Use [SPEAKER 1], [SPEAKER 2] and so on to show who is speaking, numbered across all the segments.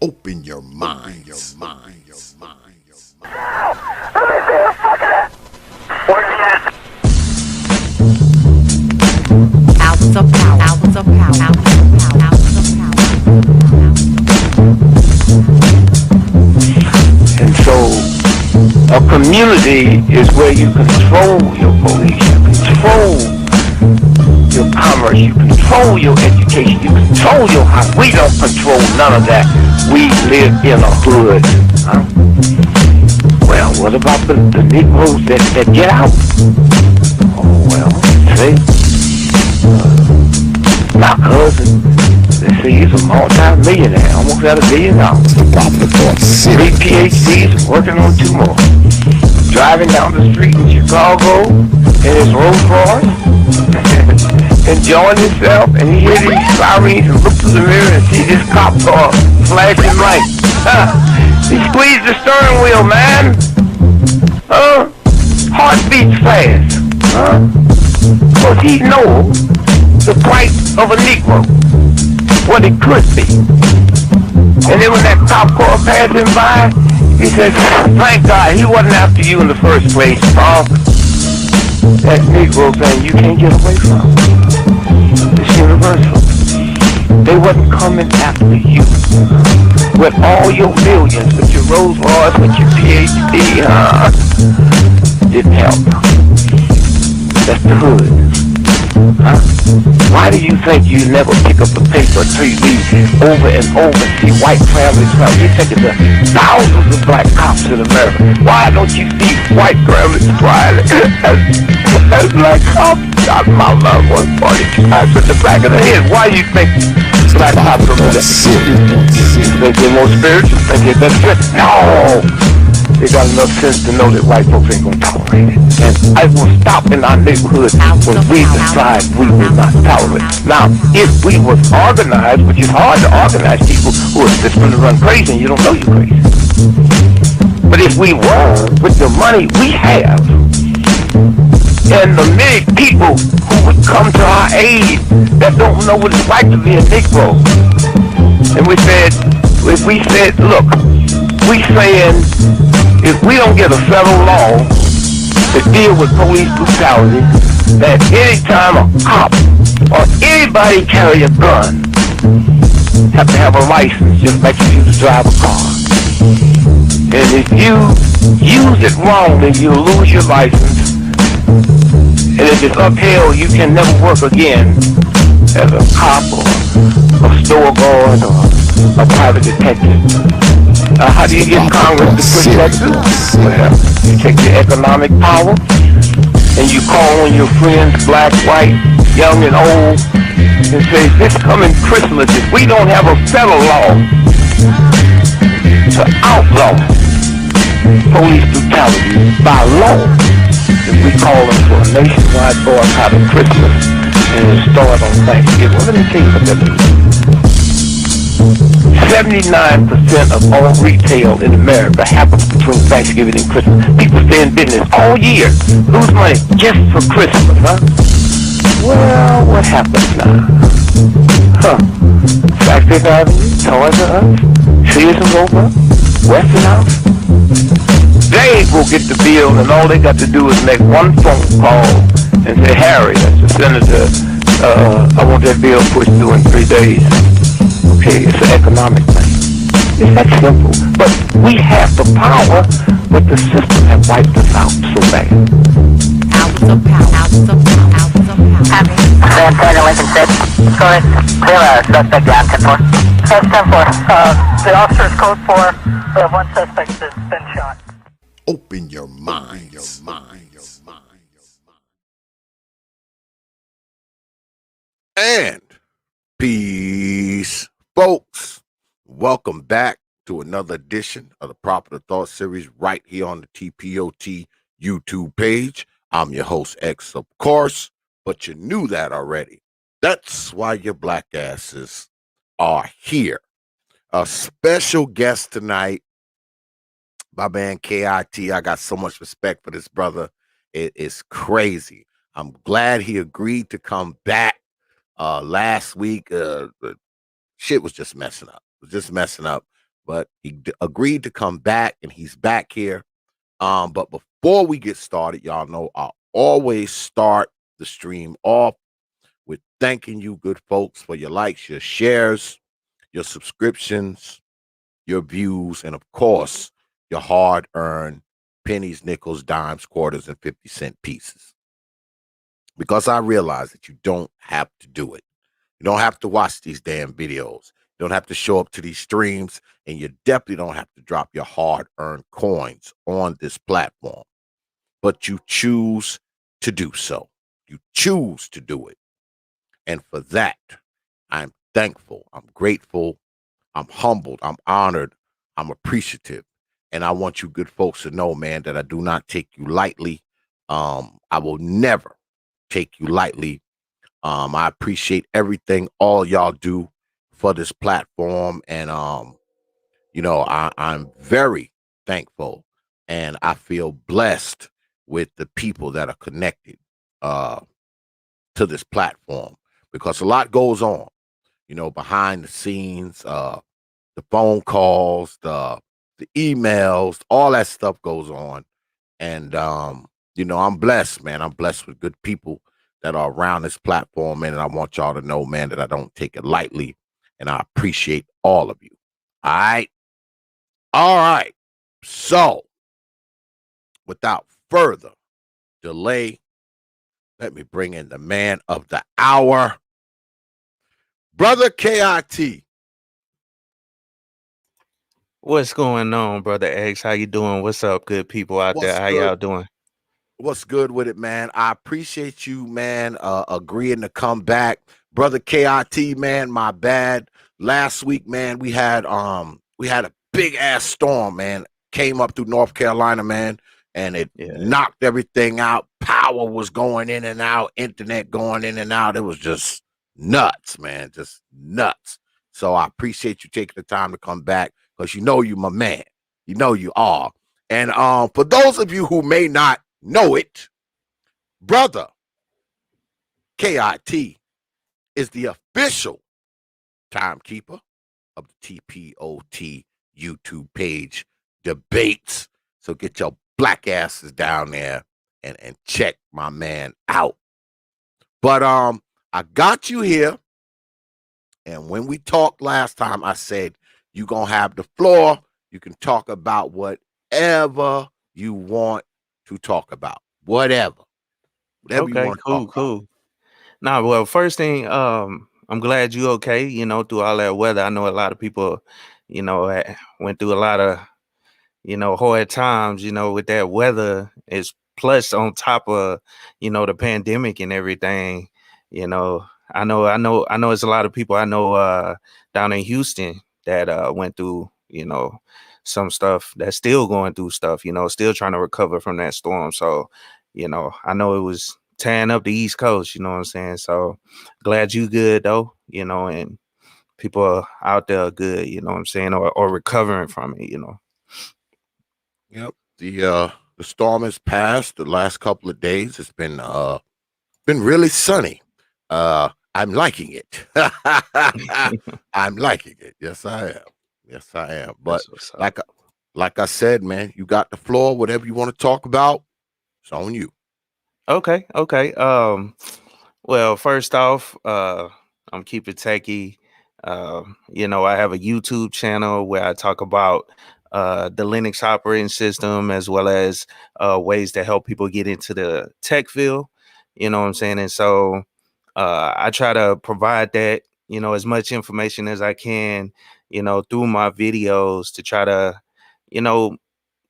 [SPEAKER 1] Open your minds.
[SPEAKER 2] Hours of power, hours of power, hours of power, hours of power.
[SPEAKER 3] And so a community is where you control your police, you control your commerce, you control your education, you control your house. We don't control none of that. We live in a hood. Huh? Well, what about the Negroes that get out? Oh, well, see, my cousin, they say he's a multi-millionaire, almost at $1 billion.
[SPEAKER 1] The Popular Thought City.
[SPEAKER 3] 3 PhDs, working on 2 more. Driving down the street in Chicago in his Rolls Royce, enjoying himself, and he hears these sirens and looks through the mirror and sees this cop car flashing lights. He squeezed the steering wheel, man. Heart beats fast. Because he knows the price of a Negro, what it could be. And then when that cop car passed him by, he said, thank God he wasn't after you in the first place, Bob. That Negro thing you can't get away from. It's universal. They wasn't coming after you. With all your millions, with your Rolls Royce, with your PhD, didn't help. That's the hood. Huh? Why do you think you never pick up a paper till you read over and over and see white families? You think it's thousands of black cops in America. Why don't you see white families crying as black cops shot my loved one 42 times in the back of the head? Why do you think black cops are more think they're more spiritual? Think they're better? No! They got enough sense to know that white folks ain't gonna tolerate it. And I will stop in our neighborhood when we decide we will not tolerate it. Now, if we was organized, which is hard to organize people who are just gonna run crazy and you don't know you're crazy. But if we were, with the money we have, and the many people who would come to our aid that don't know what it's like to be a Negro, and we said, if we said, look, we saying, if we don't get a federal law to deal with police brutality, that anytime a cop or anybody carry a gun, have to have a license just like you used to drive a car. And if you use it wrong, then you lose your license. And if it's upheld, you can never work again as a cop or a store guard or a private detective. How do you get Congress to push that through? Well, you take your economic power and you call on your friends, black, white, young and old, and say, this coming Christmas, if we don't have a federal law to outlaw police brutality by law, then we call them for a nationwide boycott of Christmas and it'll start on Thanksgiving. Well, let me tell you what that means. 79% of all retail in America happens between Thanksgiving and Christmas. People stay in business all year, lose money just for Christmas, huh? Well, what happens now? Factory Avenue, Toys R Us, Sears and Roebuck, Westinghouse. They will get the bill, and all they got to do is make one phone call and say, Harry, that's the senator, I want that bill pushed through in 3 days. Okay, it's an economic thing. It's that simple. But we have the power, but the system has wiped us out so bad.
[SPEAKER 2] Hours of power, hours of power, hours of power.
[SPEAKER 4] Van Taylor, Lincoln 6. Go ahead. Clear suspect down 10-4. That's 10-4. The officer's code 4. We have one suspect that's been shot.
[SPEAKER 1] Open your minds. And peace, folks. Welcome back to another edition of the Popular Thought Series right here on the T.P.O.T YouTube page. I'm your host, X, of course, but you knew that already. That's why your black asses are here. A special guest tonight, my man K.I.T. I got so much respect for this brother. It is crazy. I'm glad he agreed to come back. Last week, shit was just messing up. but he agreed to come back, and he's back here. But before we get started, y'all know I always start the stream off with thanking you, good folks, for your likes, your shares, your subscriptions, your views, and of course, your hard earned pennies, nickels, dimes, quarters, and 50-cent pieces. Because I realize that you don't have to do it. You don't have to watch these damn videos. You don't have to show up to these streams, and you definitely don't have to drop your hard earned coins on this platform. But you choose to do so. You choose to do it. And for that, I'm thankful. I'm grateful. I'm humbled. I'm honored. I'm appreciative. And I want you good folks to know, man, that I do not take you lightly. I will never take you lightly. I appreciate everything all y'all do for this platform. And I'm very thankful, and I feel blessed with the people that are connected uh to this platform, because a lot goes on, behind the scenes, the phone calls, the emails, all that stuff goes on. And I'm blessed, man. I'm blessed with good people that are around this platform, man. And I want y'all to know, man, that I don't take it lightly, and I appreciate all of you. All right. All right. So, without further delay, let me bring in the man of the hour, Brother KIT.
[SPEAKER 5] What's going on, brother X? How you doing? What's up, good people out there?
[SPEAKER 1] What's
[SPEAKER 5] How
[SPEAKER 1] good?
[SPEAKER 5] y'all doing?
[SPEAKER 1] What's good with it, man? I appreciate you, man, agreeing to come back. Brother KIT, man, my bad. Last week, man, we had a big ass storm, man. Came up through North Carolina, man, and it
[SPEAKER 5] Yeah.
[SPEAKER 1] knocked everything out. Power was going in and out, internet going in and out. It was just nuts, man. Just nuts. So I appreciate you taking the time to come back, because you my man. You know you are. And for those of you who may not know it, Brother KIT is the official timekeeper of the T.P.O.T YouTube page debates. So get your black asses down there and check my man out. But I got you here, and when we talked last time, I said you gonna have the floor. You can talk about whatever you want to talk about. Whatever you
[SPEAKER 5] Okay,
[SPEAKER 1] want to talk
[SPEAKER 5] cool,
[SPEAKER 1] about.
[SPEAKER 5] cool. Nah, well, first thing, I'm glad you okay, through all that weather. I know a lot of people, went through a lot of, hard times, with that weather. It's plus on top of, the pandemic and everything, you know. I know it's a lot of people I know down in Houston that went through, some stuff, that's still going through stuff, still trying to recover from that storm. So, I know it was tearing up the East Coast, you know what I'm saying? So glad you good though, and people are out there good, you know what I'm saying, or recovering from it.
[SPEAKER 1] Yep. The storm has passed. The last couple of days, it's been really sunny. I'm liking it. I'm liking it. Yes, I am. Yes, I am. But
[SPEAKER 5] That's what's up.
[SPEAKER 1] like like I said, man, you got the floor. Whatever you want to talk about, it's on you.
[SPEAKER 5] Okay, okay. Well, first off, I'm Keep It Techie. I have a YouTube channel where I talk about the Linux operating system, as well as ways to help people get into the tech field. You know what I'm saying? And so I try to provide that, as much information as I can, through my videos to try to, you know,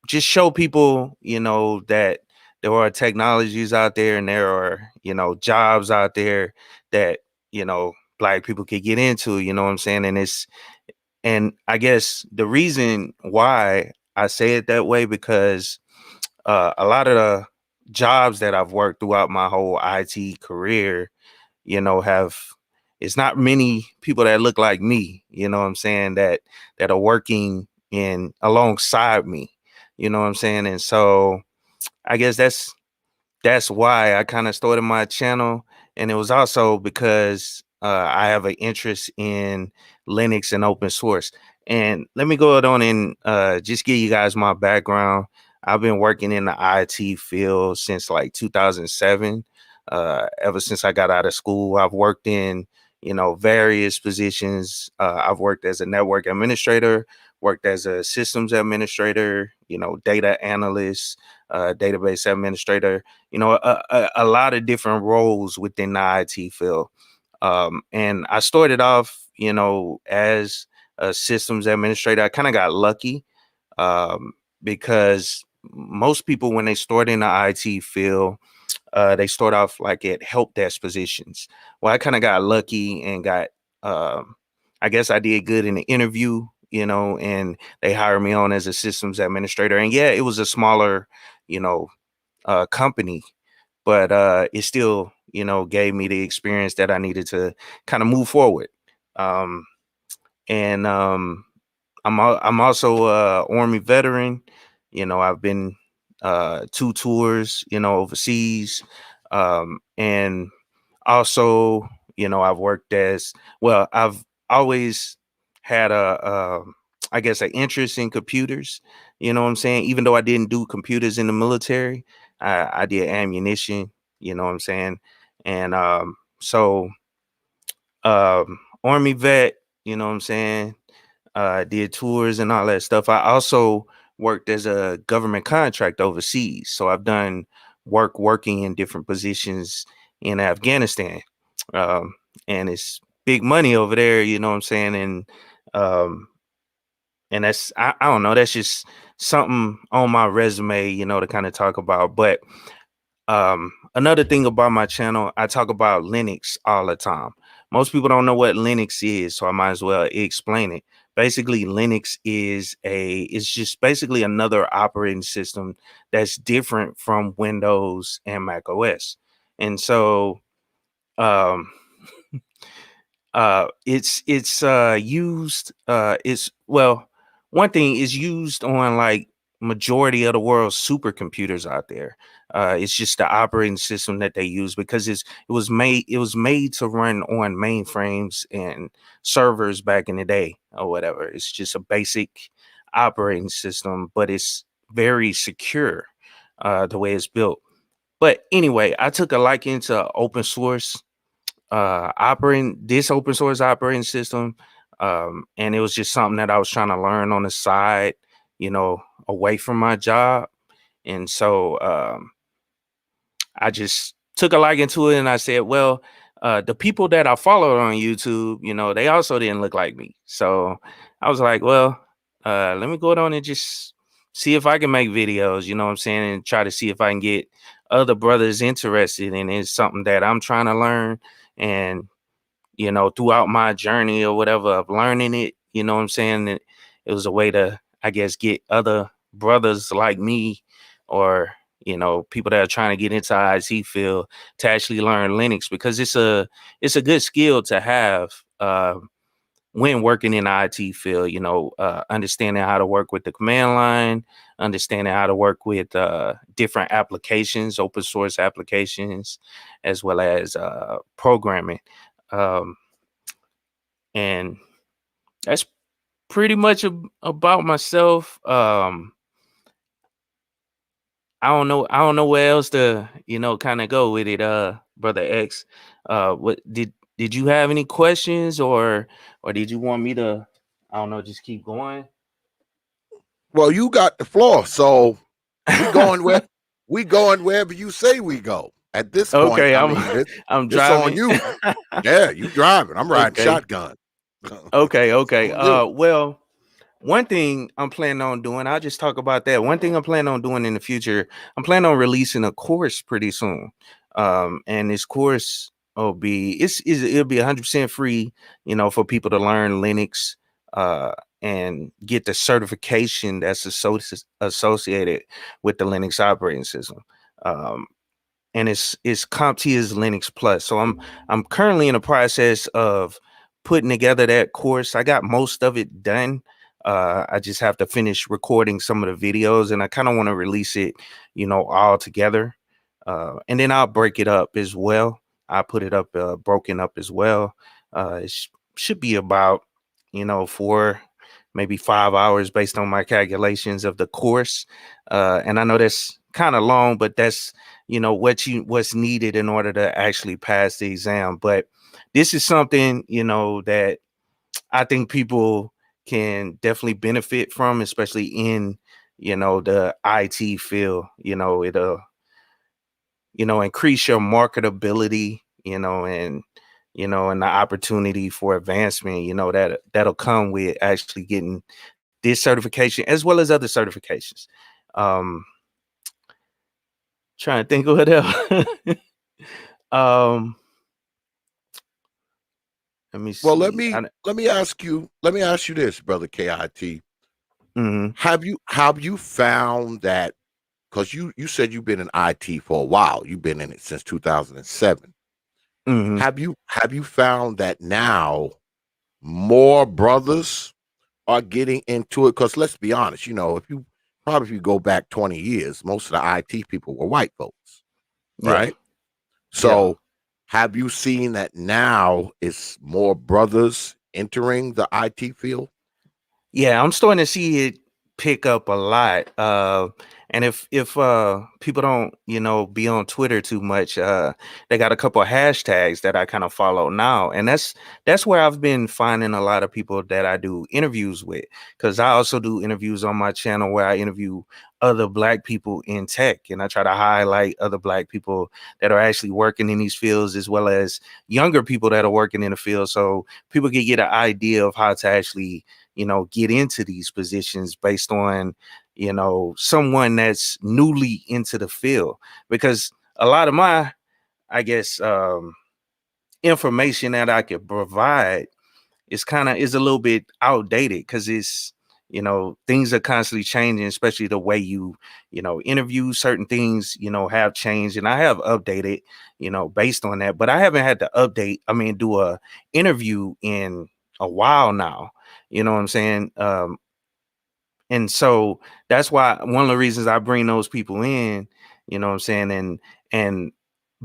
[SPEAKER 5] just show people, that there are technologies out there, and there are, jobs out there that, black people could get into, you know what I'm saying? And I guess the reason why I say it that way, because a lot of the jobs that I've worked throughout my whole IT career, have, it's not many people that look like me, you know what I'm saying, that are working in alongside me, you know what I'm saying? And so I guess that's why I kind of started my channel. And it was also because I have an interest in Linux and open source. And let me go on and just give you guys my background. I've been working in the IT field since like 2007. Ever since I got out of school, I've worked in, various positions. I've worked as a network administrator, worked as a systems administrator, data analyst, database administrator, a lot of different roles within the IT field. And I started off, as a systems administrator. I kind of got lucky because most people, when they start in the IT field, they start off like at help desk positions. Well, I kind of got lucky and got, I guess I did good in the interview, and they hired me on as a systems administrator. And yeah, it was a smaller, you know, company, but it still, gave me the experience that I needed to kind of move forward. Um, and I'm also a Army veteran. I've been two tours, overseas, and also, I've worked as well. I've always had I guess, an interest in computers. You know what I'm saying? Even though I didn't do computers in the military, I did ammunition. You know what I'm saying? And Army vet. You know what I'm saying? Did tours and all that stuff. I also worked as a government contract overseas. So I've done working in different positions in Afghanistan. Um, and it's big money over there, you know what I'm saying? Um, and that's I don't know, that's just something on my resume, to kind of talk about. But another thing about my channel, I talk about Linux all the time. Most people don't know what Linux is, so I might as well explain it. Basically, Linux it's just basically another operating system that's different from Windows and Mac OS. And so um it's used it's well, one thing is used on like majority of the world's supercomputers out there. It's just the operating system that they use because it was made to run on mainframes and servers back in the day or whatever. It's just a basic operating system, but it's very secure, the way it's built. But anyway, I took a liking to open source, operating this open source operating system. And it was just something that I was trying to learn on the side, away from my job. And so I just took a liking to it, and I said, well, the people that I followed on YouTube, they also didn't look like me. So I was like, well, let me go on and just see if I can make videos, you know what I'm saying, and try to see if I can get other brothers interested in it. It's something that I'm trying to learn. And throughout my journey or whatever of learning it, you know what I'm saying? It was a way to, I guess, get other brothers like me, or, people that are trying to get into IT field to actually learn Linux, because it's a good skill to have when working in the IT field, understanding how to work with the command line, understanding how to work with different applications, open source applications, as well as programming. Um, and that's pretty much about myself. I don't know where else to, kind of go with it, brother X. What did you have any questions, or did you want me to, I don't know, just keep going?
[SPEAKER 1] Well, you got the floor, so we going where we going wherever you say we go. At this point,
[SPEAKER 5] Okay,
[SPEAKER 1] I
[SPEAKER 5] I'm
[SPEAKER 1] mean,
[SPEAKER 5] I'm
[SPEAKER 1] it's on
[SPEAKER 5] driving.
[SPEAKER 1] you. Yeah, you driving. I'm riding
[SPEAKER 5] Okay.
[SPEAKER 1] shotgun.
[SPEAKER 5] Okay,
[SPEAKER 1] It's
[SPEAKER 5] okay.
[SPEAKER 1] on you.
[SPEAKER 5] Well, one thing I'm planning on doing, I'll just talk about that. One thing I'm planning on doing in the future, I'm planning on releasing a course pretty soon. And this course will be it'll be 100% free, for people to learn Linux, and get the certification that's associated with the Linux operating system. Um, and it's CompTIA's Linux Plus. So I'm currently in the process of putting together that course. I got most of it done. I just have to finish recording some of the videos, and I kind of want to release it, all together. And then I'll break it up as well. I put it up broken up as well. Should be about, 4, maybe 5 hours based on my calculations of the course. And I know that's kind of long, but that's, what's needed in order to actually pass the exam. But this is something, that I think people can definitely benefit from, especially in, the IT field. It'll, increase your marketability, and the opportunity for advancement, that'll come with actually getting this certification as well as other certifications. Um, Trying to think of what else. um, Let me
[SPEAKER 1] Well,
[SPEAKER 5] see.
[SPEAKER 1] let me ask you this, brother KIT.
[SPEAKER 5] Mm-hmm,
[SPEAKER 1] Have you found that, because you said you've been in IT for a while, you've been in it since 2007.
[SPEAKER 5] mm-hmm,
[SPEAKER 1] Have you found that now more brothers are getting into it? Because let's be honest, if you go back 20 years, most of the IT people were white folks,
[SPEAKER 5] yeah,
[SPEAKER 1] right?
[SPEAKER 5] yeah.
[SPEAKER 1] So have you seen that now it's more brothers entering the IT field?
[SPEAKER 5] Yeah, I'm starting to see it pick up a lot. And if people don't, be on Twitter too much, they got a couple of hashtags that I kind of follow now. And that's where I've been finding a lot of people that I do interviews with. Cause I also do interviews on my channel where I interview other black people in tech, and I try to highlight other black people that are actually working in these fields, as well as younger people that are working in the field. So people can get an idea of how to actually, get into these positions based on, someone that's newly into the field. Because a lot of my, I guess, information that I could provide is a little bit outdated, because it's, things are constantly changing, especially the way you interview. Certain things, have changed, and I have updated, based on that. But I haven't had to do a interview in a while now. You know what I'm saying? And so that's why one of the reasons I bring those people in, what I'm saying? And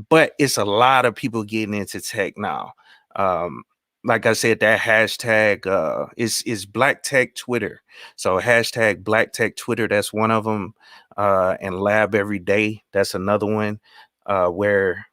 [SPEAKER 5] but it's a lot of people getting into tech now. Um, like I said, that hashtag is Black Tech Twitter. So hashtag Black Tech Twitter, that's one of them. And Lab Every Day, that's another one. Where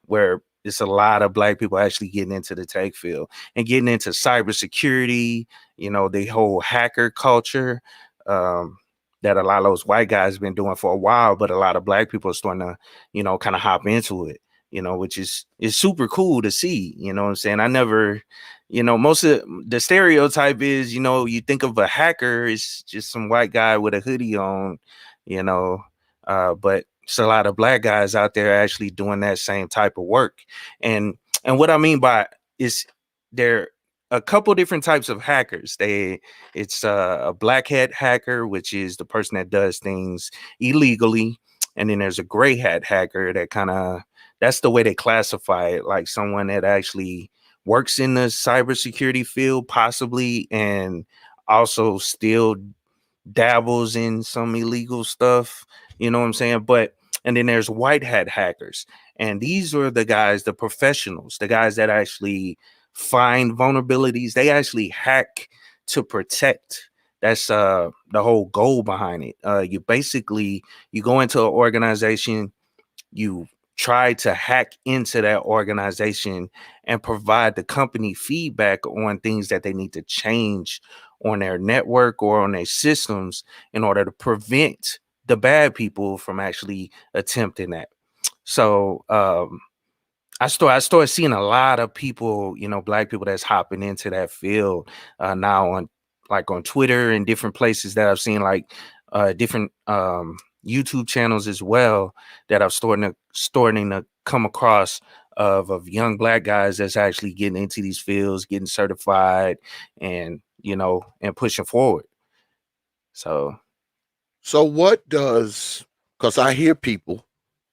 [SPEAKER 5] it's a lot of black people actually getting into the tech field and getting into cybersecurity, the whole hacker culture, um, that a lot of those white guys been doing for a while, but a lot of black people are starting to, kind of hop into it, which is super cool to see. You know what I'm saying? I never, most of the stereotype is, you think of a hacker, it's just some white guy with a hoodie on, you know, but it's a lot of black guys out there actually doing that same type of work. And what I mean by is there a couple different types of hackers. It's a black hat hacker, which is the person that does things illegally. And then there's a gray hat hacker that that's the way they classify it, like someone that actually works in the cybersecurity field, possibly, and also still dabbles in some illegal stuff. You know what I'm saying? And then there's white hat hackers. And these are the guys, the professionals, the guys that actually find vulnerabilities. They actually hack to protect. That's the whole goal behind it. You go into an organization, you try to hack into that organization and provide the company feedback on things that they need to change on their network or on their systems in order to prevent the bad people from actually attempting that. So I started seeing a lot of people, black people that's hopping into that field now on Twitter and different places that I've seen, like different YouTube channels as well, that I've starting to come across of young black guys that's actually getting into these fields, getting certified, and and pushing forward. So
[SPEAKER 1] So what does, because I hear people,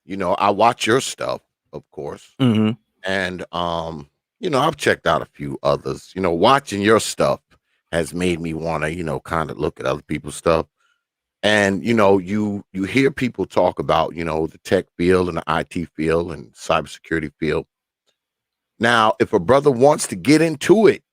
[SPEAKER 1] I watch your stuff, of course,
[SPEAKER 5] mhm.
[SPEAKER 1] and I've checked out a few others. Watching your stuff has made me want to, kind of look at other people's stuff. And you hear people talk about, the tech field and the IT field and cybersecurity field. Now, if a brother wants to get into it,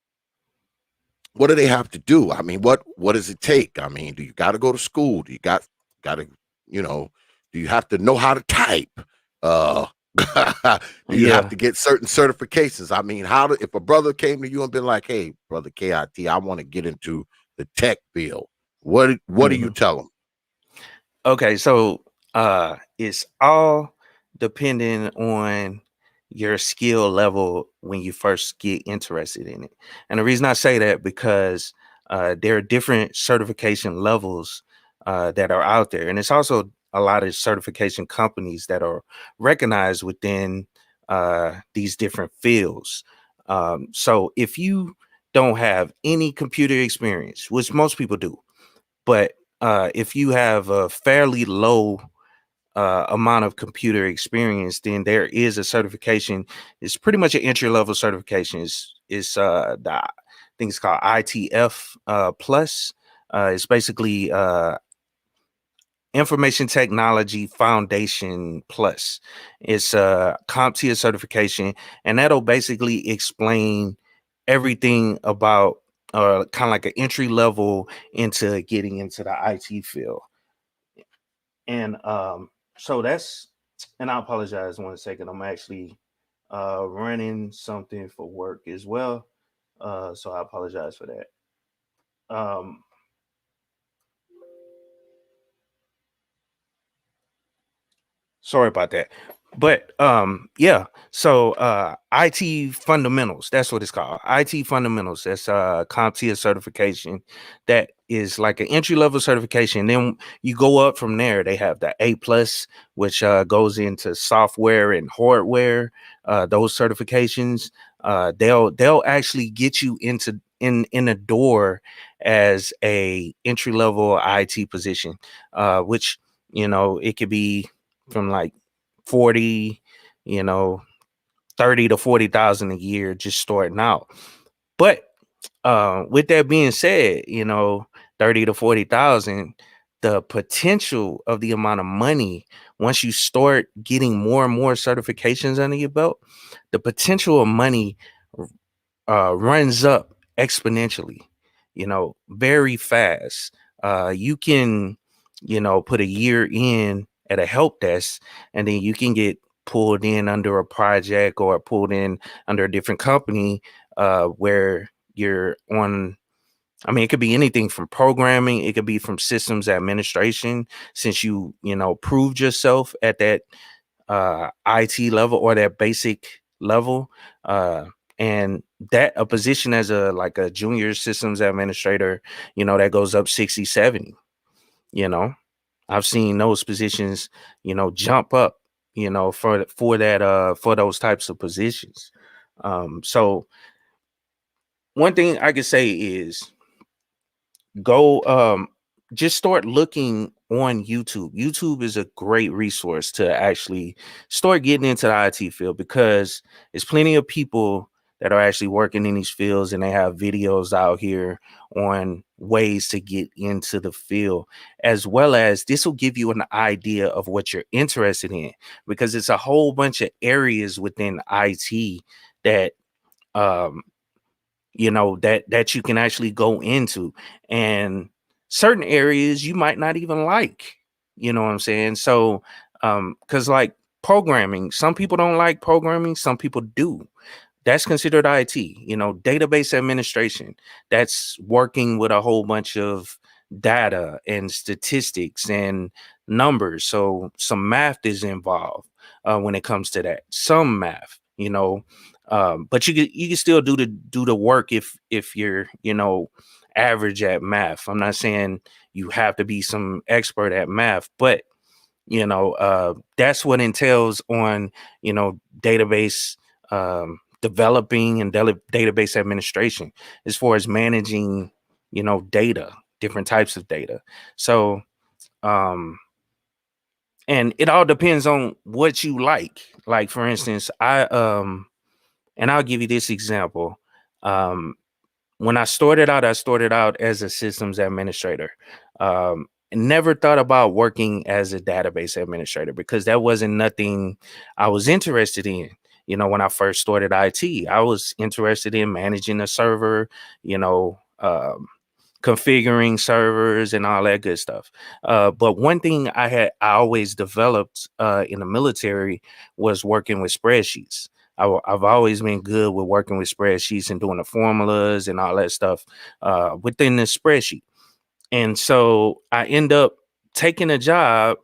[SPEAKER 1] what do they have to do? I mean, what does it take? I mean, do you got to go to school? Do you got to, you know, do you have to know how to type? Uh, do you have
[SPEAKER 5] Yeah.
[SPEAKER 1] to get certain certifications? I mean, if a brother came to you and been like, "Hey, brother KIT, I want to get into the tech field," what do you
[SPEAKER 5] Mhm.
[SPEAKER 1] tell them?
[SPEAKER 5] Okay, so it's all depending on your skill level when you first get interested in it. And the reason I say that because there are different certification levels that are out there, and it's also a lot of certification companies that are recognized within these different fields. So if you don't have any computer experience, which most people do, but if you have a fairly low amount of computer experience, then there is a certification. It's pretty much an entry level certification. I think it's called ITF plus. It's basically Information Technology Foundation Plus. It's a CompTIA certification, and that'll basically explain everything about kind of like an entry level into getting into the IT field. And so that's, and I apologize 1 second. I'm actually running something for work as well. So I apologize for that. Um, Sorry about that. But yeah, so IT fundamentals, that's what it's called. IT fundamentals. That's CompTIA certification. That is like an entry level certification. Then you go up from there. They have the A plus, which goes into software and hardware. Those certifications, they'll actually get you in a door as a entry level IT position, which it could be from like 40, you know, 30 to 40,000 a year just starting out. But with that being said, 30 to 40,000, the potential of the amount of money once you start getting more and more certifications under your belt, the potential of money runs up exponentially, very fast. You can, put a year in at a help desk, and then you can get pulled in under a project or pulled in under a different company where you're on. I mean, it could be anything from programming, it could be from systems administration, since proved yourself at that IT level or that basic level. Uh, and that a position as a junior systems administrator, that goes up 60, 70. you know. I've seen those positions, jump up, for those types of positions. So one thing I could say is go just start looking on YouTube. YouTube is a great resource to actually start getting into the IT field, because there's plenty of people that are actually working in these fields, and they have videos out here on ways to get into the field, as well as this will give you an idea of what you're interested in, because it's a whole bunch of areas within IT that um that you can actually go into, and certain areas you might not even like, what I'm saying? So because like programming, some people don't like programming, some people do. That's considered IT, database administration. That's working with a whole bunch of data and statistics and numbers. So some math is involved when it comes to that. Some math, but you can still do the work if you're average at math. I'm not saying you have to be some expert at math, but that's what entails on database developing and database administration, as far as managing data, different types of data. So um and it all depends on what you like for instance, and I'll give you this example. um when I started out as a systems administrator. Never thought about working as a database administrator, because that wasn't nothing I was interested in. When I first started IT, I was interested in managing a server, configuring servers and all that good stuff. But one thing I always developed in the military was working with spreadsheets. I've always been good with working with spreadsheets and doing the formulas and all that stuff within the spreadsheet. And so I end up taking a job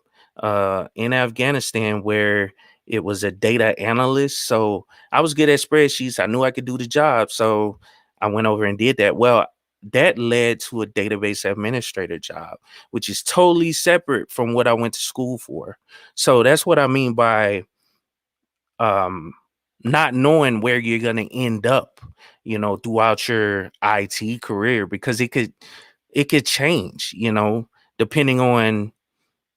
[SPEAKER 5] in Afghanistan where it was a data analyst. So I was good at spreadsheets. I knew I could do the job. So I went over and did that. Well, that led to a database administrator job, which is totally separate from what I went to school for. So that's what I mean by um, not knowing where you're going to end up, throughout your IT career, because it could change, depending on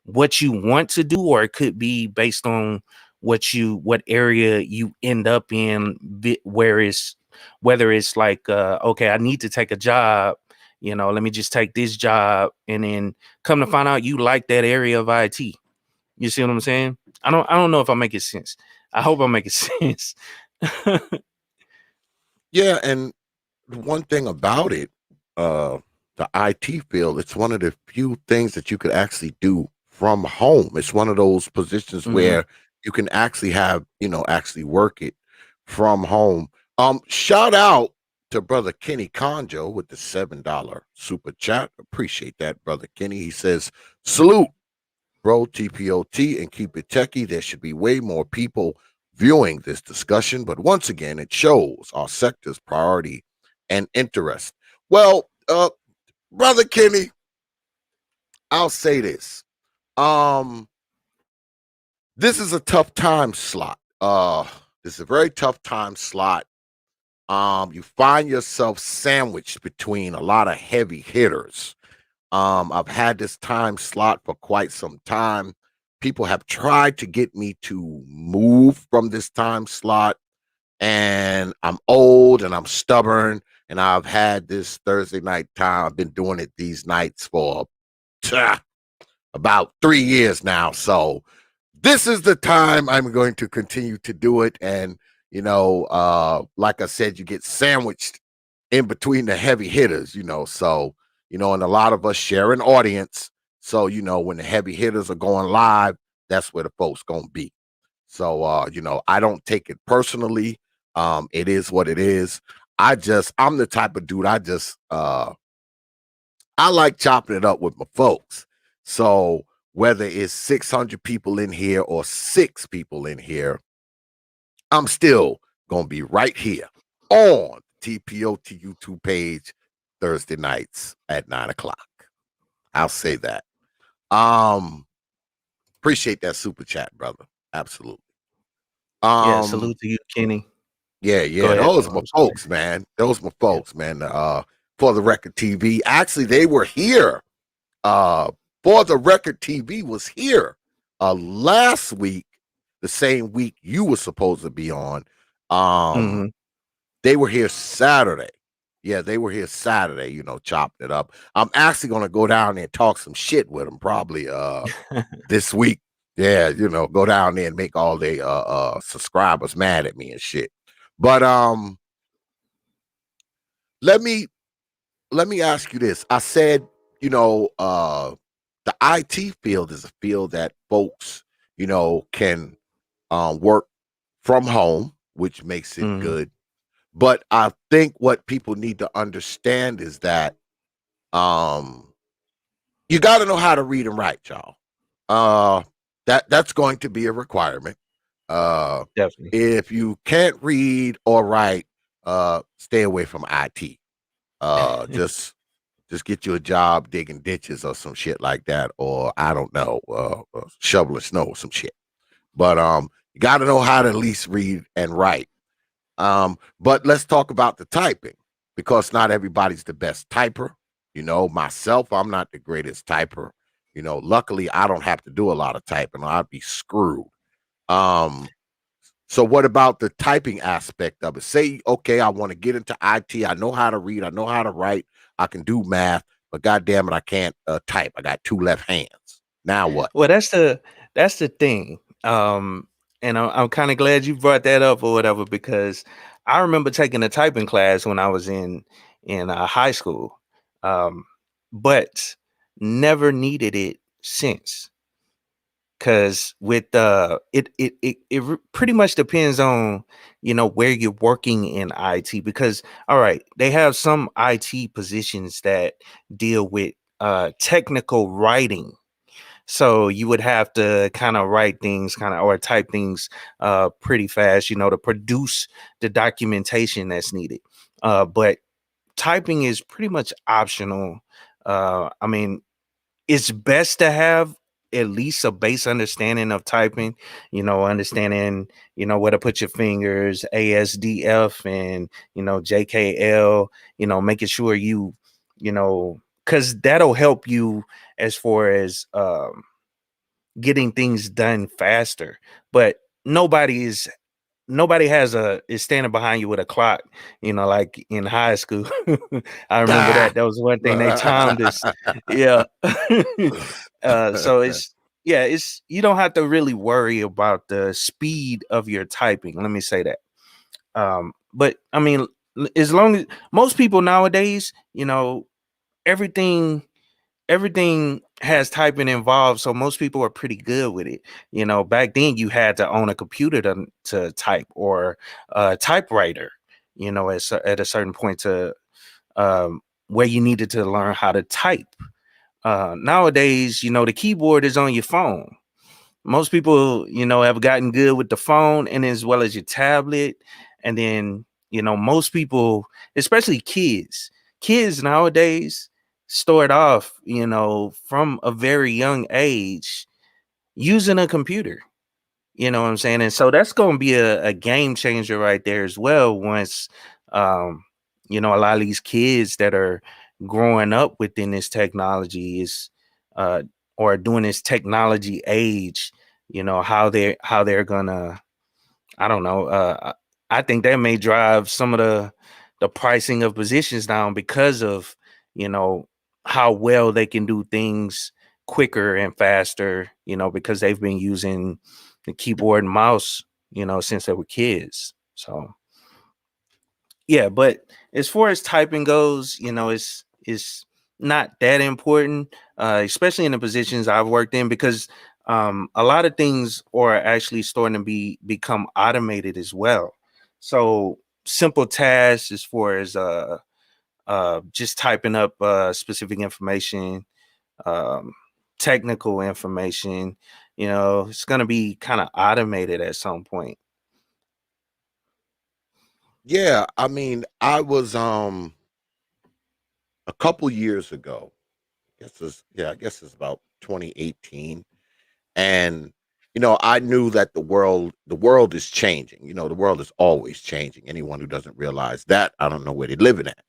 [SPEAKER 5] what you want to do, or it could be based on what area you end up in, whether it's like okay, I need to take a job, let me just take this job, and then come to find out you like that area of IT. You see what I'm saying? I don't know if I'm making sense. I hope I'm making sense.
[SPEAKER 1] Yeah, and one thing about it, the IT field, it's one of the few things that you could actually do from home. It's one of those positions
[SPEAKER 5] Mhm.
[SPEAKER 1] where you can actually have, actually work it from home. Shout out to brother Kenny Conjo with the $7 super chat. Appreciate that, brother Kenny. He says, salute, bro, T.P.O.T, and keep it techie. There should be way more people viewing this discussion, but once again, it shows our sector's priority and interest. Well, brother Kenny, I'll say this. Um, this is a tough time slot. This is a very tough time slot. You find yourself sandwiched between a lot of heavy hitters. I've had this time slot for quite some time. People have tried to get me to move from this time slot, and I'm old and I'm stubborn, and I've had this Thursday night time. I've been doing it these nights for about 3 years now. So this is the time I'm going to continue to do it. And, like I said, you get sandwiched in between the heavy hitters, so, and a lot of us share an audience. So, when the heavy hitters are going live, that's where the folks gonna be. So, I don't take it personally. It is what it is. I'm the type of dude, I like chopping it up with my folks. So whether it's 600 people in here or 6 people in here, I'm still gonna be right here on T.P.O.T YouTube page Thursday nights at 9 o'clock. I'll say that. Um, Appreciate that super chat, brother. Absolutely.
[SPEAKER 5] Yeah,
[SPEAKER 1] Um,
[SPEAKER 5] salute to you, Kenny.
[SPEAKER 1] yeah,
[SPEAKER 5] Go
[SPEAKER 1] yeah.
[SPEAKER 5] ahead.
[SPEAKER 1] Those are
[SPEAKER 5] Though,
[SPEAKER 1] my
[SPEAKER 5] I'm sorry.
[SPEAKER 1] folks, man. Those are my
[SPEAKER 5] Yeah.
[SPEAKER 1] folks, man. For the record TV. Actually, they were here. Uh for the record TV was here last week, the same week you were supposed to be on. Um,
[SPEAKER 5] Hmm.
[SPEAKER 1] they were here Saturday. Yeah, they were here Saturday, chopping it up. I'm actually gonna go down there and talk some shit with them probably this week. Yeah, go down there and make all the subscribers mad at me and shit. But let me let me ask you this. I said, the IT field is a field that folks, can work from home, which makes it
[SPEAKER 5] Hmm.
[SPEAKER 1] good. But I think what people need to understand is that um, you got to know how to read and write, y'all. Uh, that's going to be a requirement. Uh,
[SPEAKER 5] Definitely.
[SPEAKER 1] if you can't read or write, stay away from IT. Just get you a job digging ditches or some shit like that, or I don't know, shoveling snow or some shit. But you got to know how to at least read and write. But let's talk about the typing, because not everybody's the best typer. Myself, I'm not the greatest typer. Luckily, I don't have to do a lot of typing, or I'd be screwed. Um, so what about the typing aspect of it? Say, okay, I want to get into IT. I know how to read. I know how to write. I can do math, but God damn it, I can't type. I got 2 left hands. Now what?
[SPEAKER 5] Well, that's the thing. And I'm kind of glad you brought that up or whatever, because I remember taking a typing class when I was in high school, um, but never needed it since. Because with pretty much depends on where you're working in IT. Because all right, they have some IT positions that deal with technical writing, so you would have to kind of write things or type things pretty fast, to produce the documentation that's needed. But typing is pretty much optional. I mean, it's best to have at least a base understanding of typing, understanding, where to put your fingers, ASDF and, JKL, making sure because that'll help you as far as getting things done faster. But nobody is nobody is standing behind you with a clock, like in high school. I remember
[SPEAKER 1] Ah.
[SPEAKER 5] that was one thing they timed us. Yeah. So it's you don't have to really worry about the speed of your typing, let me say that. But I mean, as long as most people nowadays, everything everything has typing involved, so most people are pretty good with it. Back then you had to own a computer to type, or a typewriter, at a certain point to where you needed to learn how to type. Nowadays, the keyboard is on your phone. Most people, have gotten good with the phone, and as well as your tablet. And then, most people, especially kids nowadays, start off, from a very young age using a computer. You know what I'm saying? And so that's going to be a game changer right there as well. Once, um, a lot of these kids that are growing up within this technology uh, or doing this technology age, how they're gonna, I don't know. I think that may drive some of the pricing of positions down because of, you know, how well they can do things quicker and faster, because they've been using the keyboard and mouse, since they were kids. So yeah, but as far as typing goes, it's not that important, especially in the positions I've worked in, because a lot of things are actually starting to become automated as well. So simple tasks as far as just typing up specific information, um, technical information, it's going to be kind of automated at some point.
[SPEAKER 1] Yeah, I mean, I was a couple years ago. I guess it's about 2018, and I knew that the world is changing. The world is always changing. Anyone who doesn't realize that, I don't know where they're living at,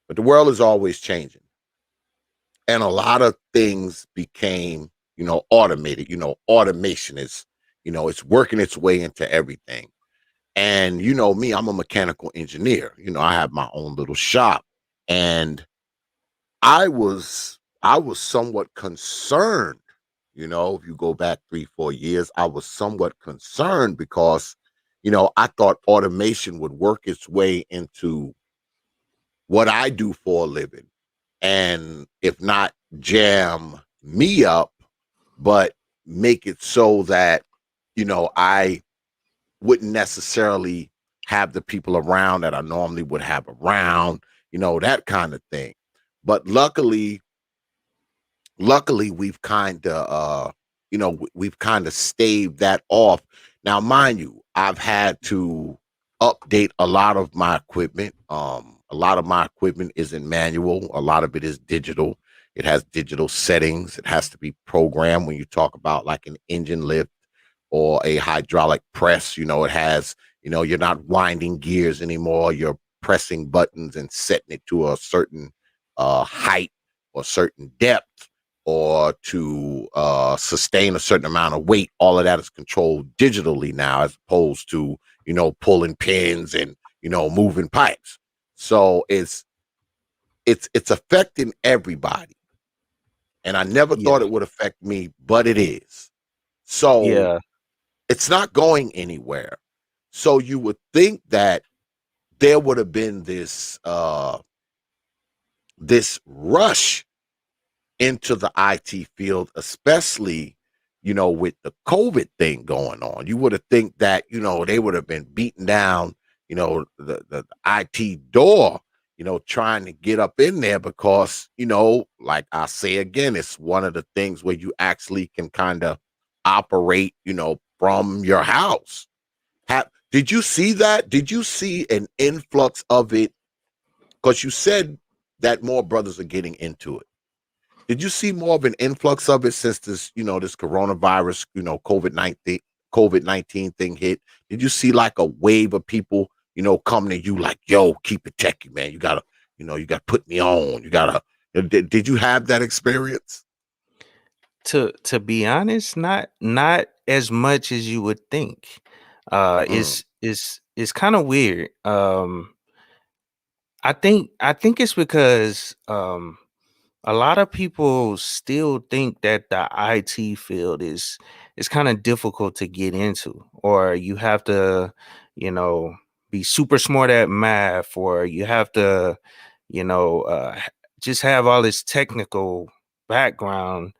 [SPEAKER 1] but the world is always changing, and a lot of things became automated. Automation is it's working its way into everything. And me, I'm a mechanical engineer. I have my own little shop, and I was somewhat concerned. If you go back 3, 4 years, I was somewhat concerned because I thought automation would work its way into what I do for a living, and if not jam me up, but make it so that I wouldn't necessarily have the people around that I normally would have around, that kind of thing. But luckily we've kind of we've kind of staved that off. Now, mind you, I've had to update a lot of my equipment. A lot of my equipment isn't manual, a lot of it is digital. It has digital settings. It has to be programmed. When you talk about like an engine lift or a hydraulic press, it has, you're not winding gears anymore. You're pressing buttons and setting it to a certain height or certain depth, or to sustain a certain amount of weight. All of that is controlled digitally now, as opposed to pulling pins and moving pipes. So it's affecting everybody, and I never
[SPEAKER 5] Yeah.
[SPEAKER 1] thought it would affect me, but it is. So
[SPEAKER 5] Yeah.
[SPEAKER 1] it's not going anywhere. So you would think that there would have been this this rush into the IT field, especially, with the COVID thing going on. You would have think that, they would have been beating down, the IT door, trying to get up in there because, like I say again, it's one of the things where you actually can kind of operate, from your house. Did you see that? Did you see an influx of it? Because you said that more brothers are getting into it. Did you see more of an influx of it since this coronavirus, COVID-19 thing hit? Did you see like a wave of people, coming to you like, yo, keep it techie, man. You gotta put me on. Did you have that experience?
[SPEAKER 5] To be honest, not as much as you would think.
[SPEAKER 1] Mm,
[SPEAKER 5] It's kind of weird. I think it's because a lot of people still think that the IT field is kind of difficult to get into, or you have to, you know, be super smart at math, or you have to, you know, just have all this technical background.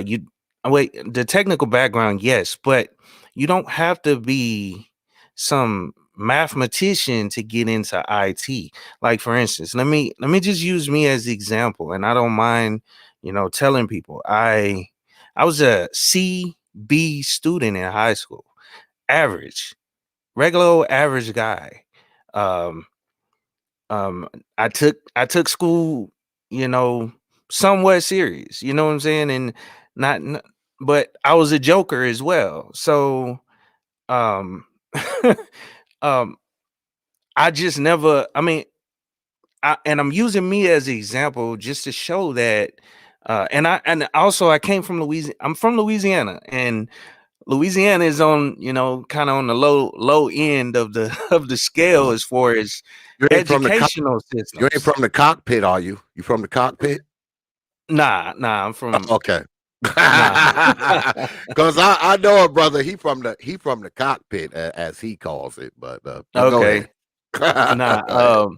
[SPEAKER 5] You wait, the technical background, yes, but you don't have to be some mathematician to get into IT. Like for instance, let me just use me as the example, and I don't mind, telling people I was a CB student in high school, average, regular old average guy. Um, um, I took school, you know, somewhat serious. You know what I'm saying, and not, n- but I was a joker as well. So, um, um, I just never. I mean, and I'm using me as an example just to show that. And also I came from Louisiana. I'm from Louisiana, and Louisiana is on, kind of on the low end of the of the scale
[SPEAKER 1] uh,
[SPEAKER 5] as far as
[SPEAKER 1] you ain't from the
[SPEAKER 5] educational
[SPEAKER 1] you ain't
[SPEAKER 5] systems.
[SPEAKER 1] from the cockpit, are you? You from the cockpit?
[SPEAKER 5] Nah, I'm from
[SPEAKER 1] Okay.
[SPEAKER 5] nah.
[SPEAKER 1] Because I know a brother. He from the cockpit, as he calls it. But go ahead.
[SPEAKER 5] Okay. Nah.
[SPEAKER 1] Go ahead.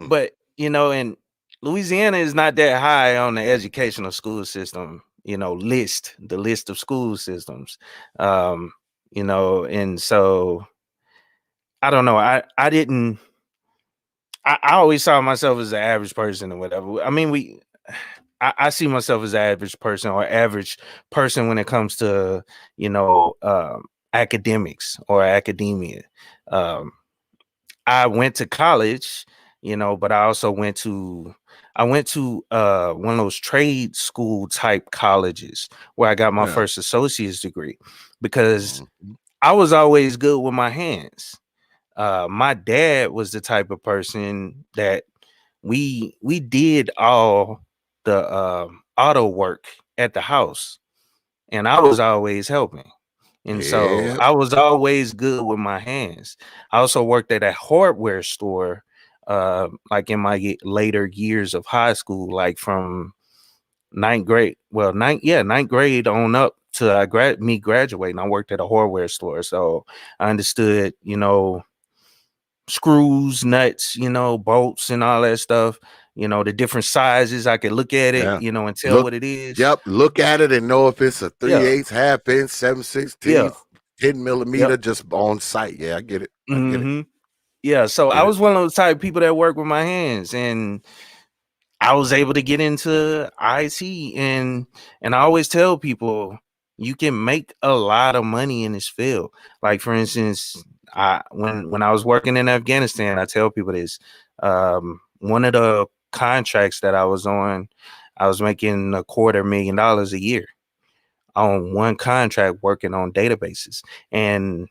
[SPEAKER 5] But and Louisiana is not that high on the educational school system, the list of school systems. Um, and so I don't know. I didn't I always saw myself as an average person or whatever. I mean, I see myself as an average person or average person when it comes to, academics or academia. Um, I went to college, but I went to one of those trade school type colleges where I got my
[SPEAKER 1] Yeah.
[SPEAKER 5] first associate's degree because
[SPEAKER 1] Mhm.
[SPEAKER 5] I was always good with my hands. My dad was the type of person that we did all the auto work at the house, and I was always helping. And so
[SPEAKER 1] Yeah.
[SPEAKER 5] I was always good with my hands. I also worked at a hardware store, like in my later years of high school, like from ninth grade. Well, ninth grade on up to me graduating. I worked at a hardware store, so I understood, screws, nuts, bolts, and all that stuff. The different sizes. I could look at it,
[SPEAKER 1] Yeah.
[SPEAKER 5] and tell
[SPEAKER 1] Look.
[SPEAKER 5] what it is.
[SPEAKER 1] Yep. Look at it and know if it's a three
[SPEAKER 5] Yeah,
[SPEAKER 1] eighths, half inch, 7/16,
[SPEAKER 5] yeah,
[SPEAKER 1] 10 millimeter,
[SPEAKER 5] yep.
[SPEAKER 1] just on site. Yeah, I get it. I get it.
[SPEAKER 5] hmm Yeah, so I
[SPEAKER 1] Get it.
[SPEAKER 5] was one of those type of people that work with my hands, and I was able to get into IT, and I always tell people you can make a lot of money in this field. Like for instance, when I was working in Afghanistan, I tell people this. One of the contracts that I was on, I was making $250,000 a year on one contract working on databases. And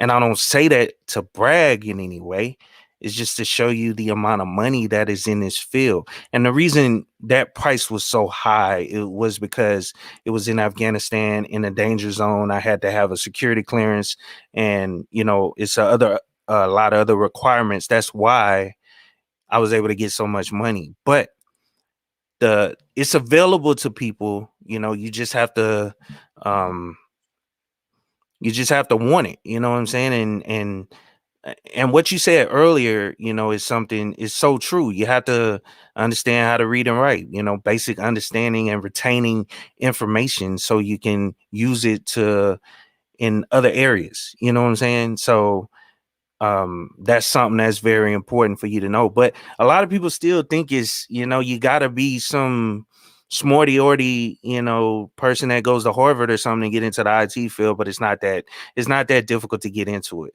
[SPEAKER 5] I don't say that to brag in any way. It's just to show you the amount of money that is in this field. And the reason that price was so high, it was because it was in Afghanistan in a danger zone. I had to have a security clearance, and it's a lot of other requirements. That's why I was able to get so much money. But it's available to people. Um, you just have to want it. You know what I'm saying? And And what you said earlier, is something is so true. You have to understand how to read and write, basic understanding and retaining information so you can use it to in other areas. You know what I'm saying? So that's something that's very important for you to know. But a lot of people still think it's, you gotta be some smarty orty, person that goes to Harvard or something to get into the IT field, but it's not that difficult to get into it.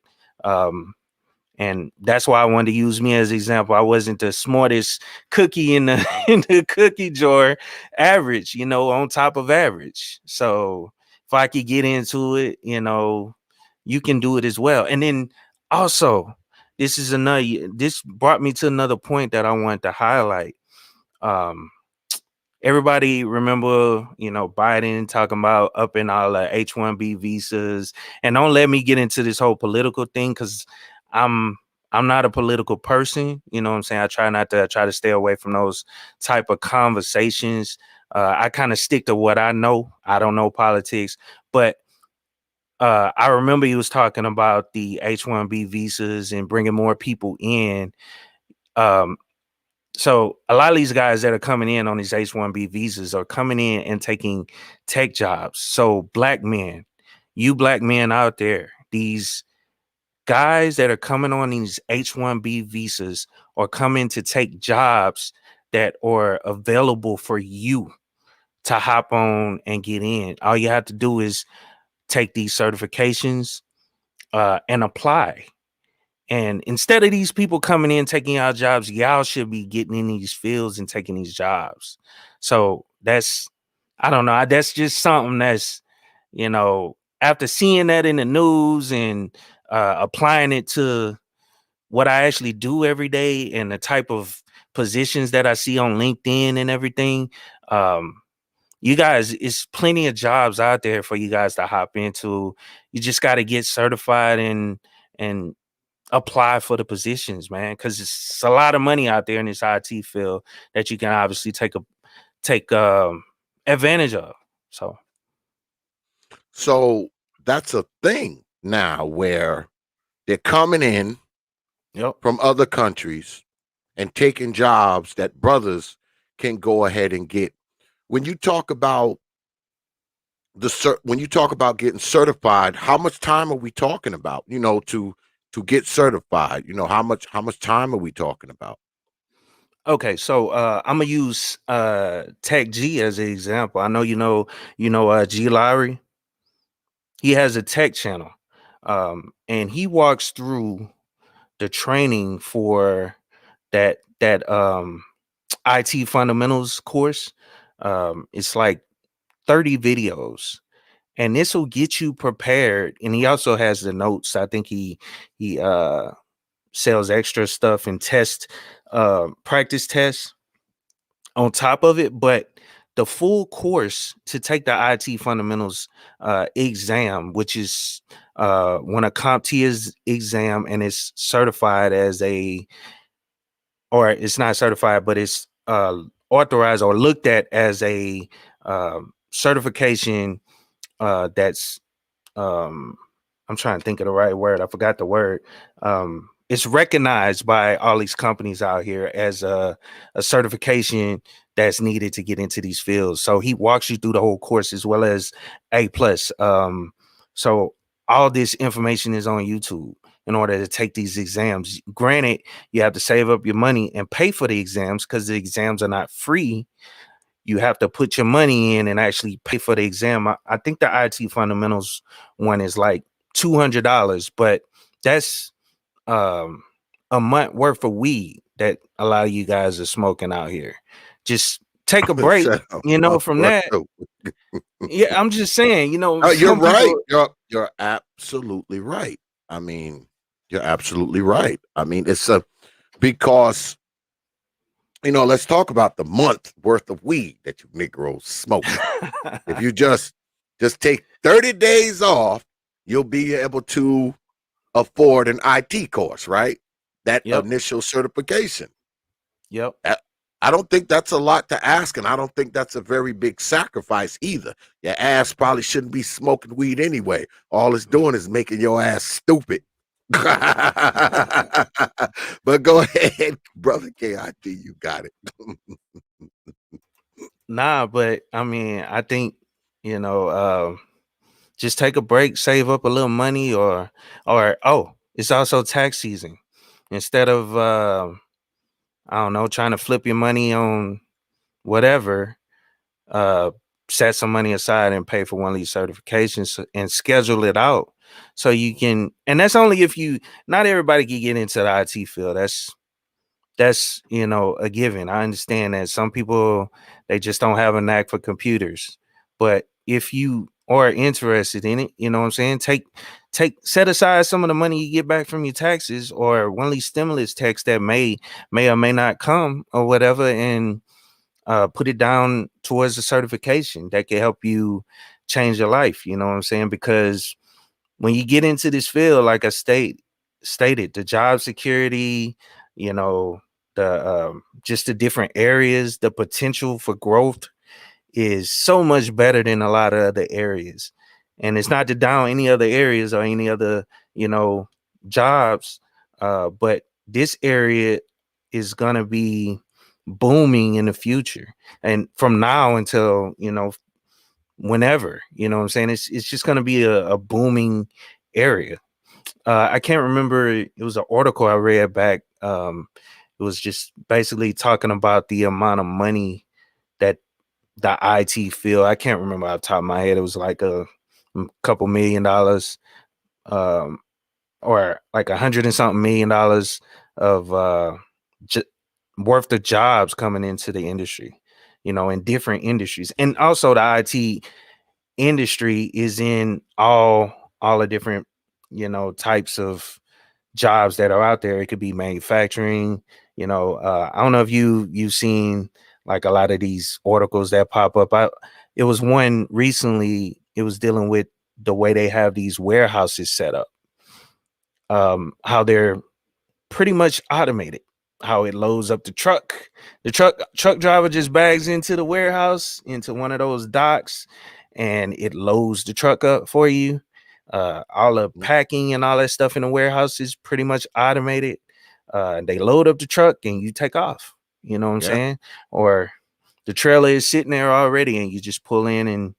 [SPEAKER 5] And that's why I wanted to use me as an example. I wasn't the smartest cookie in the in the cookie jar, average, on top of average. So if I could get into it, you can do it as well. And then also, this brought me to another point that I wanted to highlight. Um, Everybody remember, Biden talking about upping all the H-1B visas. And don't let me get into this whole political thing because I'm I'm not a political person. You know what I'm saying? I try to stay away from those type of conversations. I kind of stick to what I know. I don't know politics, but I remember he was talking about the H-1B visas and bringing more people in. Um, so a lot of these guys that are coming in on these H-1B visas are coming in and taking tech jobs. So you black men out there, these guys that are coming on these H-1B visas are coming to take jobs that are available for you to hop on and get in. All you have to do is take these certifications and apply. And instead of these people coming in taking our jobs, y'all should be getting in these fields and taking these jobs. So I don't know. That's just something that's, after seeing that in the news and applying it to what I actually do every day and the type of positions that I see on LinkedIn and everything. You guys, it's plenty of jobs out there for you guys to hop into. You just got to get certified and apply for the positions, man, because it's a lot of money out there in this IT field that you can obviously take advantage of.
[SPEAKER 1] So that's a thing now where they're coming in
[SPEAKER 5] Yep.
[SPEAKER 1] from other countries and taking jobs that brothers can go ahead and get. When you talk about when you talk about getting certified, how much time are we talking about? To get certified. How much time are we talking about?
[SPEAKER 5] Okay, so I'm gonna use Tech.G as an example. I know G Lowry. He has a tech channel, and he walks through the training for that IT fundamentals course. It's like 30 videos, and this will get you prepared. And he also has the notes. I think he sells extra stuff and practice tests on top of it. But the full course to take the IT fundamentals exam, which is one of CompTIA's exam, and it's certified as or it's not certified, but it's authorized or looked at as a certification that's I'm trying to think of the right word. I forgot the word. It's recognized by all these companies out here as a certification that's needed to get into these fields. So he walks you through the whole course as well as A plus. So all this information is on YouTube in order to take these exams. Granted, you have to save up your money and pay for the exams because the exams are not free. You have to put your money in and actually pay for the exam. I think the IT fundamentals one is like $200, but that's um, a month worth of weed that a lot of you guys are smoking out here. Just take a break,
[SPEAKER 1] Shut up.
[SPEAKER 5] from that. Yeah, I'm just saying,
[SPEAKER 1] You're
[SPEAKER 5] some
[SPEAKER 1] right.
[SPEAKER 5] people.
[SPEAKER 1] You're absolutely right. I mean, you're absolutely right. I mean, it's because let's talk about the month worth of weed that you Negroes smoke. If you just take 30 days off, you'll be able to afford an IT course, right? That
[SPEAKER 5] Yep.
[SPEAKER 1] initial certification.
[SPEAKER 5] Yep.
[SPEAKER 1] I don't think that's a lot to ask, and I don't think that's a very big sacrifice either. Your ass probably shouldn't be smoking weed anyway. All it's doing is making your ass stupid. But go ahead, brother KIT, you got it.
[SPEAKER 5] Nah, but I mean, I think you know, just take a break, save up a little money, or oh, it's also tax season. Instead of I don't know, trying to flip your money on whatever, uh, set some money aside and pay for one of these certifications and schedule it out so you can. And that's only if you. Not everybody can get into the IT field. That's a given. I understand that some people, they just don't have a knack for computers, but if you are interested in it, you know what I'm saying, set aside some of the money you get back from your taxes or one of these stimulus checks that may or may not come or whatever, and put it down towards a certification that can help you change your life. You know what I'm saying? Because when you get into this field, like I stated, the job security, you know, the just the different areas, the potential for growth is so much better than a lot of other areas. And it's not to down any other areas or any other, you know, jobs, but this area is gonna be booming in the future. And from now until, whenever, you know what I'm saying? It's just gonna be a booming area. I can't remember. It was an article I read back. It was just basically talking about the amount of money that the IT field. I can't remember off the top of my head. It was like a couple $1 million, um, or like 100 and something $1 million of j- worth of jobs coming into the industry. In different industries, and also the IT industry is in all the different types of jobs that are out there. It could be manufacturing. I don't know if you've seen like a lot of these articles that pop up. It was one recently. It was dealing with the way they have these warehouses set up, how they're pretty much automated, how it loads up the truck driver just bags into the warehouse, into one of those docks, and it loads the truck up for you. All the packing and all that stuff in the warehouse is pretty much automated. They load up the truck and you take off, you know what I'm
[SPEAKER 1] Yeah.
[SPEAKER 5] saying? Or the trailer is sitting there already and you just pull in and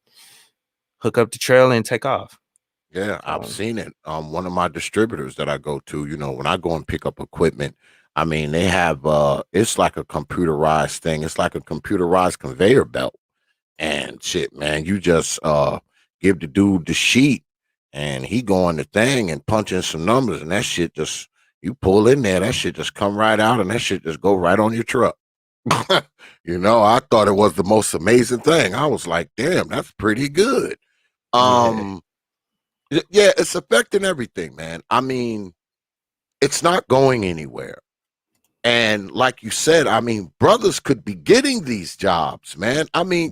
[SPEAKER 5] hook up the trailer and take off.
[SPEAKER 1] Yeah, I've seen it. One of my distributors that I go to, when I go and pick up equipment, I mean, they have it's like a computerized thing. It's like a computerized conveyor belt. And shit, man, you just give the dude the sheet and he go on the thing and punch in some numbers and that shit just you pull in there, that shit just come right out and that shit just go right on your truck. I thought it was the most amazing thing. I was like, damn, that's pretty good.
[SPEAKER 5] Yeah.
[SPEAKER 1] Um yeah, it's affecting everything, man. I mean, it's not going anywhere. And like you said, I mean, brothers could be getting these jobs, man. I mean,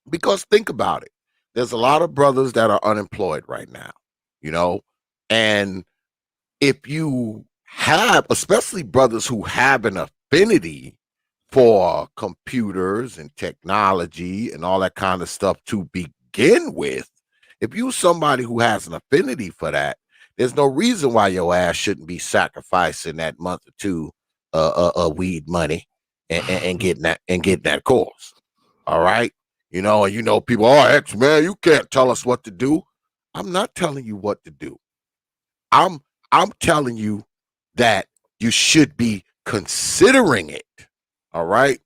[SPEAKER 1] because think about it. There's a lot of brothers that are unemployed right now, you know, and if you have, especially brothers who have an affinity for computers and technology and all that kind of stuff to begin with, if you're somebody who has an affinity for that, there's no reason why your ass shouldn't be sacrificing that month or two weed money and getting that course. All right. And people, oh, X man, you can't tell us what to do. I'm not telling you what to do. I'm I'm telling you that you should be considering it. All right.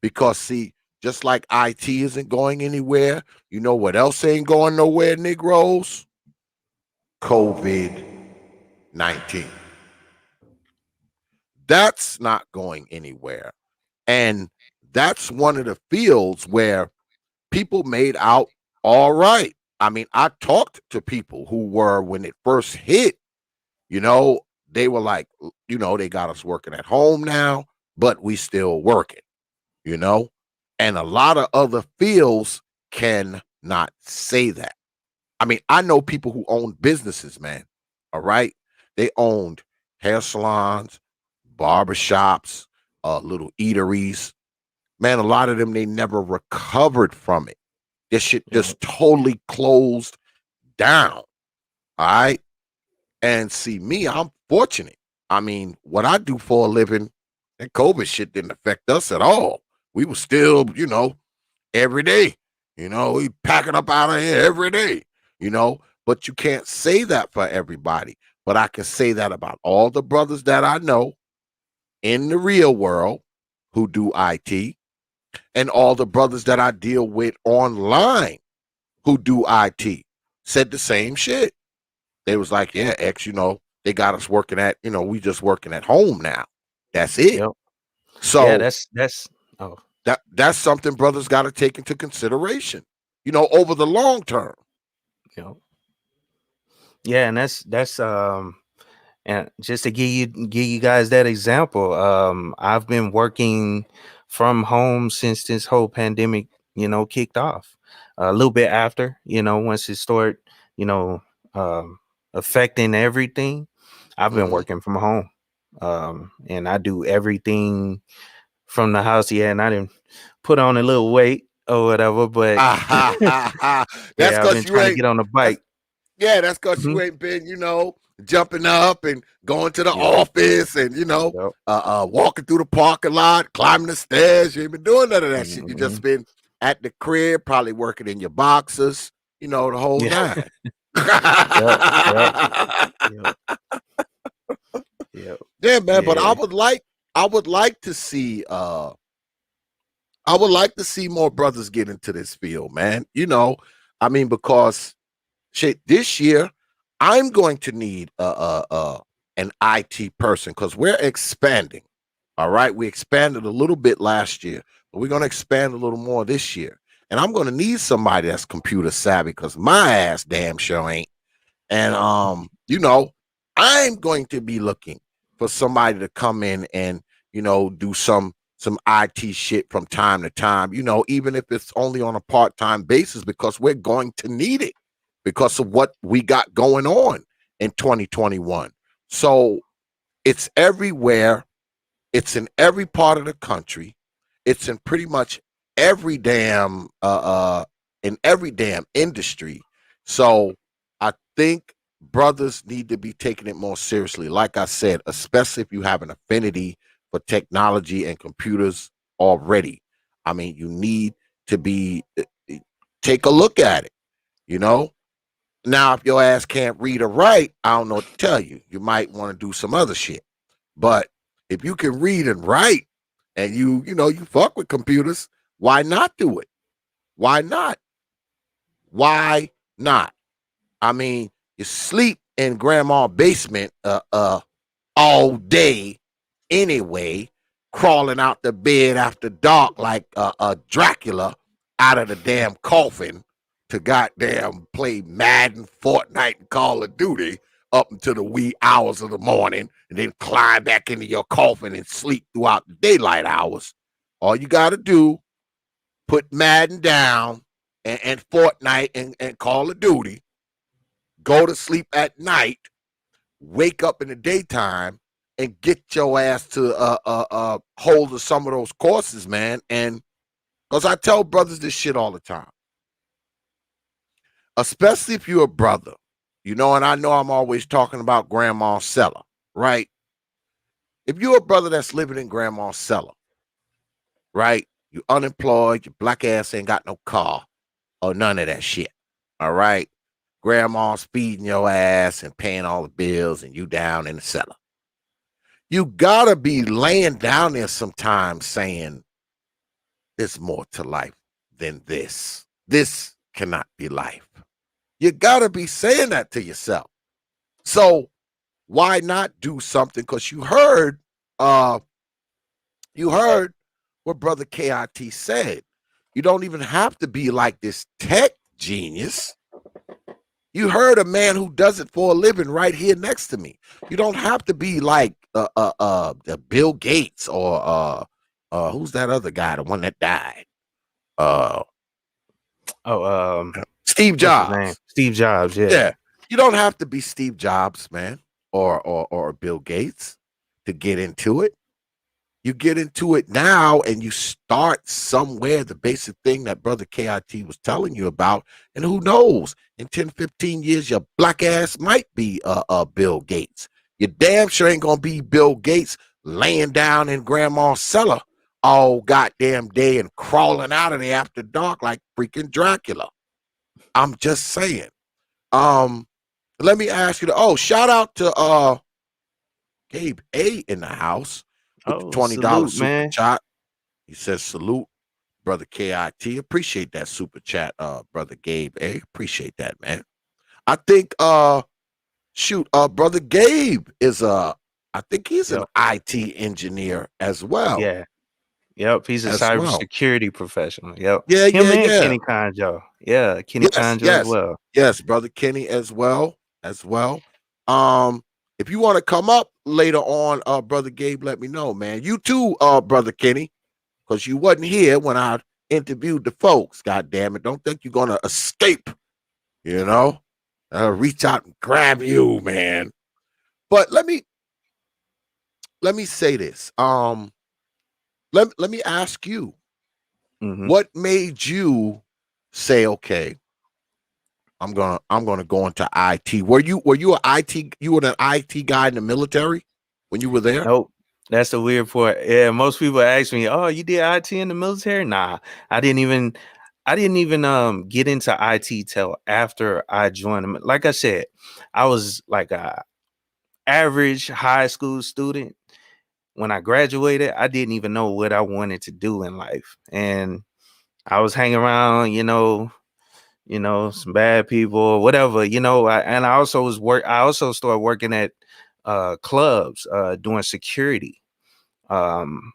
[SPEAKER 1] Because see, just like IT isn't going anywhere, you know what else ain't going nowhere, Negroes? COVID-19. That's not going anywhere. And that's one of the fields where people made out all right. I mean, I talked to people who were, when it first hit, you know, they were like, they got us working at home now, but we still working, you know? And a lot of other fields cannot say that. I mean, I know people who own businesses, man. All right. They owned hair salons, barbershops, little eateries. Man, a lot of them, they never recovered from it. This shit
[SPEAKER 5] Yeah.
[SPEAKER 1] just totally closed down. All right. And see, me, I'm fortunate. I mean, what I do for a living, that COVID shit didn't affect us at all. We were still, every day, we packing up out of here every day, but you can't say that for everybody. But I can say that about all the brothers that I know in the real world who do IT and all the brothers that I deal with online who do IT said the same shit. They was like, yeah, X, they got us working at, we just working at home now. That's it.
[SPEAKER 5] Yep. Yeah,
[SPEAKER 1] So
[SPEAKER 5] that's oh,
[SPEAKER 1] that's something brothers got to take into consideration, over the long term.
[SPEAKER 5] yep. Yeah, and that's and just to give you guys that example, I've been working from home since this whole pandemic, kicked off. A little bit after, once it started, you know, affecting everything, I've been
[SPEAKER 1] Mm-hmm.
[SPEAKER 5] working from home. And I do everything from the house. Yeah, and I didn't put on a little weight or whatever, but
[SPEAKER 1] That's
[SPEAKER 5] yeah, I've
[SPEAKER 1] because
[SPEAKER 5] been
[SPEAKER 1] you
[SPEAKER 5] trying to
[SPEAKER 1] ain't.
[SPEAKER 5] get on the
[SPEAKER 1] That's
[SPEAKER 5] bike.
[SPEAKER 1] Yeah, that's because you
[SPEAKER 5] Mhm.
[SPEAKER 1] ain't been, jumping up and going to the
[SPEAKER 5] Yep,
[SPEAKER 1] office and,
[SPEAKER 5] yep.
[SPEAKER 1] walking through the parking lot, climbing the stairs. You ain't been doing none of that shit. You just
[SPEAKER 5] Mhm.
[SPEAKER 1] been at the crib, probably working in your boxes, the whole
[SPEAKER 5] Yeah.
[SPEAKER 1] nine.
[SPEAKER 5] Yep, yep, yep, yep.
[SPEAKER 1] Yeah, man. But
[SPEAKER 5] Yeah.
[SPEAKER 1] I would like to see, I would like to see more brothers get into this field, man. I mean, because shit, this year I'm going to need an IT person because we're expanding. All right, we expanded a little bit last year, but we're going to expand a little more this year. And I'm going to need somebody that's computer savvy because my ass damn sure ain't. And I'm going to be looking for somebody to come in and do some IT shit from time to time, even if it's only on a part-time basis because we're going to need it because of what we got going on in 2021. So it's everywhere, it's in every part of the country. It's in pretty much every damn in every damn industry. So I think brothers need to be taking it more seriously. Like I said, especially if you have an affinity for technology and computers already. I mean, you need to be take a look at it, you know? Now, if your ass can't read or write, I don't know what to tell you. You might want to do some other shit. But if you can read and write and you fuck with computers, why not do it? Why not? Why not? I mean, you sleep in grandma's basement all day anyway, crawling out the bed after dark like Dracula out of the damn coffin to goddamn play Madden, Fortnite, and Call of Duty up until the wee hours of the morning, and then climb back into your coffin and sleep throughout the daylight hours. All you got to do, put Madden down and Fortnite and Call of Duty, go to sleep at night, wake up in the daytime, and get your ass to hold of some of those courses, man. And because I tell brothers this shit all the time, especially if you're a brother, and I know I'm always talking about grandma's cellar, right? If you're a brother that's living in grandma's cellar, right? You unemployed, your black ass ain't got no car or none of that shit. All right. Grandma's feeding your ass and paying all the bills, and you down in the cellar. You gotta be laying down there sometimes saying, there's more to life than this. This cannot be life. You gotta be saying that to yourself. So why not do something? Because you heard what Brother KIT said. You don't even have to be like this tech genius. You heard a man who does it for a living right here next to me. You don't have to be like Bill Gates or who's that other guy, the one that died? Uh
[SPEAKER 5] Oh,
[SPEAKER 1] Steve
[SPEAKER 5] what's his name?
[SPEAKER 1] Jobs.
[SPEAKER 5] Steve Jobs.
[SPEAKER 1] Yeah.
[SPEAKER 5] Yeah.
[SPEAKER 1] You don't have to be Steve Jobs, man, or Bill Gates to get into it. You get into it now and you start somewhere, the basic thing that brother KIT was telling you about. And who knows, in 10, 15 years, your black ass might be Bill Gates. You damn sure ain't gonna be Bill Gates laying down in grandma's cellar all goddamn day and crawling out of there after dark like freaking Dracula. I'm just saying. Let me ask you shout out to Gabe A in the house with the
[SPEAKER 5] Oh,
[SPEAKER 1] $20
[SPEAKER 5] salute,
[SPEAKER 1] super
[SPEAKER 5] man.
[SPEAKER 1] chat. He says salute, brother KIT. Appreciate that super chat, brother Gabe A. Appreciate that, man. I think brother Gabe is I think he's an
[SPEAKER 5] Yep.
[SPEAKER 1] IT engineer as well.
[SPEAKER 5] Yeah. Yep. He's a
[SPEAKER 1] As well.
[SPEAKER 5] cybersecurity professional. Yep.
[SPEAKER 1] Yeah,
[SPEAKER 5] Him
[SPEAKER 1] yeah,
[SPEAKER 5] and
[SPEAKER 1] yeah.
[SPEAKER 5] Kenny Conjo. Yeah. Kenny
[SPEAKER 1] Yes,
[SPEAKER 5] Conjo as
[SPEAKER 1] yes,
[SPEAKER 5] well.
[SPEAKER 1] yes, brother Kenny as well, as well. If you want to come up later on, brother Gabe, let me know, man. You too, brother Kenny, because you wasn't here when I interviewed the folks. God damn it! Don't think you're gonna escape. You know, reach out and grab you, man. But let me say this. Let me ask you,
[SPEAKER 5] Hmm.
[SPEAKER 1] what made you say, okay, I'm gonna go into IT. Were you an IT? You were an IT guy in the military when you were there?
[SPEAKER 5] Nope. That's the weird part. Yeah, most people ask me, "Oh, you did IT in the military?" Nah, I didn't even. I didn't even get into IT till after I joined them. Like I said, I was like a average high school student. When I graduated, I didn't even know what I wanted to do in life, and I was hanging around, some bad people or whatever, and I also I also started working at clubs, doing security. Um,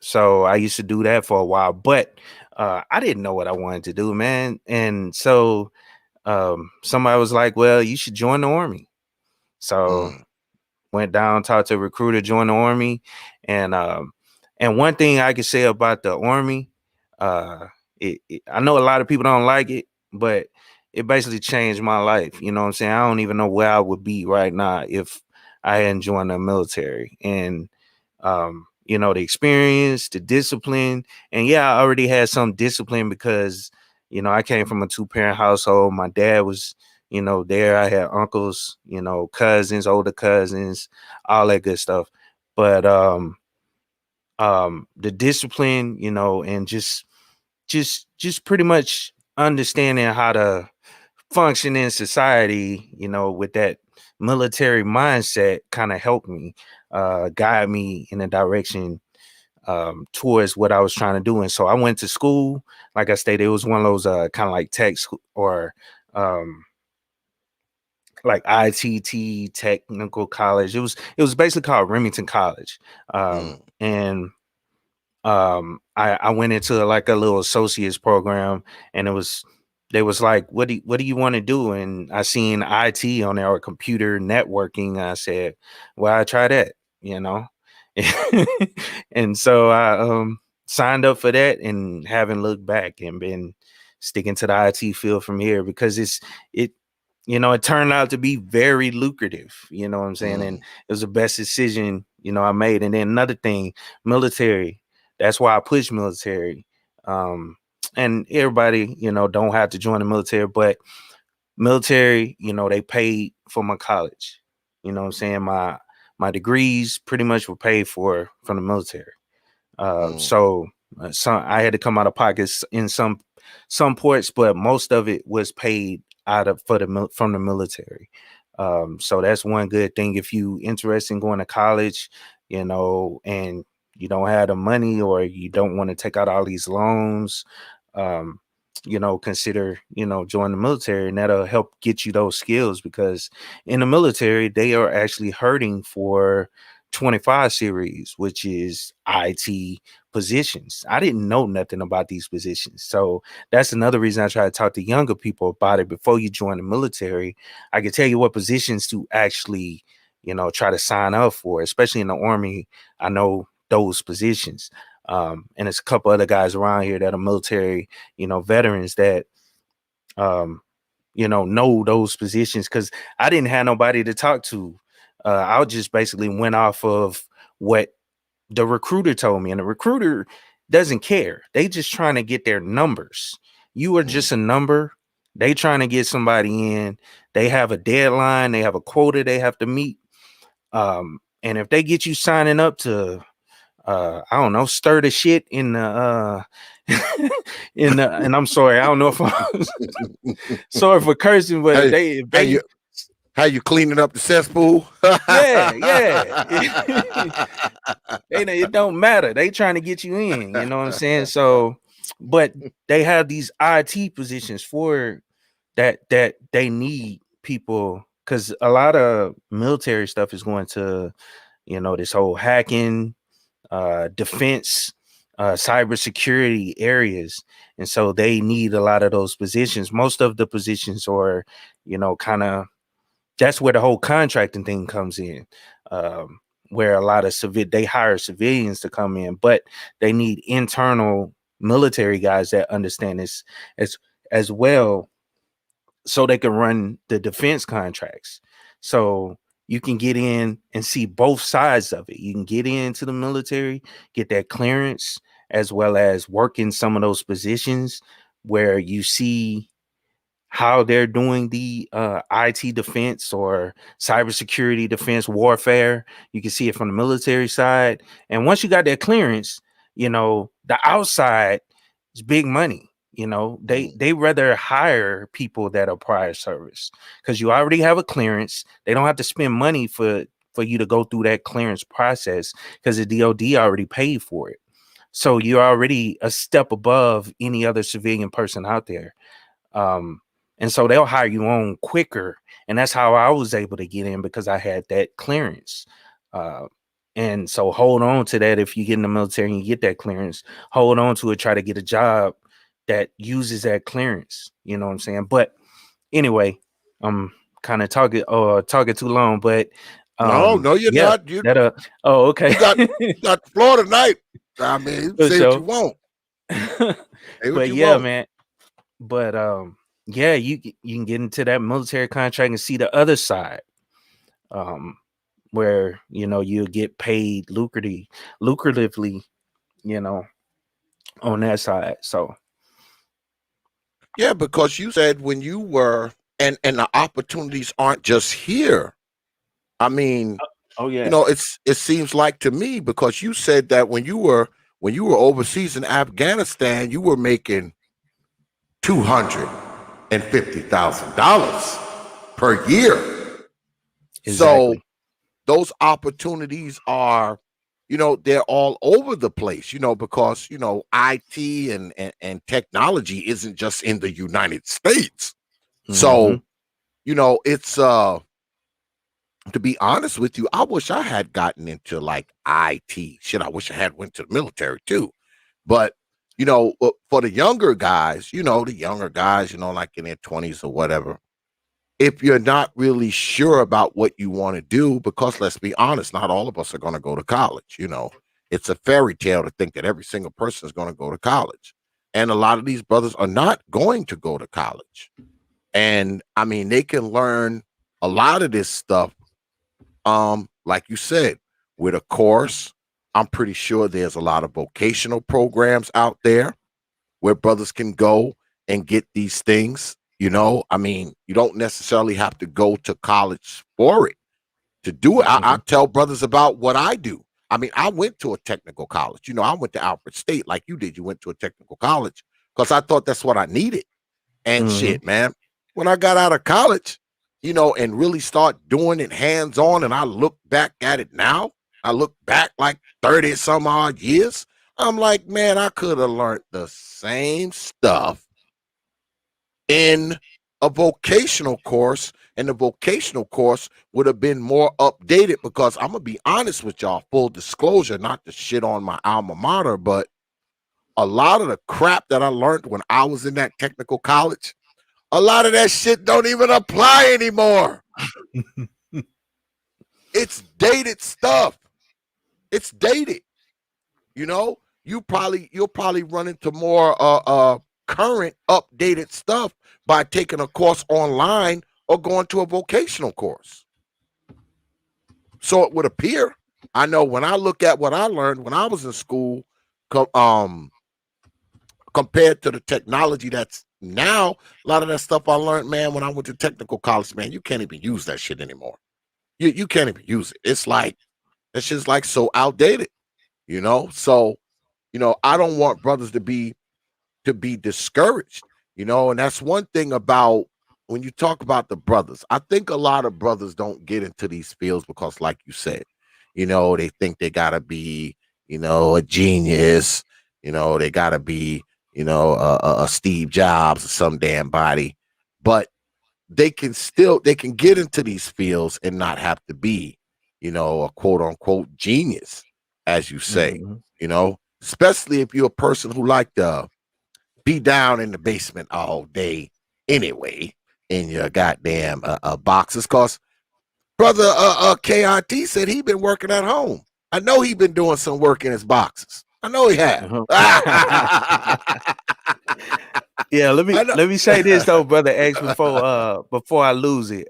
[SPEAKER 5] so I used to do that for a while, but I didn't know what I wanted to do, man. And so somebody was like, "Well, you should join the army." So
[SPEAKER 1] Mm,
[SPEAKER 5] went down, talked to a recruiter, joined the army, and one thing I can say about the army, uh, I know a lot of people don't like it, but it basically changed my life. You know what I'm saying? I don't even know where I would be right now if I hadn't joined the military. And the experience, the discipline, and yeah, I already had some discipline because I came from a two-parent household. My dad was there. I had uncles, cousins, older cousins, all that good stuff. But the discipline, and just pretty much understanding how to function in society, with that military mindset kind of helped me guide me in a direction towards what I was trying to do. And so I went to school. Like I stated, it was one of those kind of like tech or um like IT technical college. It was basically called Remington College.
[SPEAKER 1] mm,
[SPEAKER 5] And I went into like a little associates program, and they was like, what do you want to do? And I seen IT on there, or computer networking. I said, well, I try that, you know. And so I signed up for that and haven't looked back, and been sticking to the IT field from here because it it turned out to be very lucrative, you know what I'm saying? And
[SPEAKER 1] mm,
[SPEAKER 5] it was the best decision, I made. And then another thing, military, that's why I push military. And everybody, don't have to join the military, but military, they paid for my college. You know what I'm saying? My degrees pretty much were paid for from the military.
[SPEAKER 1] mm,
[SPEAKER 5] So I had to come out of pockets in some ports, but most of it was paid out of from the military. So that's one good thing. If you interested in going to college, and you don't have the money, or you don't want to take out all these loans, um, consider, join the military, and that'll help get you those skills, because in the military, they are actually hurting for 25 series, which is IT positions. I didn't know nothing about these positions. So that's another reason I try to talk to younger people about it before you join the military. I can tell you what positions to actually, try to sign up for, especially in the Army. I know those positions. And there's a couple other guys around here that are military, veterans that know those positions, because I didn't have nobody to talk to. I just basically went off of what the recruiter told me, and the recruiter doesn't care. They just trying to get their numbers. You are just a number. They trying to get somebody in. They have a deadline. They have a quota they have to meet. And if they get you signing up to, I don't know, stir the shit in the, and I'm sorry, I don't know if I'm sorry for cursing, but
[SPEAKER 1] how you cleaning up the cesspool?
[SPEAKER 5] yeah. It don't matter. They trying to get you in, you know what I'm saying? So, but they have these IT positions for that they need people, because a lot of military stuff is going to, this whole hacking, defense, cybersecurity areas. And so they need a lot of those positions. Most of the positions are, kind of, that's where the whole contracting thing comes in, where a lot of they hire civilians to come in, but they need internal military guys that understand this as well, so they can run the defense contracts. So you can get in and see both sides of it. You can get into the military, get that clearance, as well as work in some of those positions where you see how they're doing the IT defense or cybersecurity defense warfare. You can see it from the military side. And once you got that clearance, the outside is big money. They rather hire people that are prior service, because you already have a clearance. They don't have to spend money for you to go through that clearance process, because the DOD already paid for it. So you're already a step above any other civilian person out there. And so they'll hire you on quicker. And that's how I was able to get in, because I had that clearance. And so hold on to that. If you get in the military and you get that clearance, hold on to it. Try to get a job that uses that clearance. You know what I'm saying? But anyway, I'm kind of talking too long, but
[SPEAKER 1] No, you're
[SPEAKER 5] yeah,
[SPEAKER 1] not. You
[SPEAKER 5] okay.
[SPEAKER 1] you got the floor tonight. I mean, say what you want. Say what
[SPEAKER 5] But
[SPEAKER 1] you
[SPEAKER 5] yeah,
[SPEAKER 1] want.
[SPEAKER 5] man. But yeah, you can get into that military contract and see the other side, where you'll get paid lucratively, on that side. So
[SPEAKER 1] Yeah, because you said when you were, and the opportunities aren't just here. I mean,
[SPEAKER 5] oh yeah.
[SPEAKER 1] it seems like to me, because you said that when you were overseas in Afghanistan, you were making $250,000 per year. So
[SPEAKER 5] Exactly.
[SPEAKER 1] those opportunities are, they're all over the place, because, IT and technology isn't just in the United States. So, it's to be honest with you, I wish I had gotten into like IT. Shit, I wish I had went to the military too. But, for the younger guys, like in their 20s or whatever, if you're not really sure about what you want to do, because let's be honest, not all of us are going to go to college. It's a fairy tale to think that every single person is going to go to college. And a lot of these brothers are not going to go to college. And I mean, they can learn a lot of this stuff. Like you said, with a course, I'm pretty sure there's a lot of vocational programs out there where brothers can go and get these things. I mean, you don't necessarily have to go to college for it to do it. I tell brothers about what I do. I mean, I went to a technical college. I went to Alfred State like you did. You went to a technical college because I thought that's what I needed. And shit, man, when I got out of college, and really start doing it hands on, and I look back at it now, I look back like 30 some odd years. I'm like, man, I could have learned the same stuff in a vocational course, and the vocational course would have been more updated, because I'm gonna be honest with y'all, full disclosure, not to shit on my alma mater, but a lot of the crap that I learned when I was in that technical college, a lot of that shit don't even apply anymore. It's dated stuff. It's dated. You'll probably run into more current updated stuff by taking a course online or going to a vocational course. So it would appear. I know when I look at what I learned when I was in school, compared to the technology that's now, a lot of that stuff I learned, man, when I went to technical college, man, you can't even use that shit anymore. You can't even use it. It's like that shit's like so outdated, you know. So, I don't want brothers to be discouraged, and that's one thing about when you talk about the brothers. I think a lot of brothers don't get into these fields because, like you said, they think they gotta be, a genius, they gotta be, a Steve Jobs or some damn body, but they can get into these fields and not have to be, a quote unquote genius, as you say,
[SPEAKER 5] Mhm.
[SPEAKER 1] especially if you're a person who like to be down in the basement all day anyway in your goddamn boxes. Cause brother KIT said he been working at home. I know he been doing some work in his boxes. I know he have.
[SPEAKER 5] Uh-huh.
[SPEAKER 1] I
[SPEAKER 5] Yeah, let me
[SPEAKER 1] know.
[SPEAKER 5] let me say this though, brother X, before I lose it.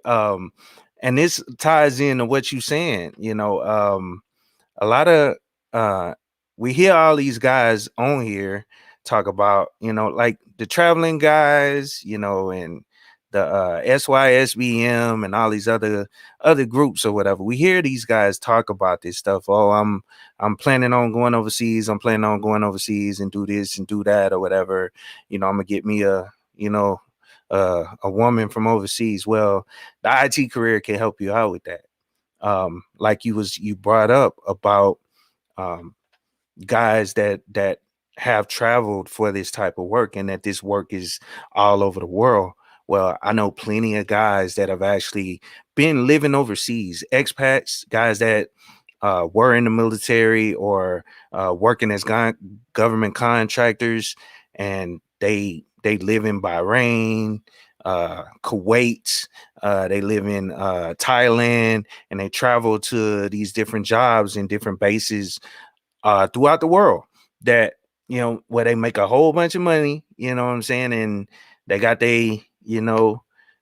[SPEAKER 5] And this ties into what you saying. A lot of we hear all these guys on here talk about, like the traveling guys, and the SYSBM and all these other groups or whatever. We hear these guys talk about this stuff. Oh, I'm planning on going overseas. I'm planning on going overseas and do this and do that or whatever. I'm gonna get me a woman from overseas. Well, the IT career can help you out with that. Like you brought up about um, guys that have traveled for this type of work and that this work is all over the world. Well, I know plenty of guys that have actually been living overseas, expats, guys that were in the military or working as government contractors, and they live in Bahrain, Kuwait, they live in Thailand, and they travel to these different jobs in different bases throughout the world that where they make a whole bunch of money, you know what I'm saying, and they got they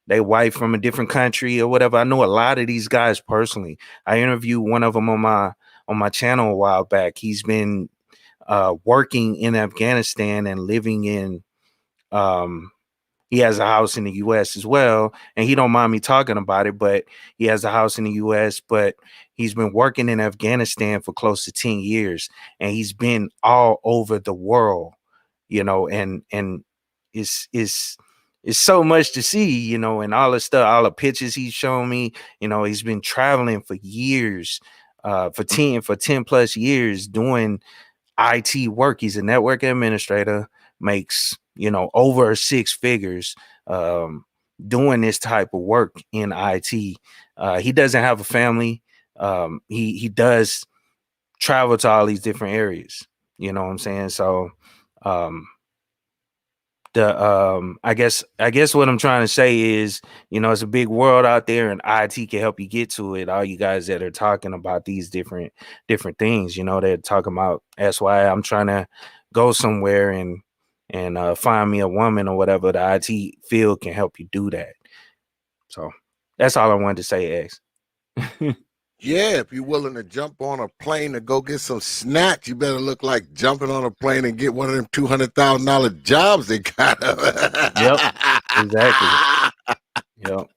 [SPEAKER 5] wife from a different country or whatever. I know a lot of these guys personally. I interviewed one of them on my channel a while back. He's been working in Afghanistan and living in um he has a house in the US as well, and he don't mind me talking about it, but he has a house in the US, but he's been working in Afghanistan for close to 10 years, and he's been all over the world, and it's it's so much to see, and all the stuff, all the pictures he's shown me. He's been traveling for years, for 10 plus years doing IT work. He's a network administrator, makes, over six figures um, doing this type of work in IT. He doesn't have a family. He does travel to all these different areas. You know what I'm saying? So um, the I guess what I'm trying to say is, it's a big world out there, and IT can help you get to it. All you guys that are talking about these different things, they're talking about, that's why I'm trying to go somewhere and find me a woman or whatever. The IT field can help you do that. So that's all I wanted to say, X.
[SPEAKER 1] Yeah, if you're willing to jump on a plane to go get some snacks, you better look like jumping on a plane and get one of them $200,000 jobs they got.
[SPEAKER 5] Yep, exactly. Yep.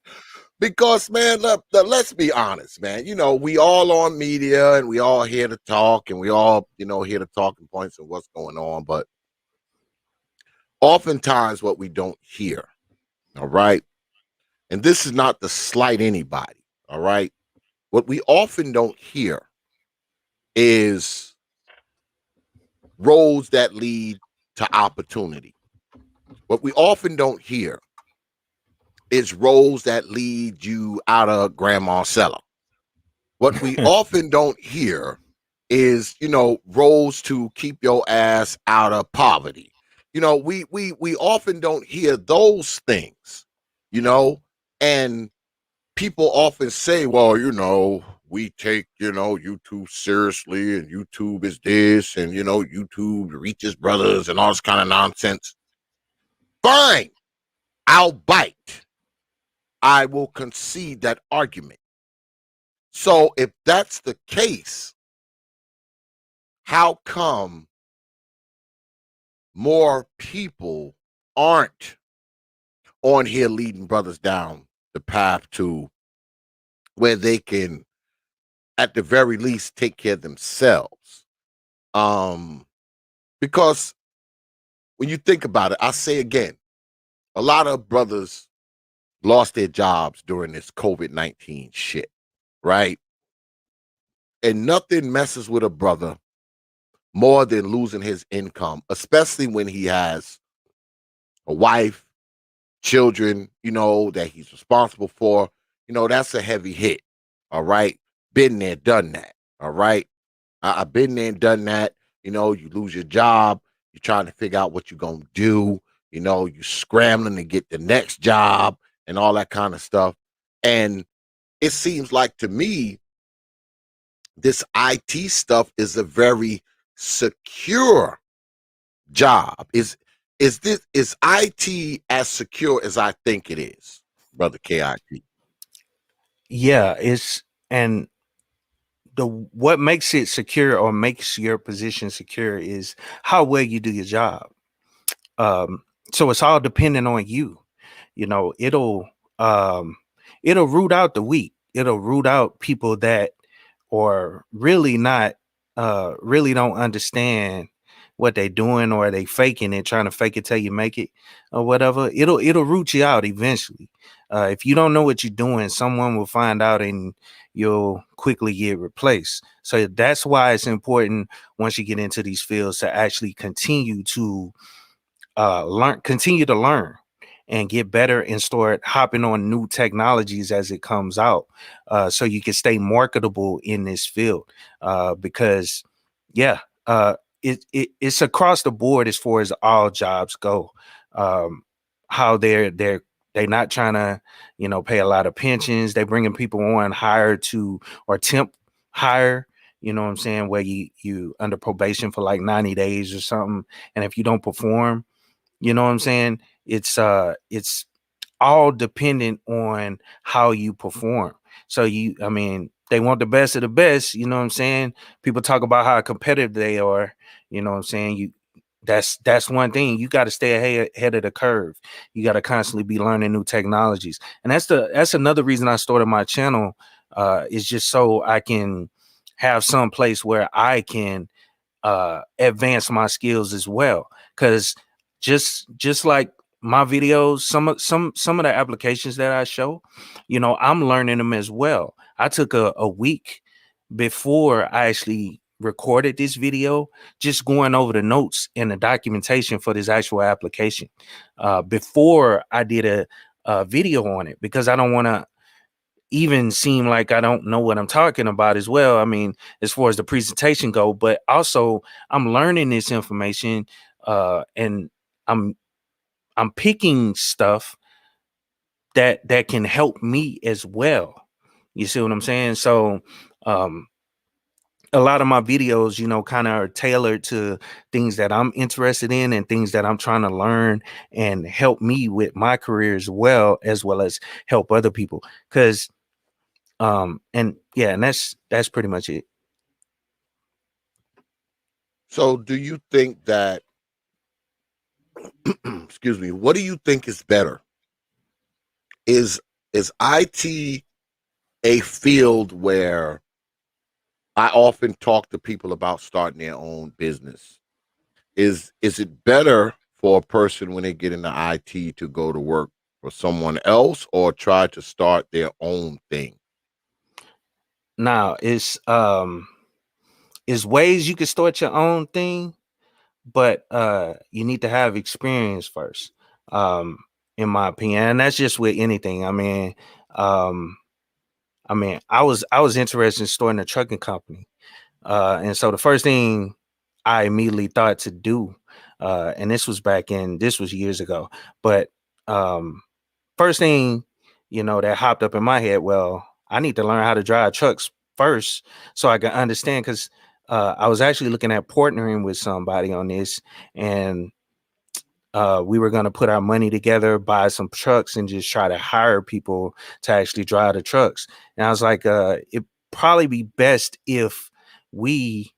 [SPEAKER 1] Because, man, look, let's be honest, man. We all on media and we all here to talk and we all, hear the talking points of what's going on. But oftentimes, what we don't hear, all right, and this is not to slight anybody, all right, what we often don't hear is roads that lead to opportunity. What we often don't hear is roads that lead you out of grandma's cellar. What we often don't hear is, roads to keep your ass out of poverty. We often don't hear those things, you know, and people often say, well, we take, YouTube seriously and YouTube is this and, YouTube reaches brothers and all this kind of nonsense. Fine. I'll bite. I will concede that argument. So if that's the case, how come more people aren't on here leading brothers down the path to where they can, at the very least, take care of themselves? Because when you think about it, I say again, a lot of brothers lost their jobs during this COVID-19 shit, right? And nothing messes with a brother more than losing his income, especially when he has a wife, children, that he's responsible for. That's a heavy hit. All right. Been there, done that. All right. I've been there and done that. You lose your job. You're trying to figure out what you're going to do. You're scrambling to get the next job and all that kind of stuff. And it seems like to me, this IT stuff is a very secure job. Is IT as secure as I think it is, brother KIT?
[SPEAKER 5] Yeah, it's and the what makes it secure or makes your position secure is how well you do your job. So it's all dependent on you. You know, it'll root out the weak. It'll root out people that are really not really don't understand what they doing, or they faking it, trying to fake it till you make it or whatever. It'll root you out eventually. If you don't know what you're doing, someone will find out and you'll quickly get replaced. So that's why it's important once you get into these fields to actually continue to continue to learn and get better and start hopping on new technologies as it comes out, so you can stay marketable in this field. Because yeah, it's across the board as far as all jobs go. um, how they're not trying to pay a lot of pensions. They bringing people on hire to, or temp hire, you know what I'm saying, where you under probation for like 90 days or something, and if you don't perform, you know what I'm saying? It's all dependent on how you perform. So I mean, they want the best of the best, you know what I'm saying? People talk about how competitive they are, you know what I'm saying? That's one thing. You got to stay ahead of the curve. You got to constantly be learning new technologies. And that's another reason I started my channel, is just so I can have some place where I can advance my skills as well. Because just like my videos, some of the applications that I show, I'm learning them as well. I took a week before I actually recorded this video, just going over the notes and the documentation for this actual application, before I did a video on it, because I don't want to even seem like I don't know what I'm talking about as well. I mean, as far as the presentation go, but also I'm learning this information, and I'm I'm picking stuff that can help me as well. You see what I'm saying? So um a lot of my videos, kind of are tailored to things that I'm interested in and things that I'm trying to learn and help me with my career as well as help other people. Cause and yeah, and that's pretty much it.
[SPEAKER 1] So do you think that excuse me, what do you think is better? Is IT a field where I often talk to people about starting their own business? Is it better for a person when they get into IT to go to work for someone else or try to start their own thing?
[SPEAKER 5] Now it's ways you can start your own thing, but you need to have experience first, um in my opinion. And that's just with anything. Um I was interested in starting a trucking company. And so the first thing I immediately thought to do, and this was years ago, but um first thing, that hopped up in my head, well, I need to learn how to drive trucks first so I can understand. Because I was actually looking at partnering with somebody on this, and we were going to put our money together, buy some trucks, and just try to hire people to actually drive the trucks. And I was like, it probably be best if we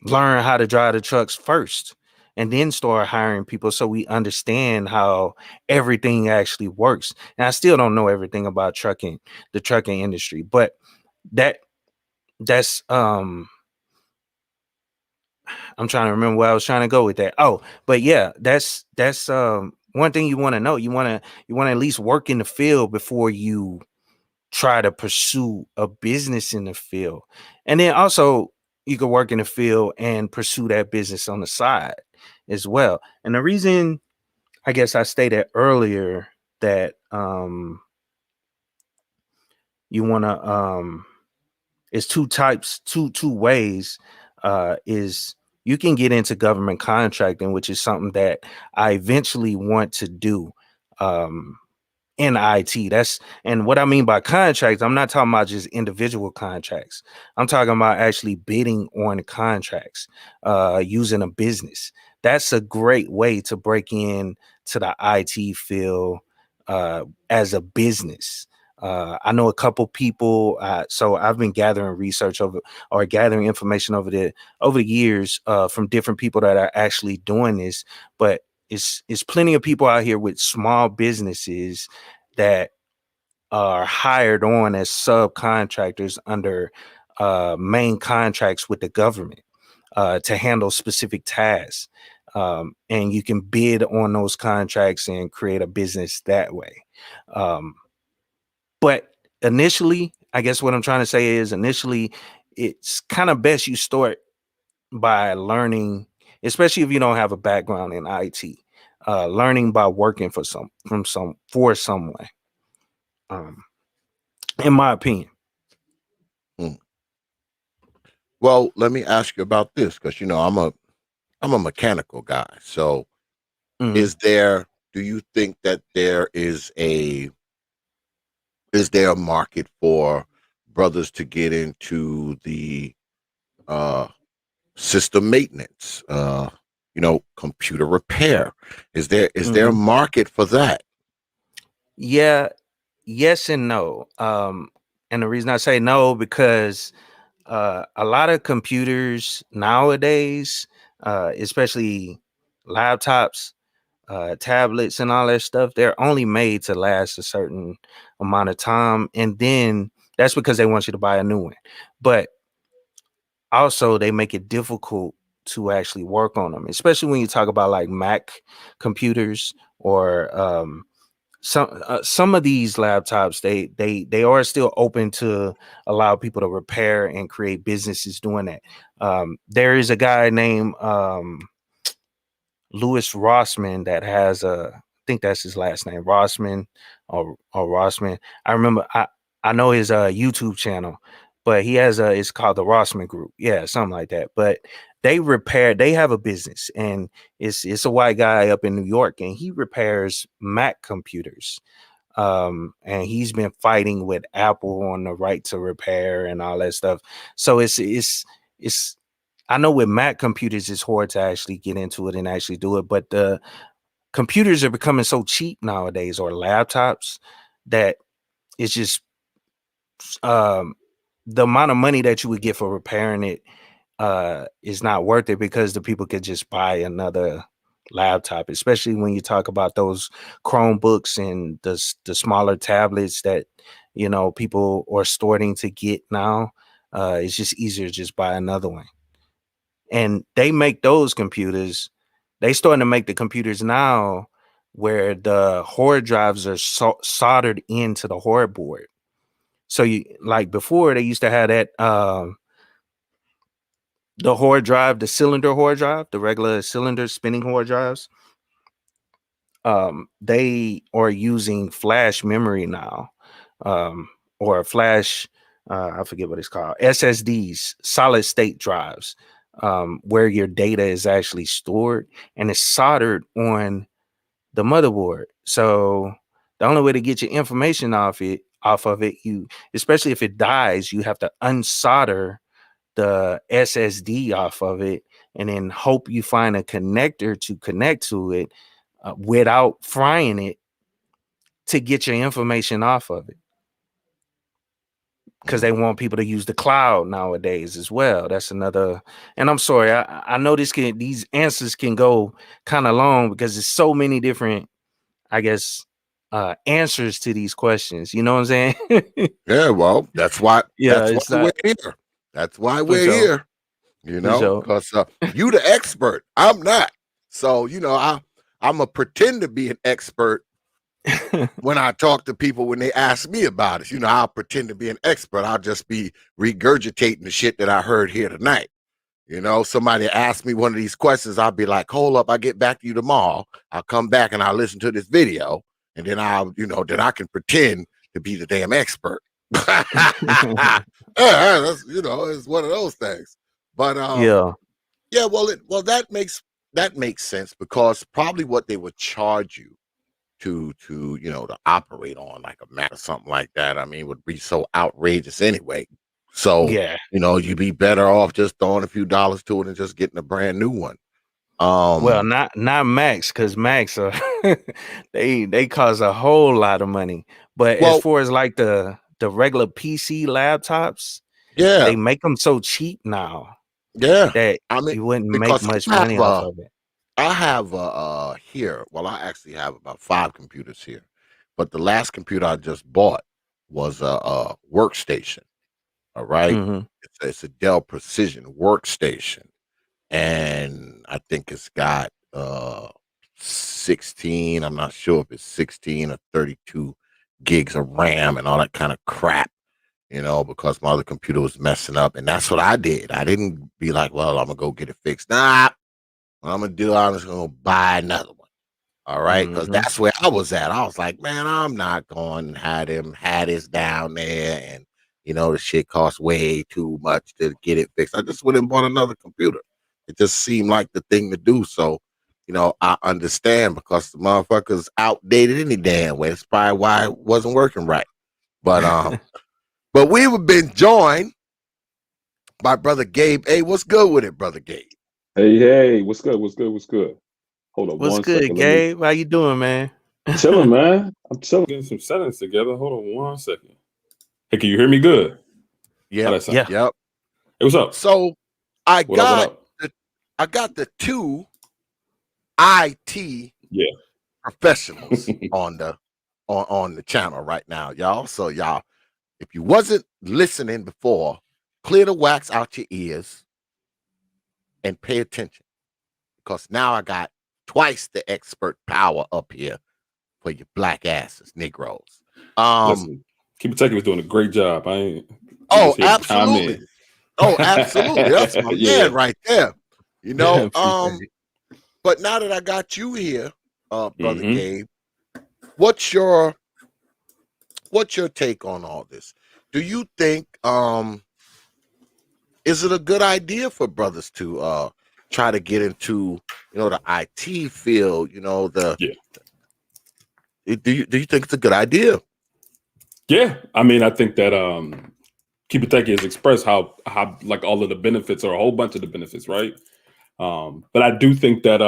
[SPEAKER 5] learn how to drive the trucks first and then start hiring people so we understand how everything actually works. And I still don't know everything about the trucking industry, but that that's I'm trying to remember where I was trying to go with that. Oh, but yeah, that's one thing you want to know. You want to at least work in the field before you try to pursue a business in the field. And then also you could work in the field and pursue that business on the side as well. And the reason I guess I stated earlier that you want to is two ways is you can get into government contracting, which is something that I eventually want to do. In IT. And what I mean by contracts, I'm not talking about just individual contracts. I'm talking about actually bidding on contracts, using a business. That's a great way to break in to the IT field as a business. I know a couple people, so I've been gathering research over or gathering information over the years from different people that are actually doing this. But it's plenty of people out here with small businesses that are hired on as subcontractors under main contracts with the government to handle specific tasks. And you can bid on those contracts and create a business that way. Um, but initially, I guess what I'm trying to say is initially, it's kind of best you start by learning, especially if you don't have a background in IT, learning by working for someone. Um, in my opinion.
[SPEAKER 1] Mm. Well, let me ask you about this because I'm a mechanical guy. So,
[SPEAKER 5] Mhm.
[SPEAKER 1] is there? Do you think that is there a market for brothers to get into the uh, system maintenance? Computer repair. Is there a
[SPEAKER 5] Mhm.
[SPEAKER 1] market for that?
[SPEAKER 5] Yeah, yes and no. And the reason I say no because a lot of computers nowadays, especially laptops, tablets, and all that stuff, they're only made to last a certain amount of time, and then that's because they want you to buy a new one. But also, they make it difficult to actually work on them, especially when you talk about like Mac computers or some of these laptops. They are still open to allow people to repair and create businesses doing that. There is a guy named Louis Rossman that has I think that's his last name, Rossman or Rossman. I remember I know his YouTube channel, but he has it's called the Rossman Group. Yeah, something like that. But they have a business, and it's a white guy up in New York, and he repairs Mac computers. And he's been fighting with Apple on the right to repair and all that stuff. So it's I know with Mac computers, it's hard to actually get into it and actually do it, but the computers are becoming so cheap nowadays, or laptops, that it's just um, the amount of money that you would get for repairing it is not worth it because the people could just buy another laptop, especially when you talk about those Chromebooks and the smaller tablets that people are starting to get now. It's just easier to just buy another one. And they make those computers. They starting to make the computers now where the hard drives are soldered into the hard board. So you like before they used to have that the hard drive, the cylinder hard drive, the regular cylinder spinning hard drives. They are using flash memory now, um, or flash. I forget what it's called. SSDs, solid state drives, where your data is actually stored and it's soldered on the motherboard. So the only way to get your information off of it, especially if it dies, you have to unsolder the SSD off of it and then hope you find a connector to connect to it without frying it to get your information off of it. because they want people to use the cloud nowadays as well. That's another. And I'm sorry, I know these answers can go kind of long because there's so many different, I guess, answers to these questions. You know what I'm saying?
[SPEAKER 1] Yeah, well, that's why
[SPEAKER 5] Yeah, it's
[SPEAKER 1] we're
[SPEAKER 5] not
[SPEAKER 1] here. That's why
[SPEAKER 5] for
[SPEAKER 1] we're
[SPEAKER 5] sure.
[SPEAKER 1] here. You
[SPEAKER 5] For
[SPEAKER 1] know,
[SPEAKER 5] sure.
[SPEAKER 1] because you the expert. I'm not. So, I'm a pretend to be an expert when I talk to people when they ask me about it. I'll pretend to be an expert. I'll just be regurgitating the shit that I heard here tonight. Somebody asked me one of these questions, I'll be like, hold up, I'll get back to you tomorrow. I'll come back and I'll listen to this video, and then then I can pretend to be the damn expert. Yeah, that's, it's one of those things. But
[SPEAKER 5] Yeah.
[SPEAKER 1] yeah, well that makes sense, because probably what they would charge you to to operate on like a Mac or something like that, I mean, would be so outrageous anyway. So,
[SPEAKER 5] Yeah.
[SPEAKER 1] you'd be better off just throwing a few dollars to it and just getting a brand new one.
[SPEAKER 5] Well, not Macs, because Macs are they cost a whole lot of money. But as
[SPEAKER 1] Well,
[SPEAKER 5] far as like the regular PC laptops,
[SPEAKER 1] yeah,
[SPEAKER 5] they make them so cheap now
[SPEAKER 1] yeah.
[SPEAKER 5] that
[SPEAKER 1] I mean,
[SPEAKER 5] you wouldn't make
[SPEAKER 1] because
[SPEAKER 5] much money off of it.
[SPEAKER 1] I have here. Well, I actually have about 5 computers here, but the last computer I just bought was a workstation. All right,
[SPEAKER 5] Mhm.
[SPEAKER 1] it's a Dell Precision workstation, and I think it's got 16. I'm not sure if it's 16 or 32 gigs of RAM and all that kind of crap. Because my other computer was messing up, and that's what I did. I didn't be like, well, I'm gonna go get it fixed. Nah, what I'm gonna do, I'm just gonna buy another one. All right, because
[SPEAKER 5] Mhm.
[SPEAKER 1] that's where I was at. I was like, man, I'm not going to have them had this down there, and the shit costs way too much to get it fixed. I just went and bought another computer. It just seemed like the thing to do. So, I understand, because the motherfucker's outdated any damn way. That's probably why it wasn't working right. But but we've been joined by Brother Gabe. Hey, what's good with it, Brother Gabe?
[SPEAKER 6] Hey, what's good? What's good? What's good? Hold on
[SPEAKER 5] What's
[SPEAKER 6] one
[SPEAKER 5] good,
[SPEAKER 6] second. Let me
[SPEAKER 5] Gabe? How you doing, man?
[SPEAKER 6] chilling, man. I'm chilling. Getting some settings together. Hold on one second. Hey, can you hear me good? How
[SPEAKER 1] Yep,
[SPEAKER 6] that sound?
[SPEAKER 5] Yeah.
[SPEAKER 1] yep.
[SPEAKER 6] Hey, what's up?
[SPEAKER 1] So I
[SPEAKER 6] What up? What
[SPEAKER 1] got
[SPEAKER 6] up?
[SPEAKER 1] I got the 2 IT
[SPEAKER 6] Yeah.
[SPEAKER 1] professionals on the channel right now, y'all. So y'all, if you wasn't listening before, clear the wax out your ears and pay attention, because now I got twice the expert power up here for you black asses, Negroes.
[SPEAKER 6] Listen, T.P.O.T was doing a great job. I ain't. I'm
[SPEAKER 1] Oh,
[SPEAKER 6] just here to chime
[SPEAKER 1] absolutely.
[SPEAKER 6] in.
[SPEAKER 1] Oh, absolutely. That's my
[SPEAKER 6] Yeah.
[SPEAKER 1] man right there.
[SPEAKER 5] Appreciate it.
[SPEAKER 1] But now that I got you here, Brother
[SPEAKER 6] Mm-hmm.
[SPEAKER 1] Gabe, what's your take on all this? Do you think is it a good idea for brothers to try to get into the IT field?
[SPEAKER 6] Yeah.
[SPEAKER 1] Do you think it's a good idea?
[SPEAKER 6] Yeah. I mean, I think that T.P.O.T has expressed how like all of the benefits, or a whole bunch of the benefits, right? But I do think that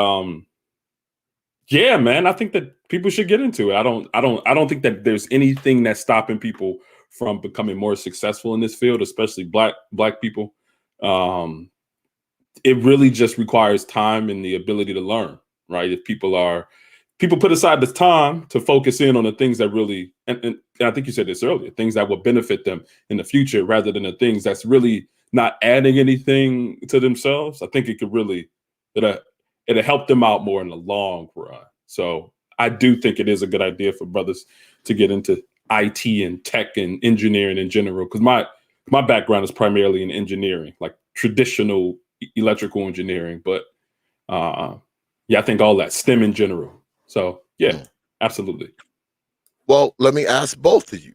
[SPEAKER 6] yeah, man, I think that people should get into it. I don't think that there's anything that's stopping people from becoming more successful in this field, especially black people. Um, it really just requires time and the ability to learn, right? If people put aside the time to focus in on the things that really, and I think you said this earlier, things that will benefit them in the future, rather than the things that's really not adding anything to themselves. I think it could really, it'll help them out more in the long run. So I do think it is a good idea for brothers to get into IT and tech and engineering in general, because my background is primarily in engineering, like traditional electrical engineering. But yeah, I think all that STEM in general. So yeah, absolutely.
[SPEAKER 1] Well, let me ask both of you,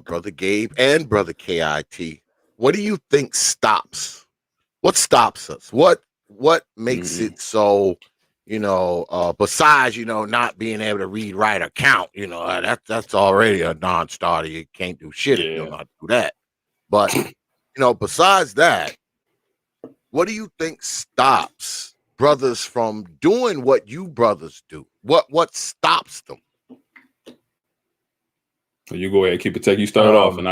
[SPEAKER 1] Brother Gabe and Brother KIT. What do you think stops? What stops us? What makes it so? Besides not being able to read, write, or count, that's already a non-starter. You can't do shit if you don't know how to do that. But besides that, what do you think stops brothers from doing what you brothers do? What stops them?
[SPEAKER 6] So you go ahead, keep it tech. You start off, and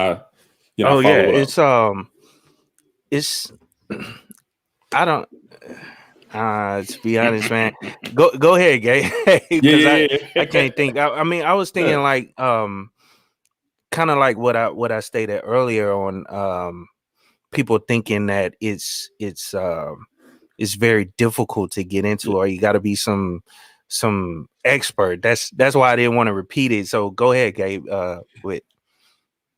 [SPEAKER 6] You know,
[SPEAKER 5] Oh yeah,
[SPEAKER 6] follow up.
[SPEAKER 5] it's I don't. To be honest, man, go ahead, Gay,
[SPEAKER 6] Yeah,
[SPEAKER 5] because
[SPEAKER 6] yeah,
[SPEAKER 5] I
[SPEAKER 6] yeah.
[SPEAKER 5] can't think. I mean, I was thinking like kind of like what I stated earlier on people thinking that it's very difficult to get into, or you got to be some expert. That's why I didn't want to repeat it. So go ahead, Gabe, with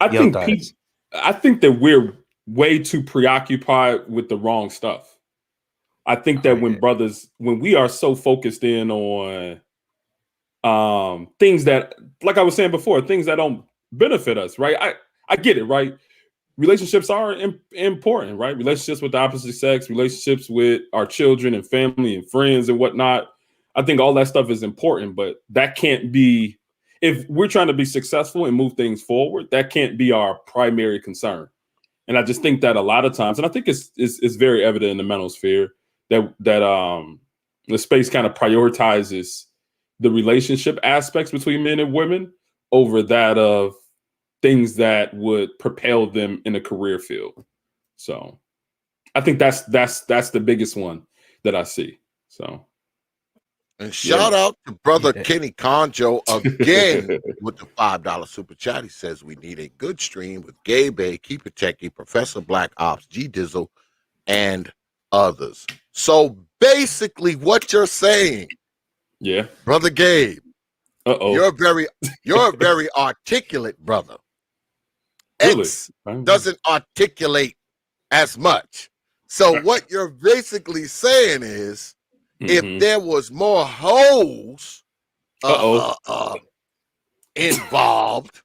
[SPEAKER 6] I
[SPEAKER 5] your
[SPEAKER 6] think
[SPEAKER 5] thoughts.
[SPEAKER 6] I think that we're way too preoccupied with the wrong stuff. I think
[SPEAKER 5] Oh
[SPEAKER 6] that
[SPEAKER 5] yeah.
[SPEAKER 6] when we are so focused in on things that, like I was saying before, things that don't benefit us, right? I get it, right? Relationships are important, right? Relationships with the opposite sex, relationships with our children and family and friends and whatnot. I think all that stuff is important, but that can't be, if we're trying to be successful and move things forward, that can't be our primary concern. And I just think that a lot of times, and I think it's very evident in the mental sphere that the space kind of prioritizes the relationship aspects between men and women over that of things that would propel them in a career field. So I think that's the biggest one that I see. So
[SPEAKER 1] And
[SPEAKER 6] yeah,
[SPEAKER 1] shout out to brother
[SPEAKER 5] Yeah.
[SPEAKER 1] Kenny Conjo again
[SPEAKER 6] man.
[SPEAKER 1] with the $5 super chat. He says we need a good stream with Gabe A, Keep It Techie, Professor Black Ops, G Dizzle, and others. So basically, what you're saying,
[SPEAKER 6] Yeah.
[SPEAKER 1] brother Gabe,
[SPEAKER 6] Uh-oh.
[SPEAKER 1] you're a very articulate brother.
[SPEAKER 6] Really?
[SPEAKER 1] X doesn't articulate as much. So what you're basically saying is, if
[SPEAKER 6] Mhm.
[SPEAKER 1] there was more holes
[SPEAKER 6] Uh-oh.
[SPEAKER 1] involved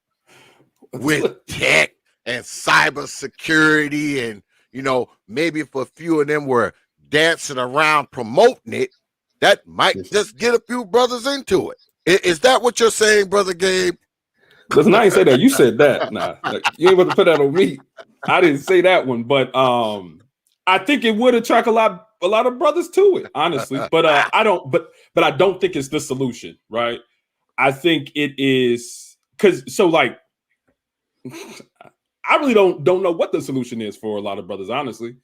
[SPEAKER 1] with tech and cybersecurity, and maybe if a few of them were dancing around promoting it, that might just get a few brothers into it. Is that what you're saying, brother Gabe?
[SPEAKER 6] Listen, I ain't say that. You said that. Nah, you ain't about to put that on me. I didn't say that one, but I think it would attract a lot of brothers to it, honestly. But I don't. But I don't think it's the solution, right? I think it is because like I really don't know what the solution is for a lot of brothers, honestly.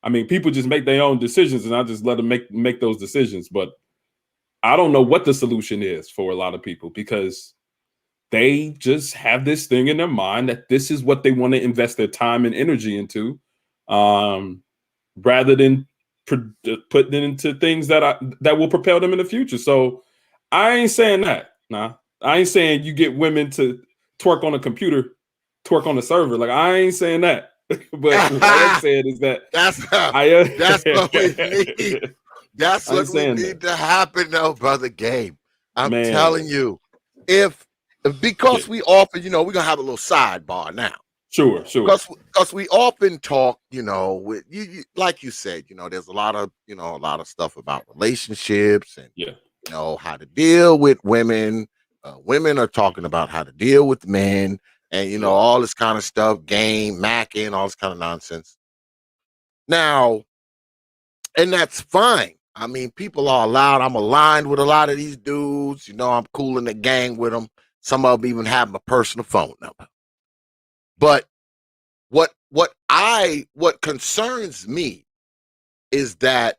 [SPEAKER 6] I mean, people just make their own decisions, and I just let them make those decisions. But I don't know what the solution is for a lot of people because they just have this thing in their mind that this is what they want to invest their time and energy into, rather than putting it into things that will propel them in the future. So I ain't saying that. Nah, I ain't saying you get women to twerk on a computer, twerk on a server. Like I ain't saying that. But what I am saying is that
[SPEAKER 1] that's that's what we need. That's
[SPEAKER 6] I ain't
[SPEAKER 1] what we
[SPEAKER 6] saying
[SPEAKER 1] need
[SPEAKER 6] that,
[SPEAKER 1] to happen, though, brother Gabe. I'm telling
[SPEAKER 6] man.
[SPEAKER 1] you,
[SPEAKER 6] Yeah,
[SPEAKER 1] because we often, we're gonna have a little sidebar now.
[SPEAKER 6] sure.
[SPEAKER 1] Because we often talk, with like you said, there's a lot of stuff about relationships and
[SPEAKER 6] Yeah,
[SPEAKER 1] how to deal with women. Women are talking about how to deal with men, and
[SPEAKER 6] yeah,
[SPEAKER 1] all this kind of stuff, game, macking, all this kind of nonsense. Now, and that's fine. I mean, people are allowed. I'm aligned with a lot of these dudes. I'm cool in the gang with them. Some of them even have my personal phone number. But what concerns me is that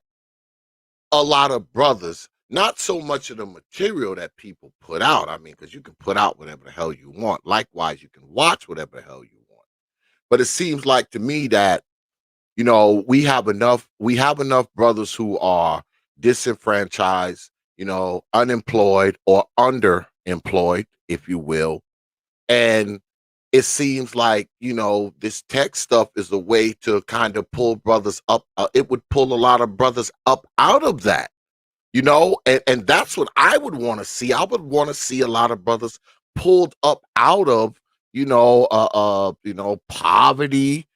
[SPEAKER 1] a lot of brothers, not so much of the material that people put out. I mean, because you can put out whatever the hell you want. Likewise, you can watch whatever the hell you want. But it seems like to me that we have enough brothers who are disenfranchised, unemployed or underemployed, if you will. And it seems like, this tech stuff is a way to kind of pull brothers up. It would pull a lot of brothers up out of that, and that's what I would want to see. I would want to see a lot of brothers pulled up out of, poverty,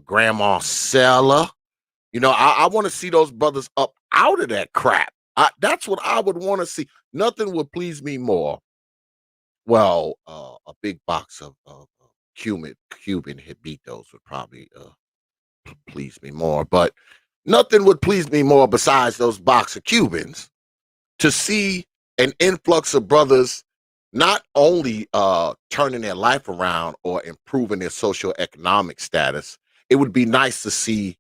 [SPEAKER 1] grandma Sella. I want to see those brothers up out of that crap. That's what I would want to see. Nothing would please me more. Well, a big box of Cuban hibitos would probably please me more, but nothing would please me more besides those box of Cubans to see an influx of brothers not only turning their life around or improving their socioeconomic status, it would be nice to see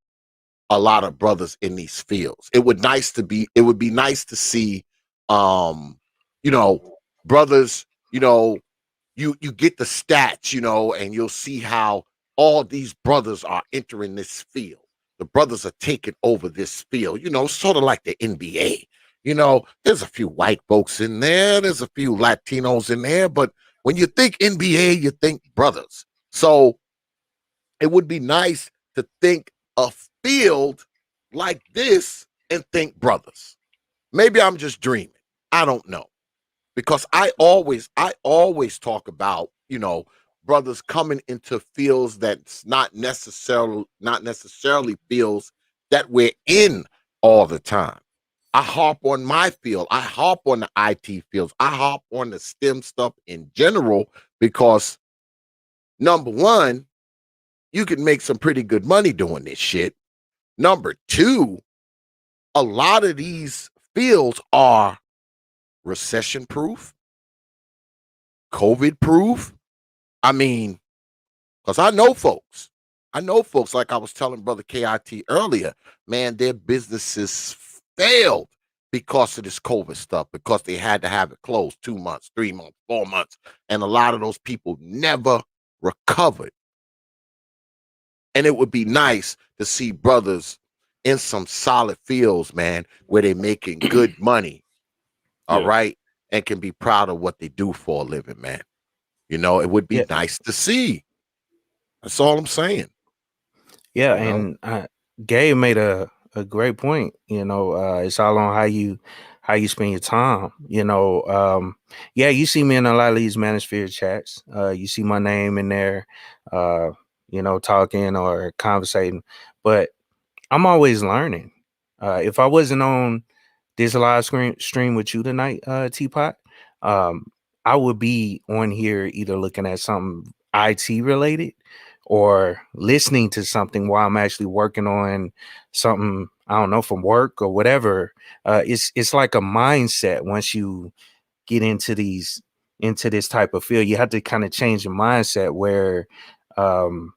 [SPEAKER 1] a lot of brothers in these fields. It would be nice to see you know, brothers, you get the stats, and you'll see how all these brothers are entering this field. The brothers are taking over this field, sort of like the NBA. There's a few white folks in there, there's a few Latinos in there, but when you think NBA, you think brothers. So it would be nice to think a field like this and think brothers. Maybe I'm just dreaming. I don't know, because I always talk about, brothers coming into fields that's not necessarily fields that we're in all the time. I harp on my field. I harp on the IT fields. I harp on the STEM stuff in general because, number one, you can make some pretty good money doing this shit. Number two, a lot of these fields are recession proof, COVID proof. I mean, because I know folks, like I was telling Brother KIT earlier, man, their businesses failed because of this COVID stuff, because they had to have it closed 2 months, 3 months, 4 months. And a lot of those people never recovered. And it would be nice to see brothers in some solid fields, man, where they're making good money, all
[SPEAKER 6] Yeah.
[SPEAKER 1] right, and can be proud of what they do for a living, man. It would be
[SPEAKER 5] Yeah.
[SPEAKER 1] nice to see. That's all I'm saying.
[SPEAKER 5] Yeah,
[SPEAKER 1] You know?
[SPEAKER 5] and Gabe made a great point. It's all on how you spend your time. Yeah, you see me in a lot of these manosphere chats. You see my name in there, uh, talking or conversating, but I'm always learning. If I wasn't on this live stream with you tonight, Teapot, um, I would be on here either looking at something IT related or listening to something while I'm actually working on something, I don't know, from work or whatever. It's like a mindset once you get into this type of field. You have to kind of change your mindset where um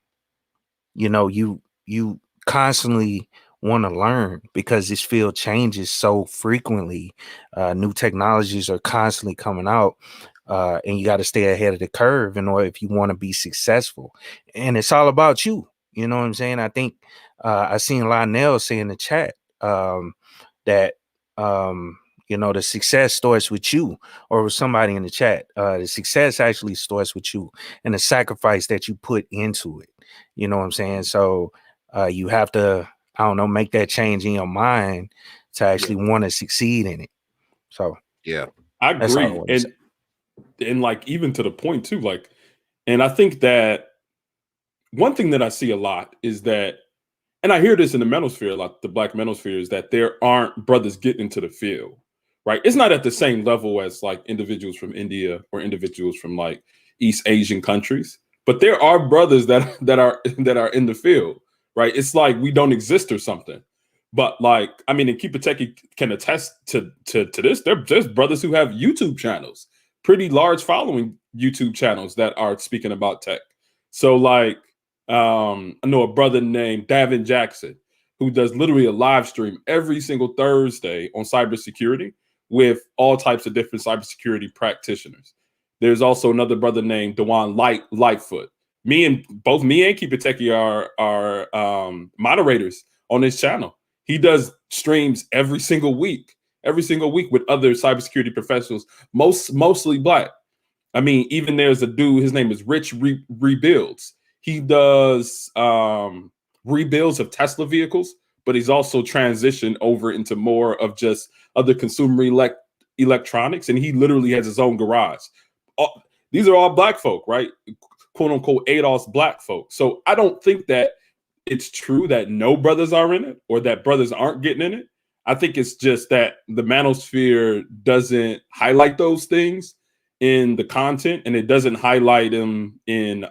[SPEAKER 5] you constantly want to learn because this field changes so frequently. New technologies are constantly coming out, and you got to stay ahead of the curve in order if you want to be successful. And it's all about you. You know what I'm saying? I think I seen Lionel say in the chat that the success starts with you, or with somebody in the chat. The success actually starts with you and the sacrifice that you put into it. You know what I'm saying? So you have to, I don't know, make that change in your mind to actually want to succeed in it. So
[SPEAKER 1] Yeah.
[SPEAKER 6] I
[SPEAKER 5] that's all I
[SPEAKER 6] agree.
[SPEAKER 5] want to say.
[SPEAKER 6] And like even to the point too, like, and I think that one thing that I see a lot is that, and I hear this in the manosphere, like the black manosphere, is that there aren't brothers getting into the field, right? It's not at the same level as like individuals from India or individuals from like East Asian countries, but there are brothers that are in the field, right? It's like we don't exist or something. But like, I mean, and Keep It Techie can attest to this. There's brothers who have YouTube channels, pretty large following YouTube channels that are speaking about tech. So like, I know a brother named Davin Jackson who does literally a live stream every single Thursday on cybersecurity with all types of different cybersecurity practitioners. There's also another brother named Dewan Lightfoot. Both me and Keep It Techie are moderators on his channel. He does streams every single week with other cybersecurity professionals, mostly black. I mean, even there's a dude, his name is Rich Rebuilds. He does rebuilds of Tesla vehicles, but he's also transitioned over into more of just other consumer electronics. And he literally has his own garage. These are all black folk, right? Quote unquote, ADOS black folk. So I don't think that it's true that no brothers are in it or that brothers aren't getting in it. I think it's just that the manosphere doesn't highlight those things in the content, and it doesn't highlight them in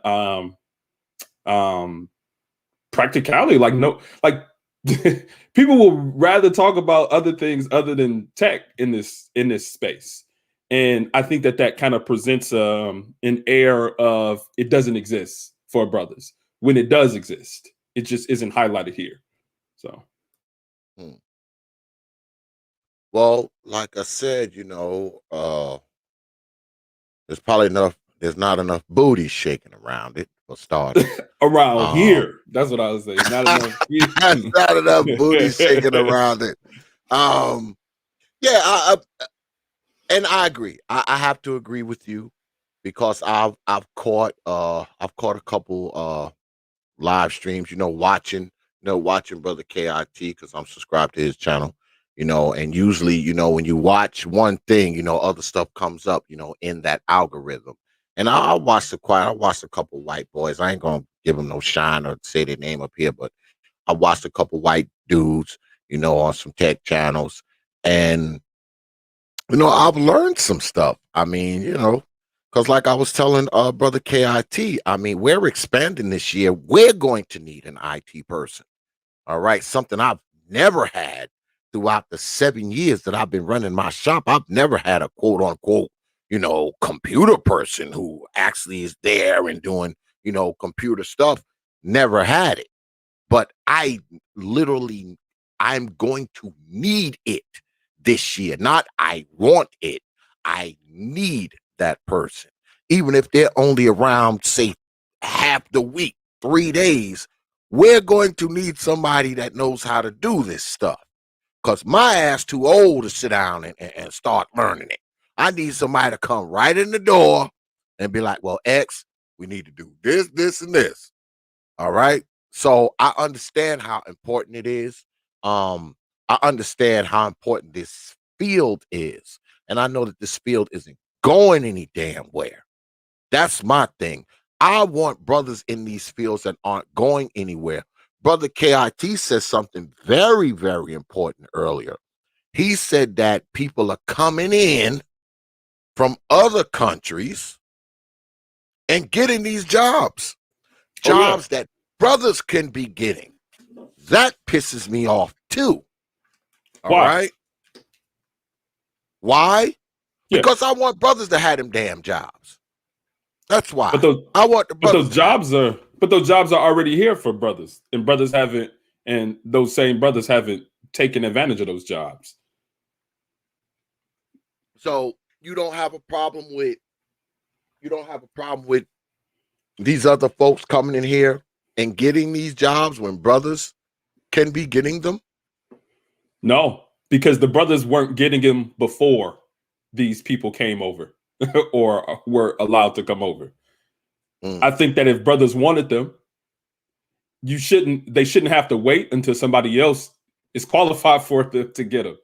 [SPEAKER 6] practicality. Like no, like people will rather talk about other things other than tech in this space. And I think that kind of presents an air of it doesn't exist for brothers when it does exist. It just isn't highlighted here. So,
[SPEAKER 1] Well, like I said, there's not enough booty shaking around it for starters.
[SPEAKER 6] around here, that's what I was saying. Not enough.
[SPEAKER 1] Not enough booty shaking around it. Yeah, and I agree. I have to agree with you because I've caught a couple live streams, watching Brother KIT because I'm subscribed to his channel, and usually, when you watch one thing, other stuff comes up, in that algorithm. And I watched a couple white boys. I ain't gonna give them no shine or say their name up here, but I watched a couple white dudes, on some tech channels, and I've learned some stuff. I mean, because like I was telling Brother KIT, I mean, we're expanding this year. We're going to need an IT person. All right. Something I've never had throughout the 7 years that I've been running my shop. I've never had a quote unquote, computer person who actually is there and doing, computer stuff. Never had it. But I'm going to need it this year. Not I want it. I need that person. Even if they're only around, say, half the week, 3 days, we're going to need somebody that knows how to do this stuff. Because my ass too old to sit down and start learning it. I need somebody to come right in the door and be like, well, X, we need to do this, this, and this. All right. So I understand how important it is. I understand how important this field is. And I know that this field isn't going any damn where. That's my thing. I want brothers in these fields that aren't going anywhere. Brother KIT says something very, very important earlier. He said that people are coming in from other countries and getting these jobs. Jobs that brothers can be getting. That pisses me off too. All
[SPEAKER 6] Why?
[SPEAKER 1] right. Why?
[SPEAKER 6] Yeah.
[SPEAKER 1] Because I want brothers to have them damn jobs. That's why.
[SPEAKER 6] I want the brothers. But those jobs are already here for brothers, and those same brothers haven't taken advantage of those jobs.
[SPEAKER 1] So you don't have a problem with these other folks coming in here and getting these jobs when brothers can be getting them?
[SPEAKER 6] No, because the brothers weren't getting them before these people came over or were allowed to come over. I think that if brothers wanted them, they shouldn't have to wait until somebody else is qualified for it to get them.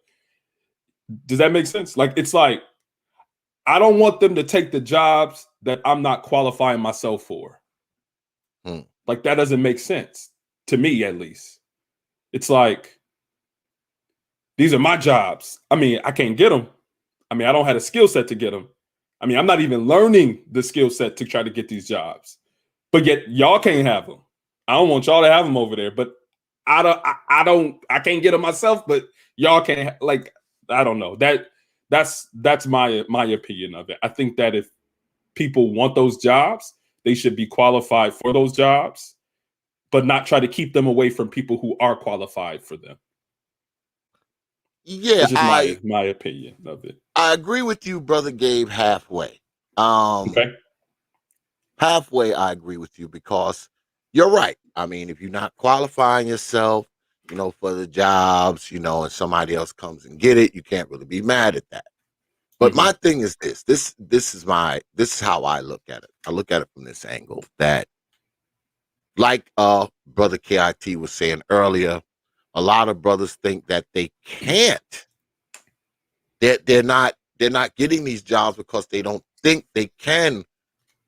[SPEAKER 6] Does that make sense? It's like, I don't want them to take the jobs that I'm not qualifying myself for. Like, that doesn't make sense to me, at least. It's like, these are my jobs. I mean, I can't get them. I mean, I don't have a skill set to get them. I mean, I'm not even learning the skill set to try to get these jobs. But yet y'all can't have them. I don't want y'all to have them over there, but I can't get them myself, but y'all can't. I don't know. That's my opinion of it. I think that if people want those jobs, they should be qualified for those jobs, but not try to keep them away from people who are qualified for them.
[SPEAKER 1] Yeah,
[SPEAKER 6] that's just my opinion of it.
[SPEAKER 1] I agree with you, Brother Gabe, halfway.
[SPEAKER 6] Okay.
[SPEAKER 1] Halfway, I agree with you because you're right. I mean, if you're not qualifying yourself, for the jobs, and somebody else comes and get it, you can't really be mad at that. But my thing is this is how I look at it. I look at it from this angle that, like Brother KIT was saying earlier, a lot of brothers think that they can't. They're not getting these jobs because they don't think they can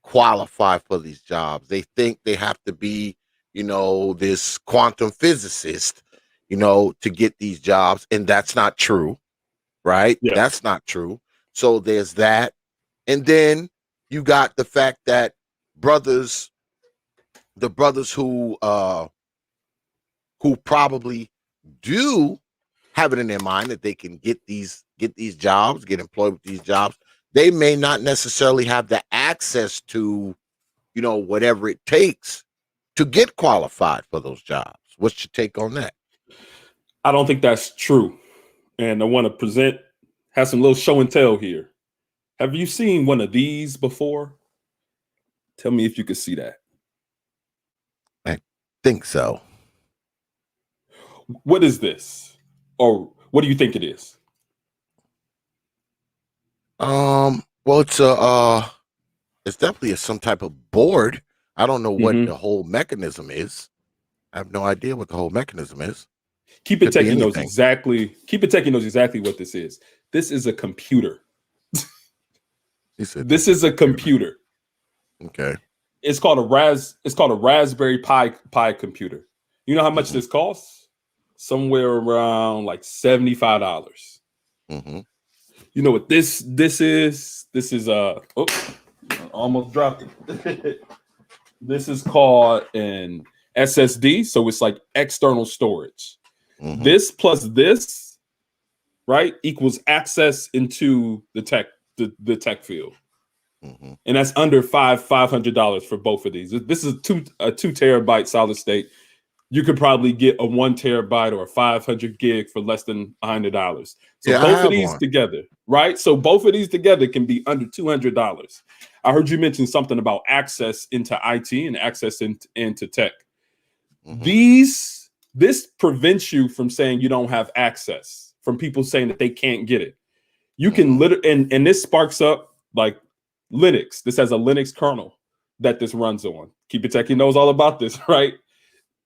[SPEAKER 1] qualify for these jobs. They think they have to be, this quantum physicist, to get these jobs, and that's not true, right?
[SPEAKER 6] Yeah.
[SPEAKER 1] That's not true. So there's that, and then you got the fact that the brothers who probably do have it in their mind that they can get these jobs, get employed with these jobs. they may not necessarily have the access to, whatever it takes to get qualified for those jobs. What's your take on that?
[SPEAKER 6] I don't think that's true. And I want to have some little show and tell here. Have you seen one of these before? Tell me if you could see that.
[SPEAKER 1] I think so.
[SPEAKER 6] What is this? Or what do you think it is?
[SPEAKER 1] Well, it's definitely some type of board. I don't know what the whole mechanism is. I have no idea what the whole mechanism is.
[SPEAKER 6] Keep It Techie knows exactly what this is. This is a computer. This is a computer.
[SPEAKER 1] Okay.
[SPEAKER 6] It's called a Raspberry Pi computer. You know how much this costs? Somewhere around like $75. You know what this is? This is almost dropped it. This is called an SSD, so it's like external storage. This plus this, right, equals access into the tech field. And that's under $500 for both of these. This is a 2 terabyte solid state. You could probably get a 1 terabyte or a 500 gig for less than $100. So both of these together, right? So both of these together can be under $200. I heard you mention something about access into IT and access into tech. This prevents you from saying you don't have access, from people saying that they can't get it. You can and this sparks up like Linux. This has a Linux kernel that this runs on. Keep It Techie knows all about this, right?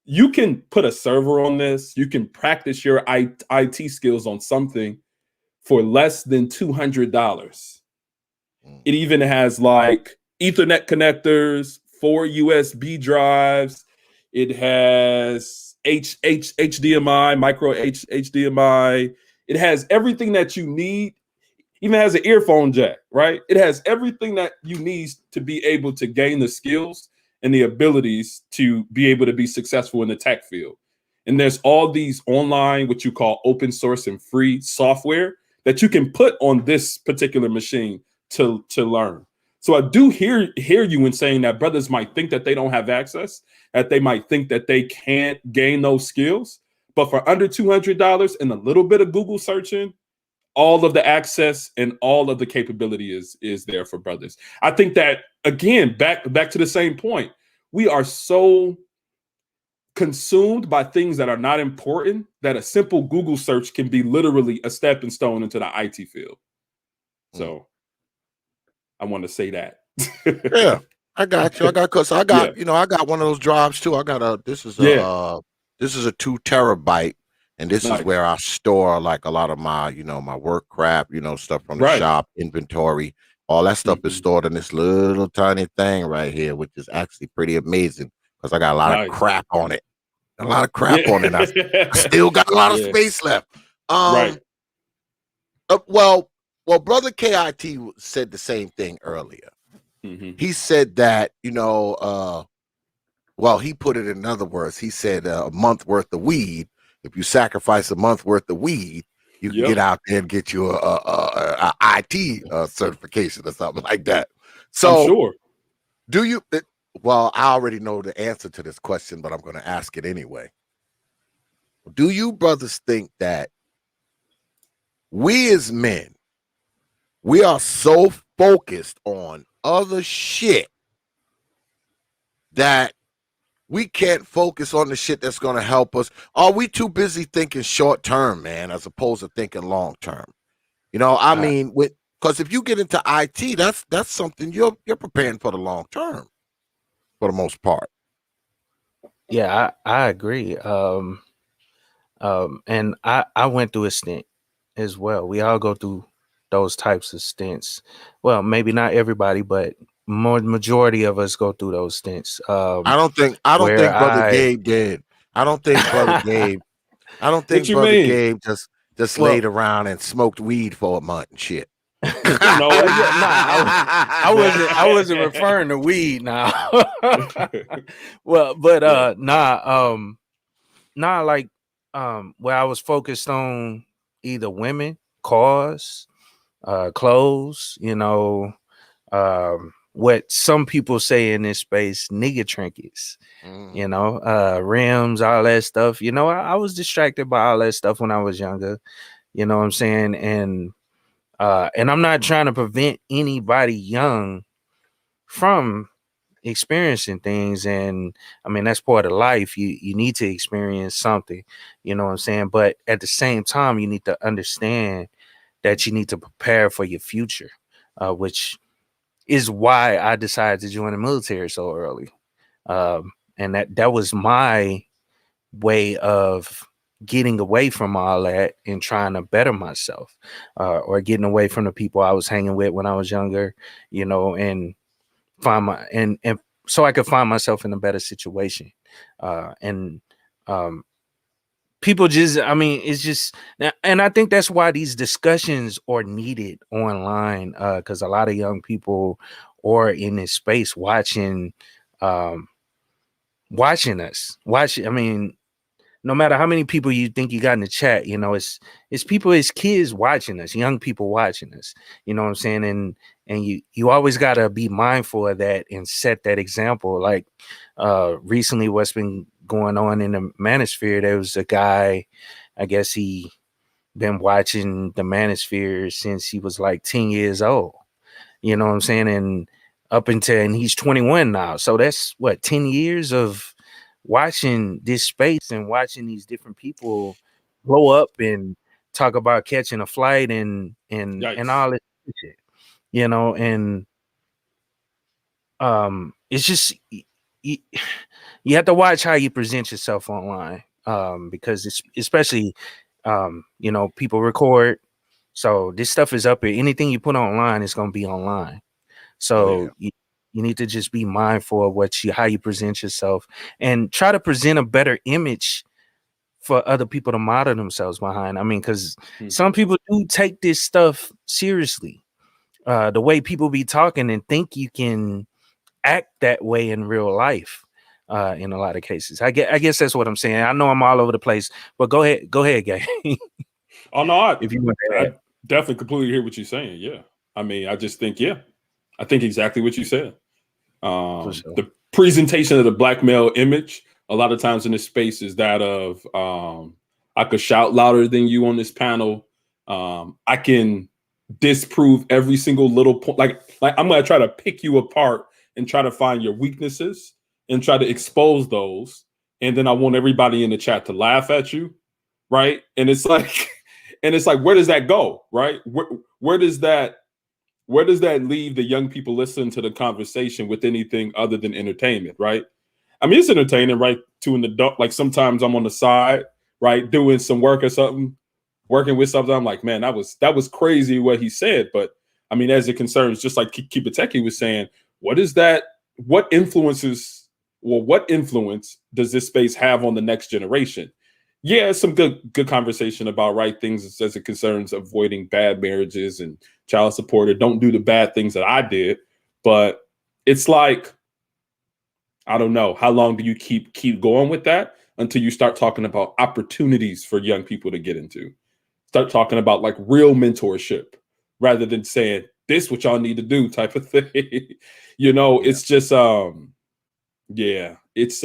[SPEAKER 6] You can put a server on this. You can practice your IT skills on something for less than $200. It even has like Ethernet connectors, 4 USB drives. It has HDMI, micro HDMI. It has everything that you need. Even has an earphone jack, right? It has everything that you need to be able to gain the skills and the abilities to be able to be successful in the tech field. And there's all these online, what you call open source and free software that you can put on this particular machine to learn. So I do hear you in saying that brothers might think that they don't have access, that they might think that they can't gain those skills. But for under $200 and a little bit of Google searching, all of the access and all of the capability is there for brothers. I think that, again, back to the same point, we are so consumed by things that are not important that a simple Google search can be literally a stepping stone into the IT field. So I want to say that.
[SPEAKER 1] Yeah, I got you. I got one of those drives too. This is a 2 terabyte. And this is where I store like a lot of my, my work crap, stuff from the shop, inventory. All that stuff is stored in this little tiny thing right here, which is actually pretty amazing because I got a lot of crap on it. A lot of crap on it. I still got a lot of space left. Well, Brother KIT said the same thing earlier. He said that, well, he put it in other words. He said a month worth of weed. If you sacrifice a month worth of weed, you can get out there and get you a IT certification or something like that. So,
[SPEAKER 6] I'm sure.
[SPEAKER 1] Do you? Well, I already know the answer to this question, but I'm going to ask it anyway. Do you brothers think that we as men, we are so focused on other shit that we can't focus on the shit that's going to help us? Are we too busy thinking short term, man, as opposed to thinking long term? I mean, because if you get into IT, that's something you're preparing for the long term, for the most part.
[SPEAKER 5] Yeah, I agree. And I went through a stint as well. We all go through those types of stints. Well, maybe not everybody, but majority of us go through those stints.
[SPEAKER 1] I don't think Brother Gabe did. I don't think Brother Gabe. I don't think Brother Gabe just laid around and smoked weed for a month and shit.
[SPEAKER 5] I wasn't referring to weed now. Well, but where I was focused on either women, cars, clothes, what some people say in this space, nigga trinkets, rims, all that stuff. I was distracted by all that stuff when I was younger. You know what I'm saying? And I'm not trying to prevent anybody young from experiencing things. And I mean, that's part of life. You need to experience something, you know what I'm saying? But at the same time, you need to understand that you need to prepare for your future, which is why I decided to join the military so early. And that was my way of getting away from all that and trying to better myself, or getting away from the people I was hanging with when I was younger, and and so I could find myself in a better situation. And people just, I mean, it's just, and I think that's why these discussions are needed online, because a lot of young people are in this space watching us. I mean, no matter how many people you think you got in the chat, it's people, it's kids watching us, young people watching us. You know what I'm saying? And you always gotta be mindful of that and set that example. Like recently, what's been going on in the manosphere, there was a guy, I guess he been watching the manosphere since he was like 10 years old. You know what I'm saying? And and he's 21 now. So that's what, 10 years of watching this space and watching these different people blow up and talk about catching a flight and
[SPEAKER 6] Yikes.
[SPEAKER 5] all this shit, and it's just you, have to watch how you present yourself online, because it's especially people record, so this stuff is up here. Anything you put online is going to be online.
[SPEAKER 1] Oh yeah.
[SPEAKER 5] So you need to just be mindful of how you present yourself and try to present a better image for other people to model themselves behind. I mean, because some people do take this stuff seriously. The way people be talking and think you can act that way in real life. In a lot of cases, I guess that's what I'm saying. I know I'm all over the place, but go ahead, Gay.
[SPEAKER 6] Oh no,
[SPEAKER 5] If you want to
[SPEAKER 6] I
[SPEAKER 5] add.
[SPEAKER 6] definitely completely hear what you're saying. Yeah, I mean, I just think, I think exactly what you said.
[SPEAKER 5] For sure.
[SPEAKER 6] The presentation of the black male image a lot of times in this space is that of I could shout louder than you on this panel. I can disprove every single little point. Like I'm gonna try to pick you apart and try to find your weaknesses and try to expose those. And then I want everybody in the chat to laugh at you, right? And it's like, where does that go, right? Where does that leave the young people listening to the conversation with anything other than entertainment, right? I mean, it's entertaining, right? To an adult, like sometimes I'm on the side, right, doing some work or something, working with something. I'm like, man, that was crazy what he said. But I mean, as it concerns, just like Keep It Techie was saying, what is that? What influences? Well, what influence does this space have on the next generation? Yeah, some good conversation about right things as it concerns avoiding bad marriages and child support, or don't do the bad things that I did. But it's like, I don't know, how long do you keep going with that until you start talking about opportunities for young people to get into? Start talking about like real mentorship rather than saying this what y'all need to do type of thing.
[SPEAKER 1] Yeah.
[SPEAKER 6] It's just yeah, it's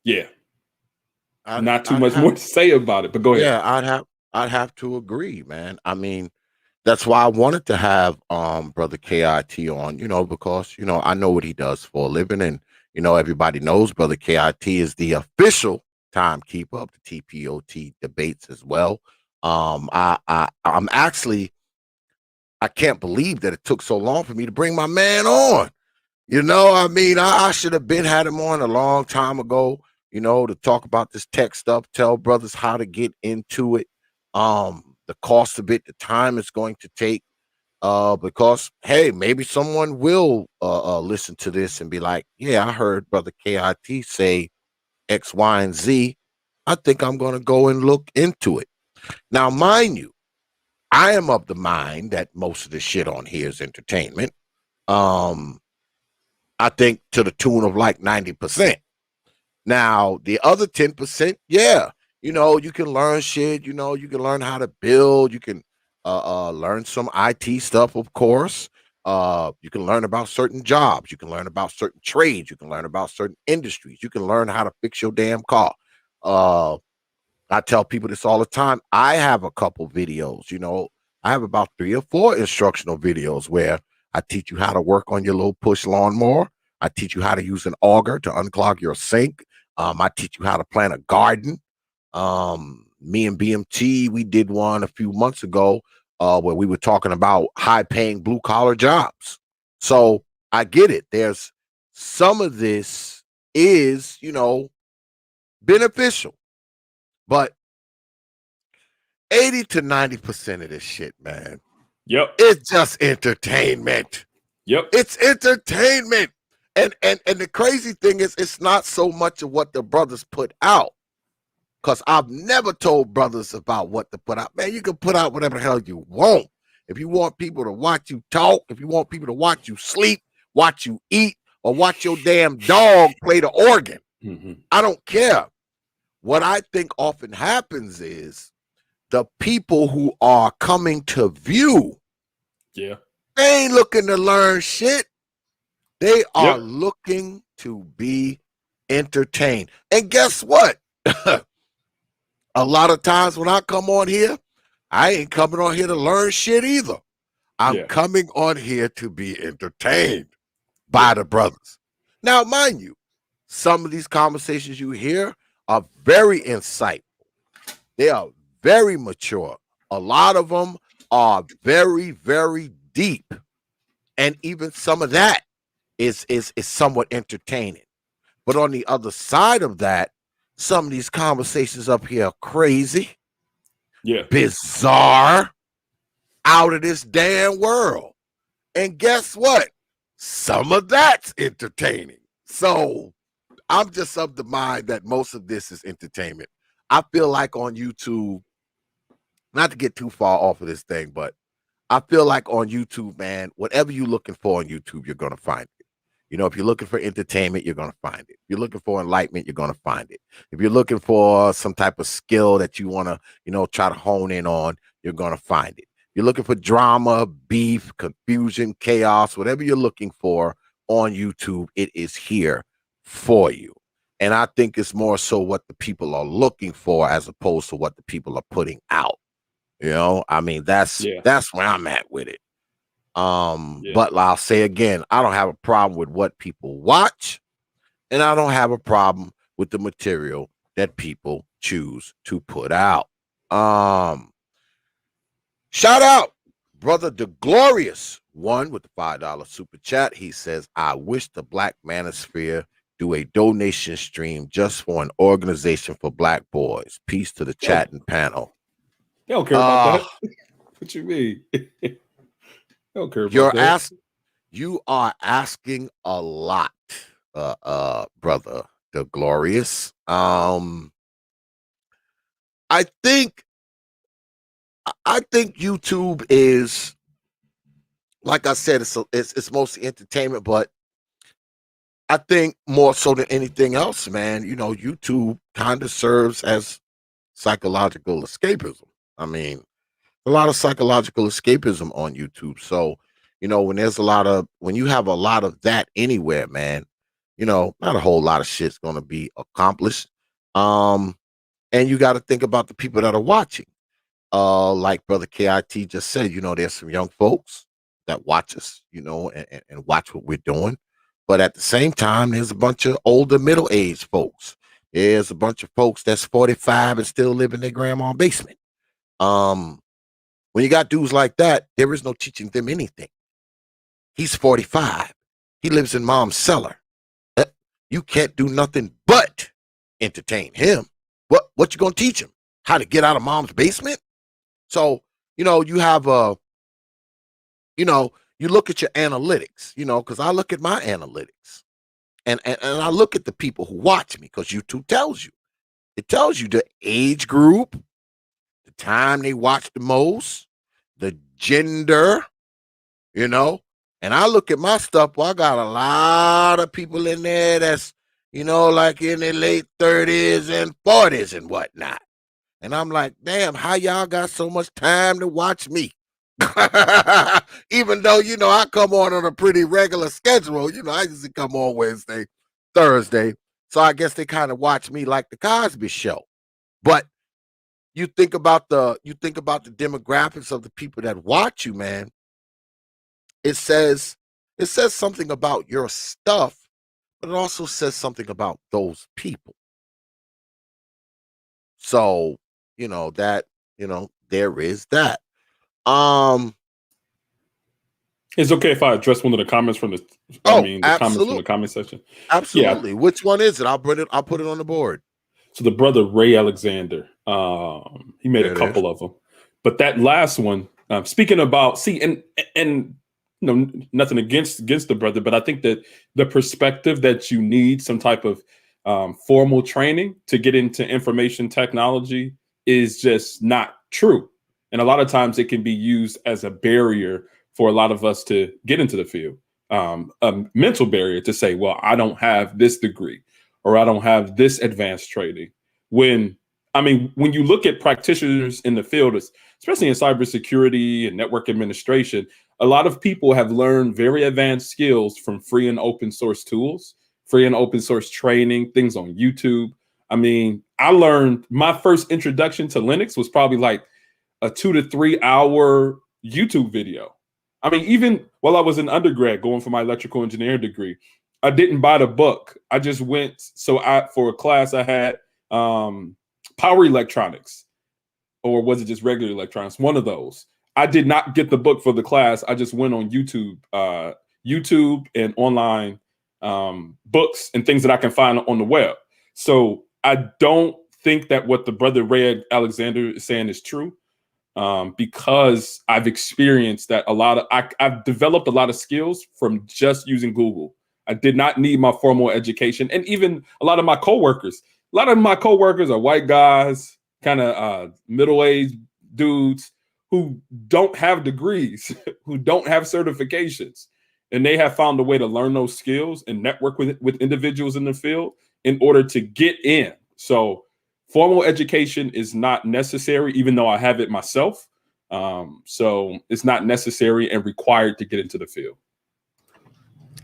[SPEAKER 6] yeah, not too
[SPEAKER 1] I'd
[SPEAKER 6] much
[SPEAKER 1] have
[SPEAKER 6] more to say about it, but go ahead.
[SPEAKER 1] Yeah, I'd have to agree, man. I mean, that's why I wanted to have brother KIT on, because I know what he does for a living, and everybody knows brother KIT is the official timekeeper of the T.P.O.T debates as well. I'm actually, I can't believe that it took so long for me to bring my man on. I mean, I should have been had him on a long time ago, to talk about this tech stuff, tell brothers how to get into it, the cost of it, the time it's going to take. Because hey, maybe someone will listen to this and be like, yeah, I heard brother KIT say X, Y, and Z. I think I'm gonna go and look into it. Now, mind you, I am of the mind that most of the shit on here is entertainment. Um, I think to the tune of like 90%. Now, the other 10%, yeah, You can learn shit. You can learn how to build. You can learn some IT stuff, of course. You can learn about certain jobs. You can learn about certain trades. You can learn about certain industries. You can learn how to fix your damn car. Uh, I tell people this all the time. I have a couple videos. I have about 3 or 4 instructional videos where I teach you how to work on your little push lawnmower. I teach you how to use an auger to unclog your sink. I teach you how to plant a garden. Me and BMT, we did one a few months ago where we were talking about high paying blue collar jobs. So I get it. There's some of this is, beneficial, but 80 to 90% of this shit, man,
[SPEAKER 6] Yep.
[SPEAKER 1] it's just entertainment.
[SPEAKER 6] Yep.
[SPEAKER 1] It's entertainment. And the crazy thing is, it's not so much of what the brothers put out. Because I've never told brothers about what to put out. Man, you can put out whatever the hell you want. If you want people to watch you talk, if you want people to watch you sleep, watch you eat, or watch your damn dog play the organ, I don't care. What I think often happens is the people who are coming to view,
[SPEAKER 6] Yeah.
[SPEAKER 1] they ain't looking to learn shit. They are looking to be entertained. And guess what? A lot of times when I come on here, I ain't coming on here to learn shit either. I'm coming on here to be entertained by the brothers. Now, mind you, some of these conversations you hear are very insightful. They are very mature. A lot of them are very, very deep. And even some of that is somewhat entertaining. But on the other side of that, some of these conversations up here are crazy, bizarre, out of this damn world. And guess what? Some of that's entertaining. So I'm just of the mind that most of this is entertainment. I feel like on YouTube, not to get too far off of this thing, but I feel like on YouTube, man, whatever you're looking for on YouTube, you're going to find it. If you're looking for entertainment, you're going to find it. If you're looking for enlightenment, you're going to find it. If you're looking for some type of skill that you want to, try to hone in on, you're going to find it. If you're looking for drama, beef, confusion, chaos, whatever you're looking for on YouTube, it is here for you. And I think it's more so what the people are looking for as opposed to what the people are putting out. I mean, that's where I'm at with it. But I'll say again, I don't have a problem with what people watch, and I don't have a problem with the material that people choose to put out. Shout out, brother the Glorious One with the $5 super chat. He says, I wish the Black Manosphere do a donation stream just for an organization for Black boys. Peace to the chat and panel.
[SPEAKER 6] They don't care about that. What you mean? Don't care about that.
[SPEAKER 1] You are asking a lot, brother the Glorious. I think YouTube is, like I said, it's mostly entertainment, but I think more so than anything else, man, YouTube kind of serves as psychological escapism. I mean, a lot of psychological escapism on YouTube. So, when you have a lot of that anywhere, man, not a whole lot of shit's going to be accomplished. And you got to think about the people that are watching. Like brother KIT just said, there's some young folks that watch us, and watch what we're doing. But at the same time, there's a bunch of older middle-aged folks. There's a bunch of folks that's 45 and still live in their grandma's basement. When you got dudes like that, there is no teaching them anything. He's 45. He lives in mom's cellar. You can't do nothing but entertain him. What you gonna teach him? How to get out of mom's basement? So, you have you look at your analytics, because I look at my analytics. And I look at the people who watch me, because YouTube tells you. It tells you the age group, the time they watch the most, the gender, and I look at my stuff. Well, I got a lot of people in there that's, like in their late 30s and 40s and whatnot. And I'm like, damn, how y'all got so much time to watch me? Even though, you know, I come on a pretty regular schedule. You know, I usually come on Wednesday, Thursday. So I guess they kind of watch me like the Cosby Show. But you think about the demographics of the people that watch you, man. It says something about your stuff, but it also says something about those people. So, you know, there is that.
[SPEAKER 6] It's okay if I address one of the comments from the comments from the comment section.
[SPEAKER 1] Absolutely.
[SPEAKER 6] Yeah.
[SPEAKER 1] Which one is it? I'll put it on the board.
[SPEAKER 6] So the brother Ray Alexander, he made a couple of them, but that last one, speaking about, and you know, nothing against the brother, but I think that the perspective that you need some type of formal training to get into information technology is just not true, and a lot of times it can be used as a barrier for a lot of us to get into the field, a mental barrier to say, well, I don't have this degree, or I don't have this advanced training. When you look at practitioners in the field, especially in cybersecurity and network administration, a lot of people have learned very advanced skills from free and open source tools, free and open source training, things on YouTube. I mean, I learned my first introduction to Linux was probably like a 2 to 3 hour YouTube video. I mean, even while I was in undergrad going for my electrical engineering degree, I didn't buy the book. I just went. For a class I had power electronics, or was it just regular electronics? One of those. I did not get the book for the class. I just went on YouTube and online books and things that I can find on the web. So I don't think that what the brother Ray Alexander is saying is true. Because I've experienced that I've developed a lot of skills from just using Google. I did not need my formal education. And even a lot of my coworkers are white guys, kind of middle-aged dudes who don't have degrees, who don't have certifications. And they have found a way to learn those skills and network with individuals in the field in order to get in. So formal education is not necessary, even though I have it myself. So it's not necessary and required to get into the field.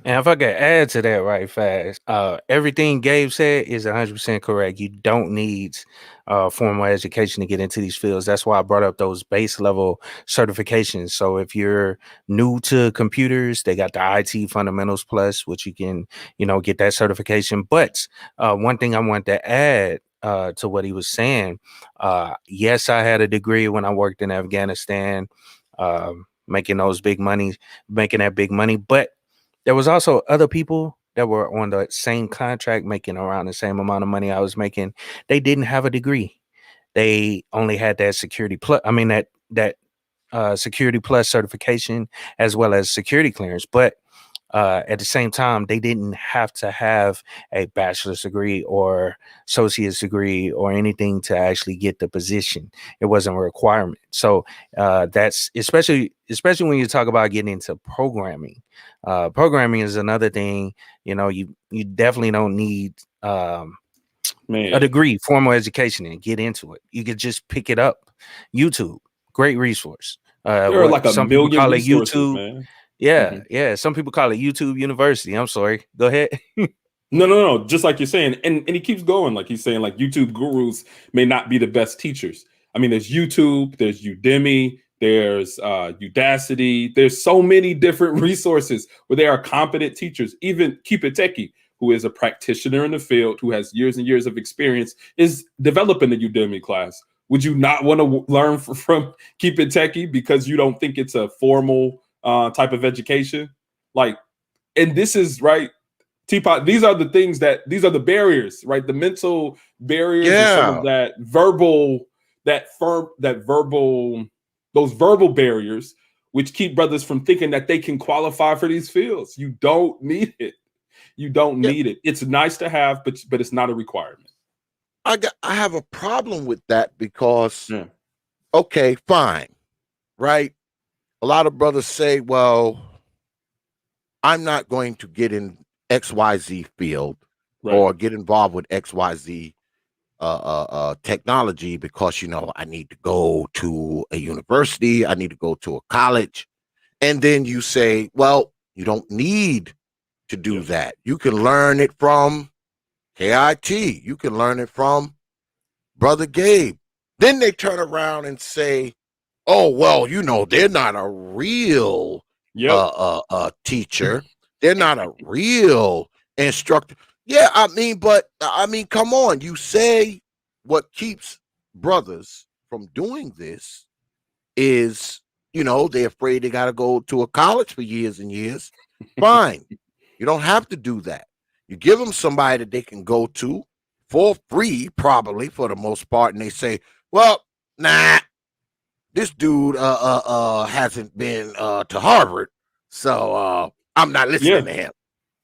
[SPEAKER 5] And if I could add to that right fast, everything Gabe said is 100% correct. You don't need formal education to get into these fields. That's why I brought up those base level certifications. So if you're new to computers, they got the IT Fundamentals Plus, which you can, get that certification. But one thing I want to add to what he was saying, yes, I had a degree when I worked in Afghanistan, making that big money, but there was also other people that were on the same contract making around the same amount of money I was making. They didn't have a degree. They only had that security plus. Security plus certification as well as security clearance. But at the same time, they didn't have to have a bachelor's degree or associate's degree or anything to actually get the position. It wasn't a requirement. So that's especially when you talk about getting into programming. Programming is another thing. You definitely don't need a degree, formal education, and get into it. You could just pick it up. YouTube, great resource.
[SPEAKER 6] There are like a million resources,
[SPEAKER 5] YouTube,
[SPEAKER 6] man.
[SPEAKER 5] Yeah. Some people call it YouTube University. I'm sorry. Go ahead.
[SPEAKER 6] No. Just like you're saying, and he keeps going. Like he's saying, like YouTube gurus may not be the best teachers. I mean, there's YouTube, there's Udemy, there's Udacity. There's so many different resources where there are competent teachers. Even T.P.O.T, who is a practitioner in the field, who has years and years of experience, is developing a Udemy class. Would you not want to learn from T.P.O.T because you don't think it's a formal type of education? And this is right. Teapot, these are the barriers, right? The mental barriers and some of that those verbal barriers, which keep brothers from thinking that they can qualify for these fields. You don't need it. You don't need it. It's nice to have, but it's not a requirement.
[SPEAKER 1] I have a problem with that because, okay, fine, right? A lot of brothers say, well, I'm not going to get in XYZ field or get involved with XYZ technology because I need to go to a university, I need to go to a college, and then you say, well, you don't need to do
[SPEAKER 6] Yep.
[SPEAKER 1] that. You can learn it from KIT. You can learn it from Brother Gabe. Then they turn around and say, oh, well, they're not a real
[SPEAKER 6] Yep.
[SPEAKER 1] teacher. They're not a real instructor. Yeah, but come on. You say what keeps brothers from doing this is, they're afraid they got to go to a college for years and years. Fine. You don't have to do that. You give them somebody that they can go to for free, probably for the most part, and they say, well, nah, this dude hasn't been to Harvard, so I'm not
[SPEAKER 6] Yeah.
[SPEAKER 1] listening to him.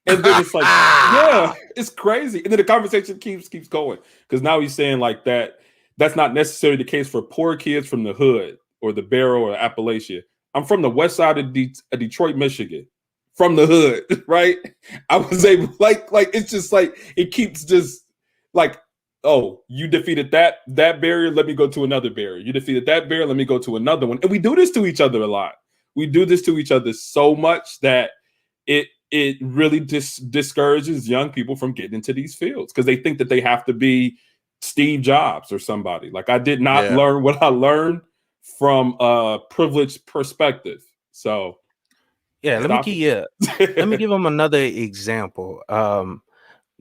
[SPEAKER 6] And then it's like, yeah, it's crazy. And then the conversation keeps going because now he's saying like that's not necessarily the case for poor kids from the hood or the Barrow or Appalachia. I'm from the west side of Detroit, Michigan, from the hood, right? I was able like it's just like it keeps just like, oh, you defeated that barrier, let me go to another barrier. You defeated that barrier, let me go to another one. And we do this to each other a lot. We do this to each other so much that it really discourages young people from getting into these fields because they think that they have to be Steve Jobs or somebody. Like I did not
[SPEAKER 1] Yeah.
[SPEAKER 6] learn what I learned from a privileged perspective. So
[SPEAKER 5] Yeah, let
[SPEAKER 6] stop
[SPEAKER 5] me give them another example.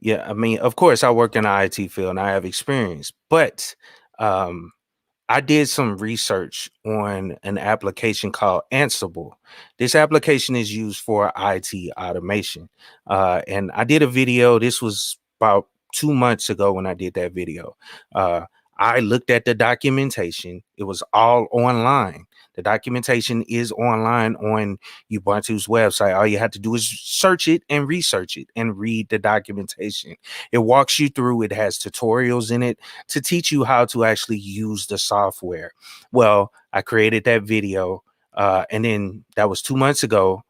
[SPEAKER 5] Yeah, I mean, of course, I work in the IT field and I have experience, but I did some research on an application called Ansible. This application is used for IT automation. And I did a video. This was about 2 months ago when I did that video. I looked at the documentation. It was all online. The documentation is online on Ubuntu's website. All you have to do is search it and research it and read the documentation. It walks you through. It has tutorials in it to teach you how to actually use the software. Well, I created that video, and then that was 2 months ago.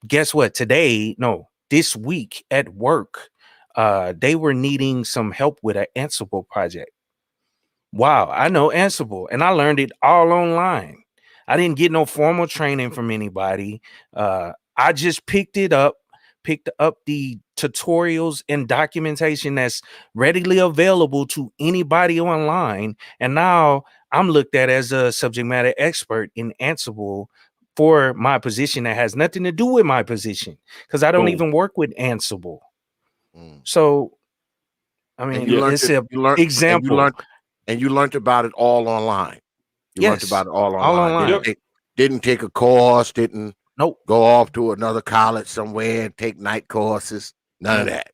[SPEAKER 5] Guess what? This week at work, they were needing some help with an Ansible project. Wow, I know Ansible, and I learned it all online. I didn't get no formal training from anybody. I just picked up the tutorials and documentation that's readily available to anybody online, and now I'm looked at as a subject matter expert in Ansible for my position that has nothing to do with my position because I don't
[SPEAKER 6] Boom.
[SPEAKER 5] even work with Ansible.
[SPEAKER 1] Mm.
[SPEAKER 5] So, I
[SPEAKER 1] And
[SPEAKER 5] mean,
[SPEAKER 1] you learned
[SPEAKER 5] it's
[SPEAKER 1] it.
[SPEAKER 5] an
[SPEAKER 1] You learned,
[SPEAKER 5] example.
[SPEAKER 1] and you learned about it all online. You learned
[SPEAKER 5] Yes,
[SPEAKER 1] about it all
[SPEAKER 5] all
[SPEAKER 1] online.
[SPEAKER 5] online.
[SPEAKER 6] Yep.
[SPEAKER 1] Didn't take a course. Didn't
[SPEAKER 5] Nope.
[SPEAKER 1] go off to another college somewhere and take night courses. None of
[SPEAKER 5] Nope.
[SPEAKER 1] that.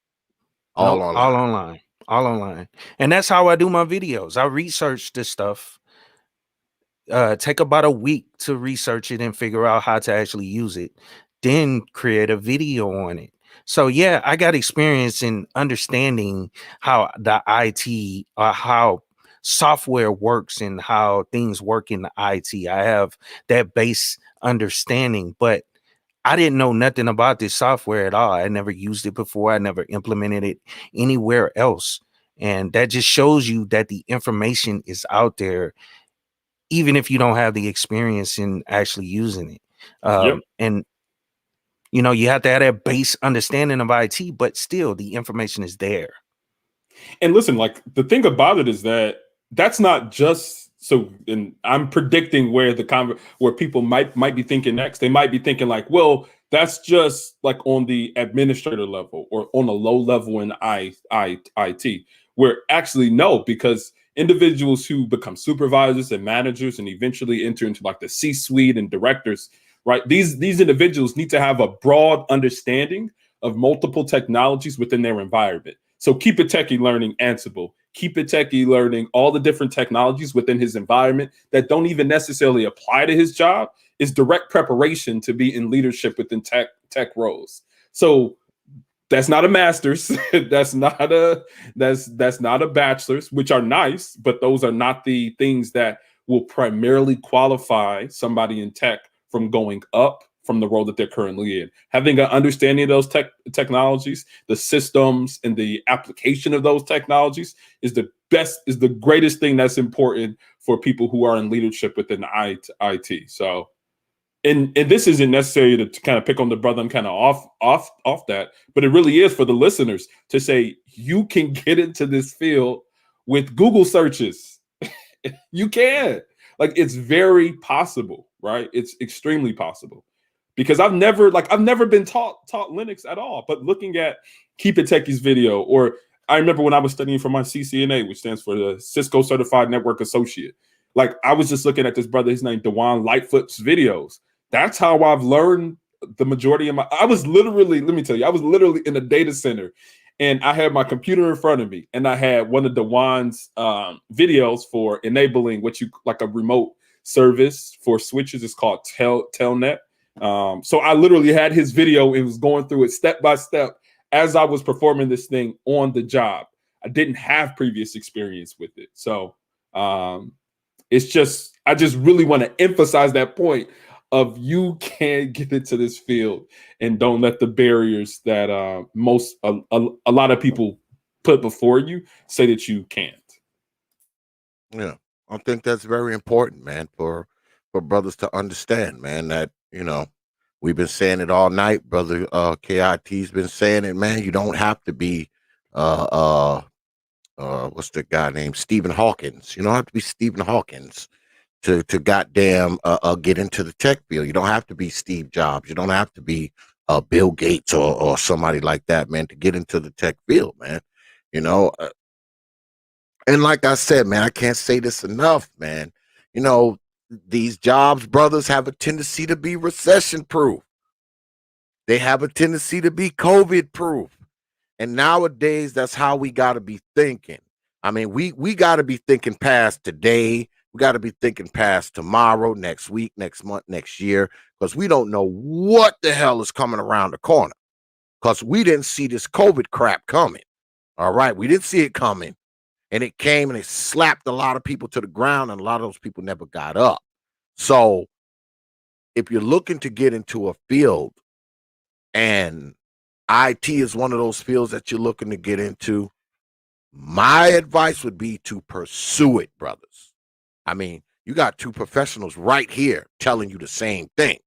[SPEAKER 1] All
[SPEAKER 5] Nope. All
[SPEAKER 1] online.
[SPEAKER 5] online. All online. And that's how I do my videos. I research this stuff. Take about a week to research it and figure out how to actually use it, then create a video on it. So yeah, I got experience in understanding how the IT how software works and how things work in the IT. I have that base understanding, but I didn't know nothing about this software at all. I never used it before. I never implemented it anywhere else. And that just shows you that the information is out there even if you don't have the experience in actually using it.
[SPEAKER 6] Yep.
[SPEAKER 5] And you have to have that base understanding of IT, but still the information is there.
[SPEAKER 6] And listen, like the thing about it is that that's not just so. And I'm predicting where where people might be thinking next. They might be thinking like, well, that's just like on the administrator level or on a low level in IT. Where actually no, because individuals who become supervisors and managers and eventually enter into like the C-suite and directors, right? These individuals need to have a broad understanding of multiple technologies within their environment. So keep it techie learning Ansible, keep it techie learning all the different technologies within his environment that don't even necessarily apply to his job is direct preparation to be in leadership within tech roles. So that's not a master's, that's not a bachelor's, which are nice, but those are not the things that will primarily qualify somebody in tech from going up from the role that they're currently in. Having an understanding of those technologies, the systems, and the application of those technologies is the the greatest thing that's important for people who are in leadership within IT. So, and this isn't necessarily to kind of pick on the brother and kind of off that, but it really is for the listeners to say you can get into this field with Google searches. You can. Like, it's very possible, right? It's extremely possible. Because I've never been taught Linux at all. But looking at Keep It Techie's video, or I remember when I was studying for my CCNA, which stands for the Cisco Certified Network Associate. Like, I was just looking at this brother, his name Dewan Lightfoot's videos. That's how I've learned the majority of I was literally in a data center, and I had my computer in front of me, and I had one of Dewan's videos for enabling like a remote service for switches. It's called Telnet. So I literally had his video and was going through it step by step as I was performing this thing on the job. I didn't have previous experience with it. So I just really want to emphasize that point of you can get into this field, and don't let the barriers that a lot of people put before you say that you can't.
[SPEAKER 1] Yeah, I think that's very important, man, for brothers to understand, man, that, we've been saying it all night. Brother KIT's been saying it, man. You don't have to be what's the guy named Stephen Hawkins. You don't have to be Stephen Hawkins to goddamn get into the tech field. You don't have to be Steve Jobs. You don't have to be Bill Gates or somebody like that, man, to get into the tech field, man. And like I said, man, I can't say this enough, man. These jobs, brothers, have a tendency to be recession proof. They have a tendency to be COVID proof. And nowadays, that's how we got to be thinking. I mean, we got to be thinking past today. We got to be thinking past tomorrow, next week, next month, next year, because we don't know what the hell is coming around the corner, because we didn't see this COVID crap coming. All right. We didn't see it coming. And it came and it slapped a lot of people to the ground, and a lot of those people never got up. So if you're looking to get into a field, and IT is one of those fields that you're looking to get into, my advice would be to pursue it, brothers. I mean, you got two professionals right here telling you the same thing.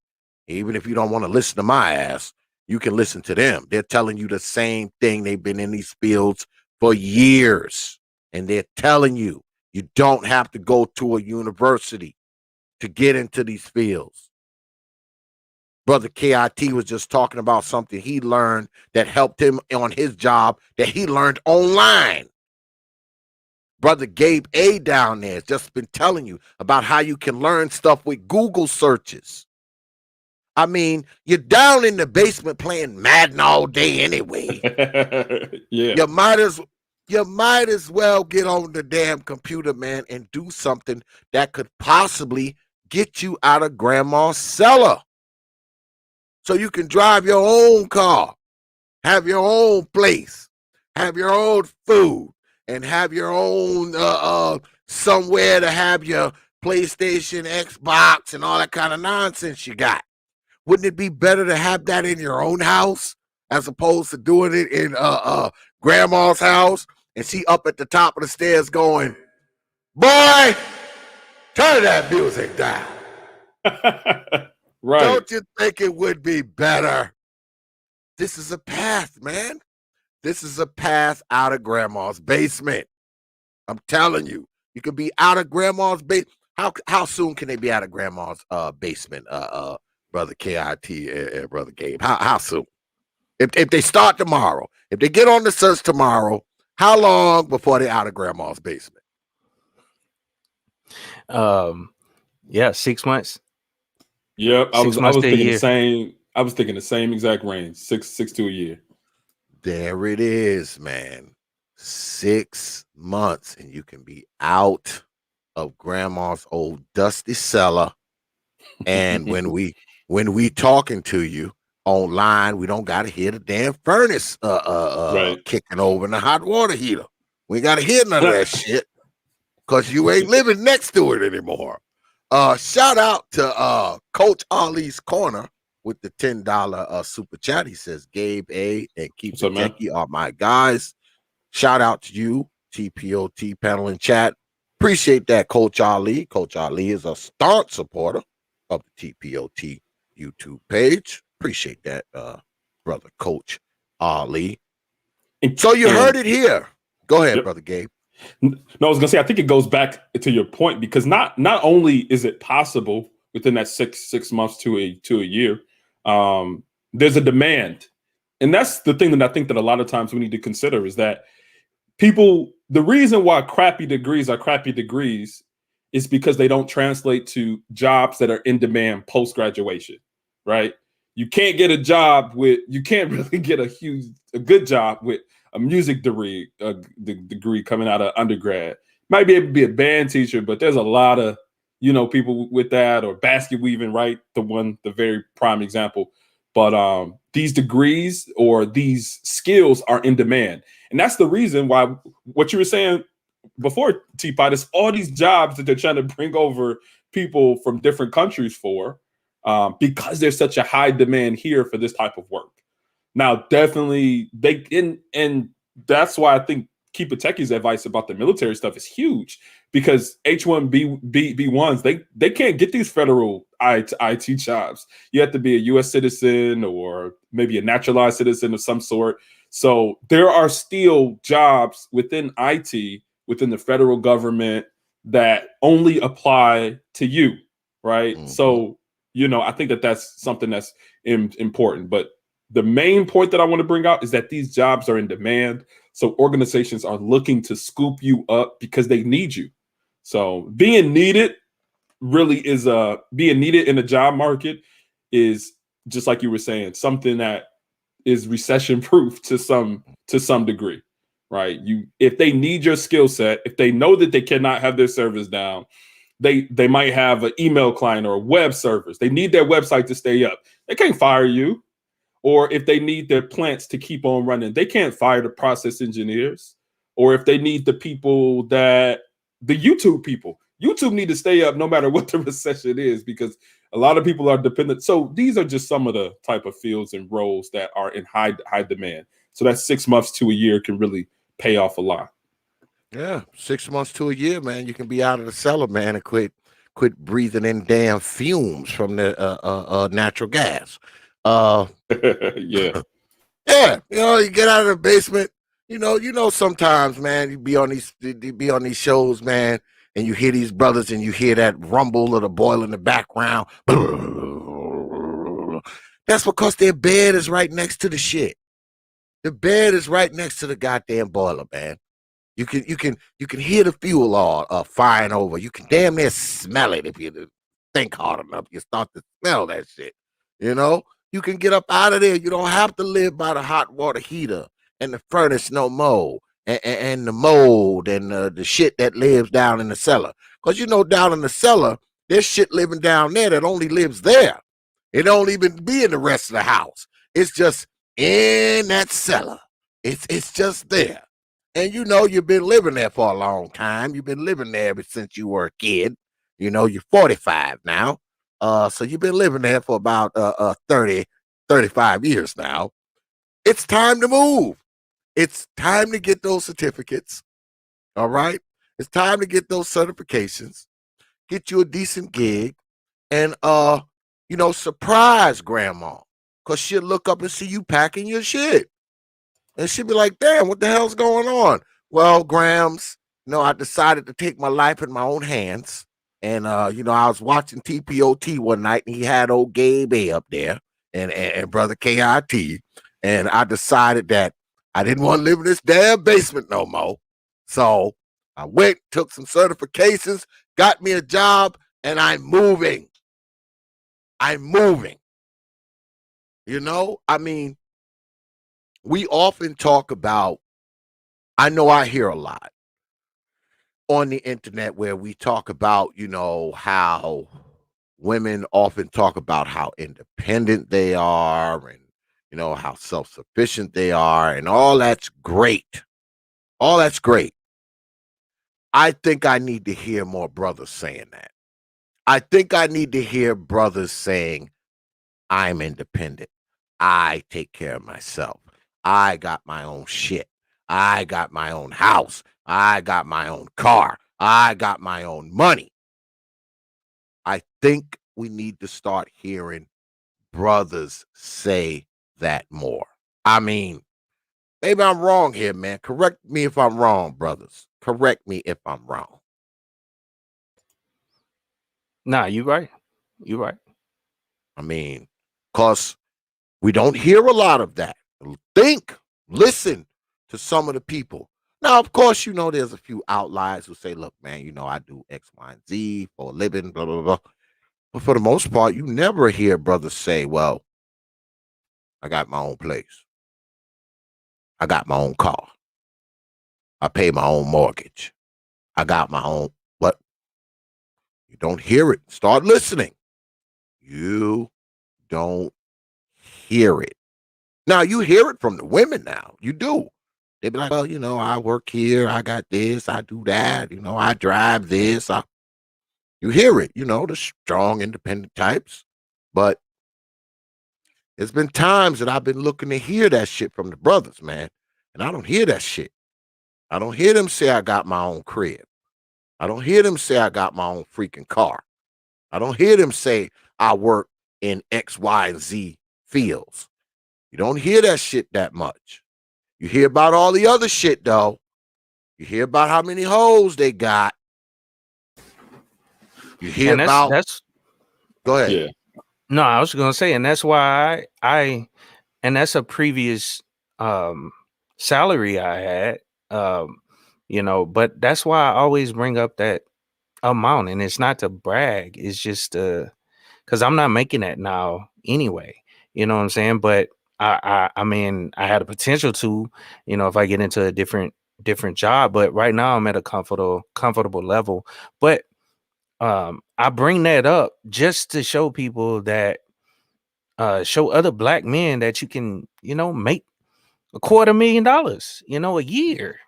[SPEAKER 1] Even if you don't want to listen to my ass, you can listen to them. They're telling you the same thing. They've been in these fields for years. And they're telling you, you don't have to go to a university to get into these fields. Brother KIT was just talking about something he learned that helped him on his job that he learned online. Brother Gabe A down there has just been telling you about how you can learn stuff with Google searches. I mean, you're down in the basement playing Madden all day anyway.
[SPEAKER 6] Yeah.
[SPEAKER 1] You might as well get on the damn computer, man, and do something that could possibly get you out of grandma's cellar. So you can drive your own car, have your own place, have your own food, and have your own somewhere to have your PlayStation, Xbox, and all that kind of nonsense you got. Wouldn't it be better to have that in your own house as opposed to doing it in grandma's house? And she up at the top of the stairs going, "Boy, turn that music down."
[SPEAKER 6] Right.
[SPEAKER 1] Don't you think it would be better? This is a path, man. This is a path out of grandma's basement. I'm telling you, you could be out of grandma's basement. How soon can they be out of grandma's basement, Brother KIT and Brother Gabe? How soon? If they start tomorrow, if they get on the search tomorrow, how long before they're out of grandma's basement?
[SPEAKER 5] Yeah, 6 months.
[SPEAKER 6] Yep. I was thinking
[SPEAKER 5] year.
[SPEAKER 6] the same. I was thinking the same exact range, six to a year.
[SPEAKER 1] There it is, man. 6 months, and you can be out of grandma's old dusty cellar. And when we talking to you online, we don't gotta hear the damn furnace
[SPEAKER 6] Right.
[SPEAKER 1] kicking over in the hot water heater. We ain't gotta hear none of that shit, because you ain't living next to it anymore. Shout out to Coach Ali's Corner with the $10 super chat. He says, Gabe A and Keep
[SPEAKER 6] What's up,
[SPEAKER 1] It
[SPEAKER 6] man?
[SPEAKER 1] Techie are my guys. Shout out to you. T.P.O.T panel and chat. Appreciate that, Coach Ali. Coach Ali is a staunch supporter of the T.P.O.T YouTube page. Appreciate that, brother Coach Ali. So you heard it here. Go ahead, brother Gabe.
[SPEAKER 6] No, I was gonna say I think it goes back to your point, because not only is it possible within that six months to a year, there's a demand, and that's the thing that I think that a lot of times we need to consider is that people, the reason why crappy degrees are crappy degrees is because they don't translate to jobs that are in demand post graduation, right? You can't get a job you can't really get a good job with a music degree, degree coming out of undergrad. Might be able to be a band teacher, but there's a lot of, people with that, or basket weaving, right? The very prime example. But these degrees or these skills are in demand. And that's the reason why what you were saying before, T.P.O.T, is all these jobs that they're trying to bring over people from different countries for, because there's such a high demand here for this type of work. Now, definitely and that's why I think Keep It Techie's advice about the military stuff is huge, because H-1B1s, they can't get these federal IT jobs. You have to be a U.S. citizen or maybe a naturalized citizen of some sort. So there are still jobs within IT, within the federal government, that only apply to you, right?
[SPEAKER 1] Mhm.
[SPEAKER 6] So, I think that that's something that's important. But the main point that I want to bring out is that these jobs are in demand. So organizations are looking to scoop you up because they need you. So being needed being needed in the job market is, just like you were saying, something that is recession proof to some degree, right? If they need your skill set, if they know that they cannot have their servers down, they might have an email client or a web servers. They need their website to stay up. They can't fire you. Or if they need their plants to keep on running, they can't fire the process engineers. Or if they need the YouTube people, YouTube need to stay up no matter what the recession is, because a lot of people are dependent. So these are just some of the type of fields and roles that are in high demand. So that 6 months to a year can really pay off a lot.
[SPEAKER 1] Yeah, 6 months to a year, man. You can be out of the cellar, man, and quit breathing in damn fumes from the natural gas.
[SPEAKER 6] Yeah.
[SPEAKER 1] Yeah, you get out of the basement. Sometimes, man, you be on these shows, man, and you hear these brothers, and you hear that rumble of the boiler in the background. That's because their bed is right next to the shit. The bed is right next to the goddamn boiler, man. You can hear the fuel all firing over. You can damn near smell it if you think hard enough. You start to smell that shit. You can get up out of there. You don't have to live by the hot water heater and the furnace no more, and the mold and the shit that lives down in the cellar. Because down in the cellar, there's shit living down there that only lives there. It don't even be in the rest of the house. It's just in that cellar. It's just there. And you've been living there for a long time. You've been living there ever since you were a kid. You're 45 now. So you've been living there for about 30, 35 years now. It's time to move. It's time to get those certificates. All right? It's time to get those certifications. Get you a decent gig, and surprise grandma. Cause she'll look up and see you packing your shit. And she'd be like, damn, what the hell's going on? Well, Grams, I decided to take my life in my own hands. And, I was watching T.P.O.T one night, and he had old Gabe A up there and brother K.I.T. And I decided that I didn't want to live in this damn basement no more. So I went, took some certifications, got me a job, and I'm moving. We often talk about, I know I hear a lot on the internet where we talk about, how women often talk about how independent they are and, how self-sufficient they are, and all that's great. All that's great. I think I need to hear more brothers saying that. I think I need to hear brothers saying, I'm independent. I take care of myself. I got my own shit. I got my own house. I got my own car. I got my own money. I think we need to start hearing brothers say that more. I mean, maybe I'm wrong here, man. Correct me if I'm wrong, brothers. Correct me if I'm wrong.
[SPEAKER 5] Nah, you right. You right.
[SPEAKER 1] I mean, because we don't hear a lot of that. Listen to some of the people. Now, of course, there's a few outliers who say, look, man, I do X, Y, and Z for a living, blah, blah, blah. But for the most part, you never hear brothers say, well, I got my own place. I got my own car. I pay my own mortgage. I got my own. What? You don't hear it. Start listening. You don't hear it. Now, you hear it from the women now. You do. They be like, well, I work here. I got this. I do that. I drive this. You hear it, the strong, independent types. But there's been times that I've been looking to hear that shit from the brothers, man. And I don't hear that shit. I don't hear them say I got my own crib. I don't hear them say I got my own freaking car. I don't hear them say I work in X, Y, and Z fields. You don't hear that shit that much. You hear about all the other shit, though. You hear about how many hoes they got. You hear
[SPEAKER 5] And
[SPEAKER 1] about.
[SPEAKER 5] that's
[SPEAKER 1] Go ahead.
[SPEAKER 6] Yeah.
[SPEAKER 5] no, I was gonna say, and that's why and that's a previous salary I had. But that's why I always bring up that amount, and it's not to brag, it's just because I'm not making that now anyway. You know what I'm saying? But I mean, I had a potential to, if I get into a different job. But right now I'm at a comfortable level. But I bring that up just to show people that show other black men that you can, make $250,000, a year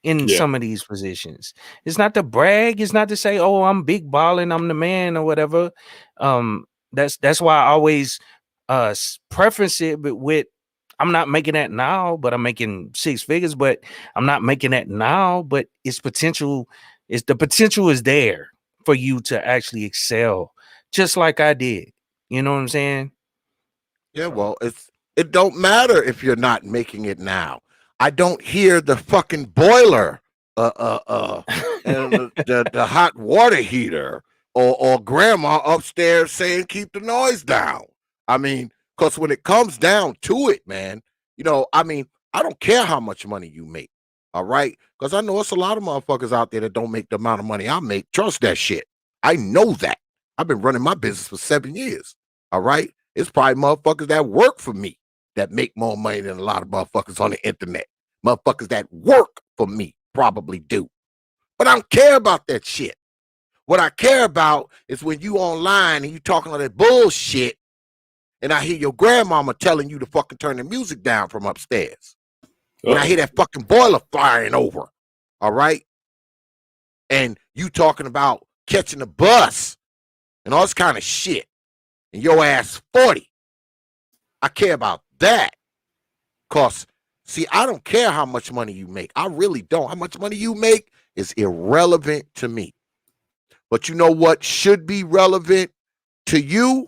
[SPEAKER 5] in
[SPEAKER 6] Yeah.
[SPEAKER 5] some of these positions. It's not to brag. It's not to say, oh, I'm big balling, I'm the man or whatever. That's why I always preference it with I'm not making that now, but I'm making six figures, but I'm not making that now, but it's potential. The potential is there for you to actually excel just like I did. You know what I'm saying?
[SPEAKER 1] Yeah, well, it don't matter if you're not making it now. I don't hear the fucking boiler, and the hot water heater, or grandma upstairs saying keep the noise down. I mean, because when it comes down to it, man, I don't care how much money you make. All right, because I know it's a lot of motherfuckers out there that don't make the amount of money I make. Trust that shit. I know that. I've been running my business for 7 years. All right. It's probably motherfuckers that work for me that make more money than a lot of motherfuckers on the internet. Motherfuckers that work for me probably do. But I don't care about that shit. What I care about is when you online and you talking all that bullshit and I hear your grandmama telling you to fucking turn the music down from upstairs. When I hear that fucking boiler firing over. All right? And you talking about catching a bus and all this kind of shit. And your ass 40. I care about that. Because, see, I don't care how much money you make. I really don't. How much money you make is irrelevant to me. But you know what should be relevant to you?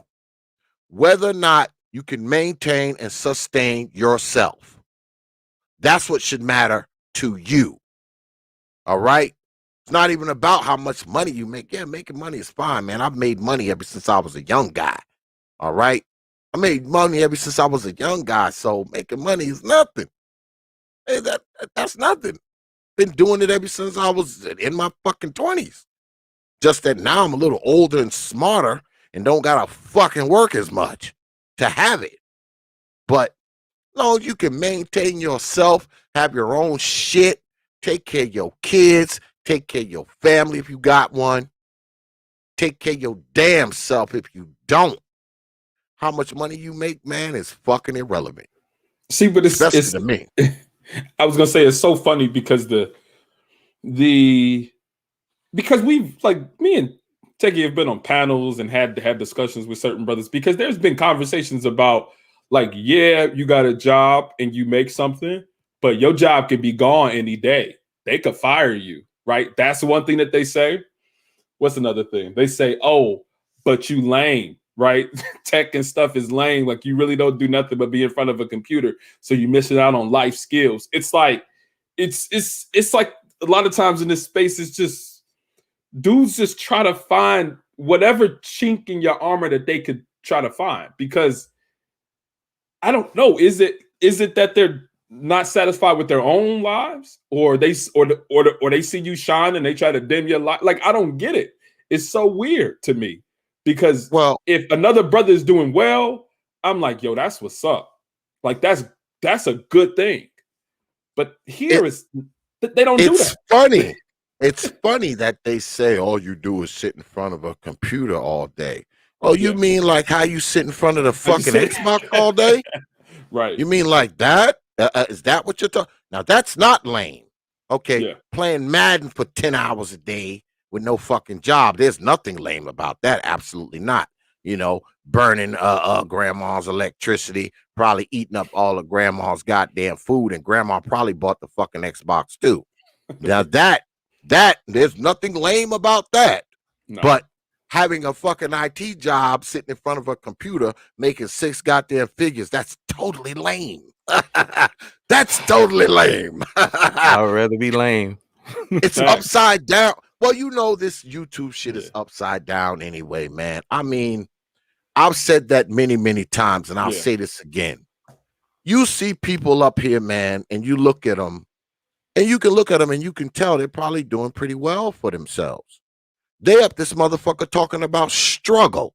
[SPEAKER 1] Whether or not you can maintain and sustain yourself. That's what should matter to you. All right? It's not even about how much money you make. Yeah, making money is fine, man. I've made money ever since I was a young guy. All right? I made money ever since I was a young guy, so making money is nothing. Hey, that's nothing. Been doing it ever since I was in my fucking 20s. Just that now I'm a little older and smarter and don't gotta fucking work as much to have it. But as long as you can maintain yourself, have your own shit, take care of your kids, take care of your family if you got one, take care of your damn self if you don't. How much money you make, man, is fucking irrelevant.
[SPEAKER 6] See, but
[SPEAKER 1] especially to me.
[SPEAKER 6] I was gonna say it's so funny because because we've, like, me and Techie have been on panels and had discussions with certain brothers, because there's been conversations about, like, yeah, you got a job and you make something, but your job could be gone any day. they could fire you, right? That's one thing that they say. What's another thing? They say, oh, but you lame, right? Tech and stuff is lame. Like you really don't do nothing but be in front of a computer. So you're missing out on life skills. It's like, it's like a lot of times in this space, it's just dudes just try to find whatever chink in your armor that they could try to find. Because I don't know, is it that they're not satisfied with their own lives, or they see you shine and they try to dim your light? Like I don't get it. It's so weird to me because
[SPEAKER 1] Well,
[SPEAKER 6] if another brother is doing well, I'm like, yo, that's what's up. Like that's a good thing. But here they don't do
[SPEAKER 1] it's
[SPEAKER 6] that.
[SPEAKER 1] funny. It's funny that they say all you do is sit in front of a computer all day. Oh, you
[SPEAKER 6] Yeah.
[SPEAKER 1] mean like how you sit in front of the
[SPEAKER 6] How you
[SPEAKER 1] fucking
[SPEAKER 6] sit-
[SPEAKER 1] Xbox all day?
[SPEAKER 6] Right.
[SPEAKER 1] You mean like that? Is that what you're talking? Now that's not lame. Okay,
[SPEAKER 6] Yeah.
[SPEAKER 1] playing Madden for 10 hours a day with no fucking job. There's nothing lame about that. Absolutely not. You know, burning grandma's electricity, probably eating up all of grandma's goddamn food, and grandma probably bought the fucking Xbox too. Now that there's nothing lame about that.
[SPEAKER 6] No.
[SPEAKER 1] But having a fucking IT job sitting in front of a computer making 6 goddamn figures, that's totally lame. That's totally lame.
[SPEAKER 5] I would rather be lame.
[SPEAKER 1] It's
[SPEAKER 6] Facts.
[SPEAKER 1] upside down. Well, you know, this YouTube shit is
[SPEAKER 6] Yeah.
[SPEAKER 1] upside down anyway, man. I mean, I've said that many, many times, and I'll
[SPEAKER 6] Yeah.
[SPEAKER 1] say this again. You see people up here, man, and you look at them, and you can look at them and you can tell they're probably doing pretty well for themselves. They up this motherfucker talking about struggle.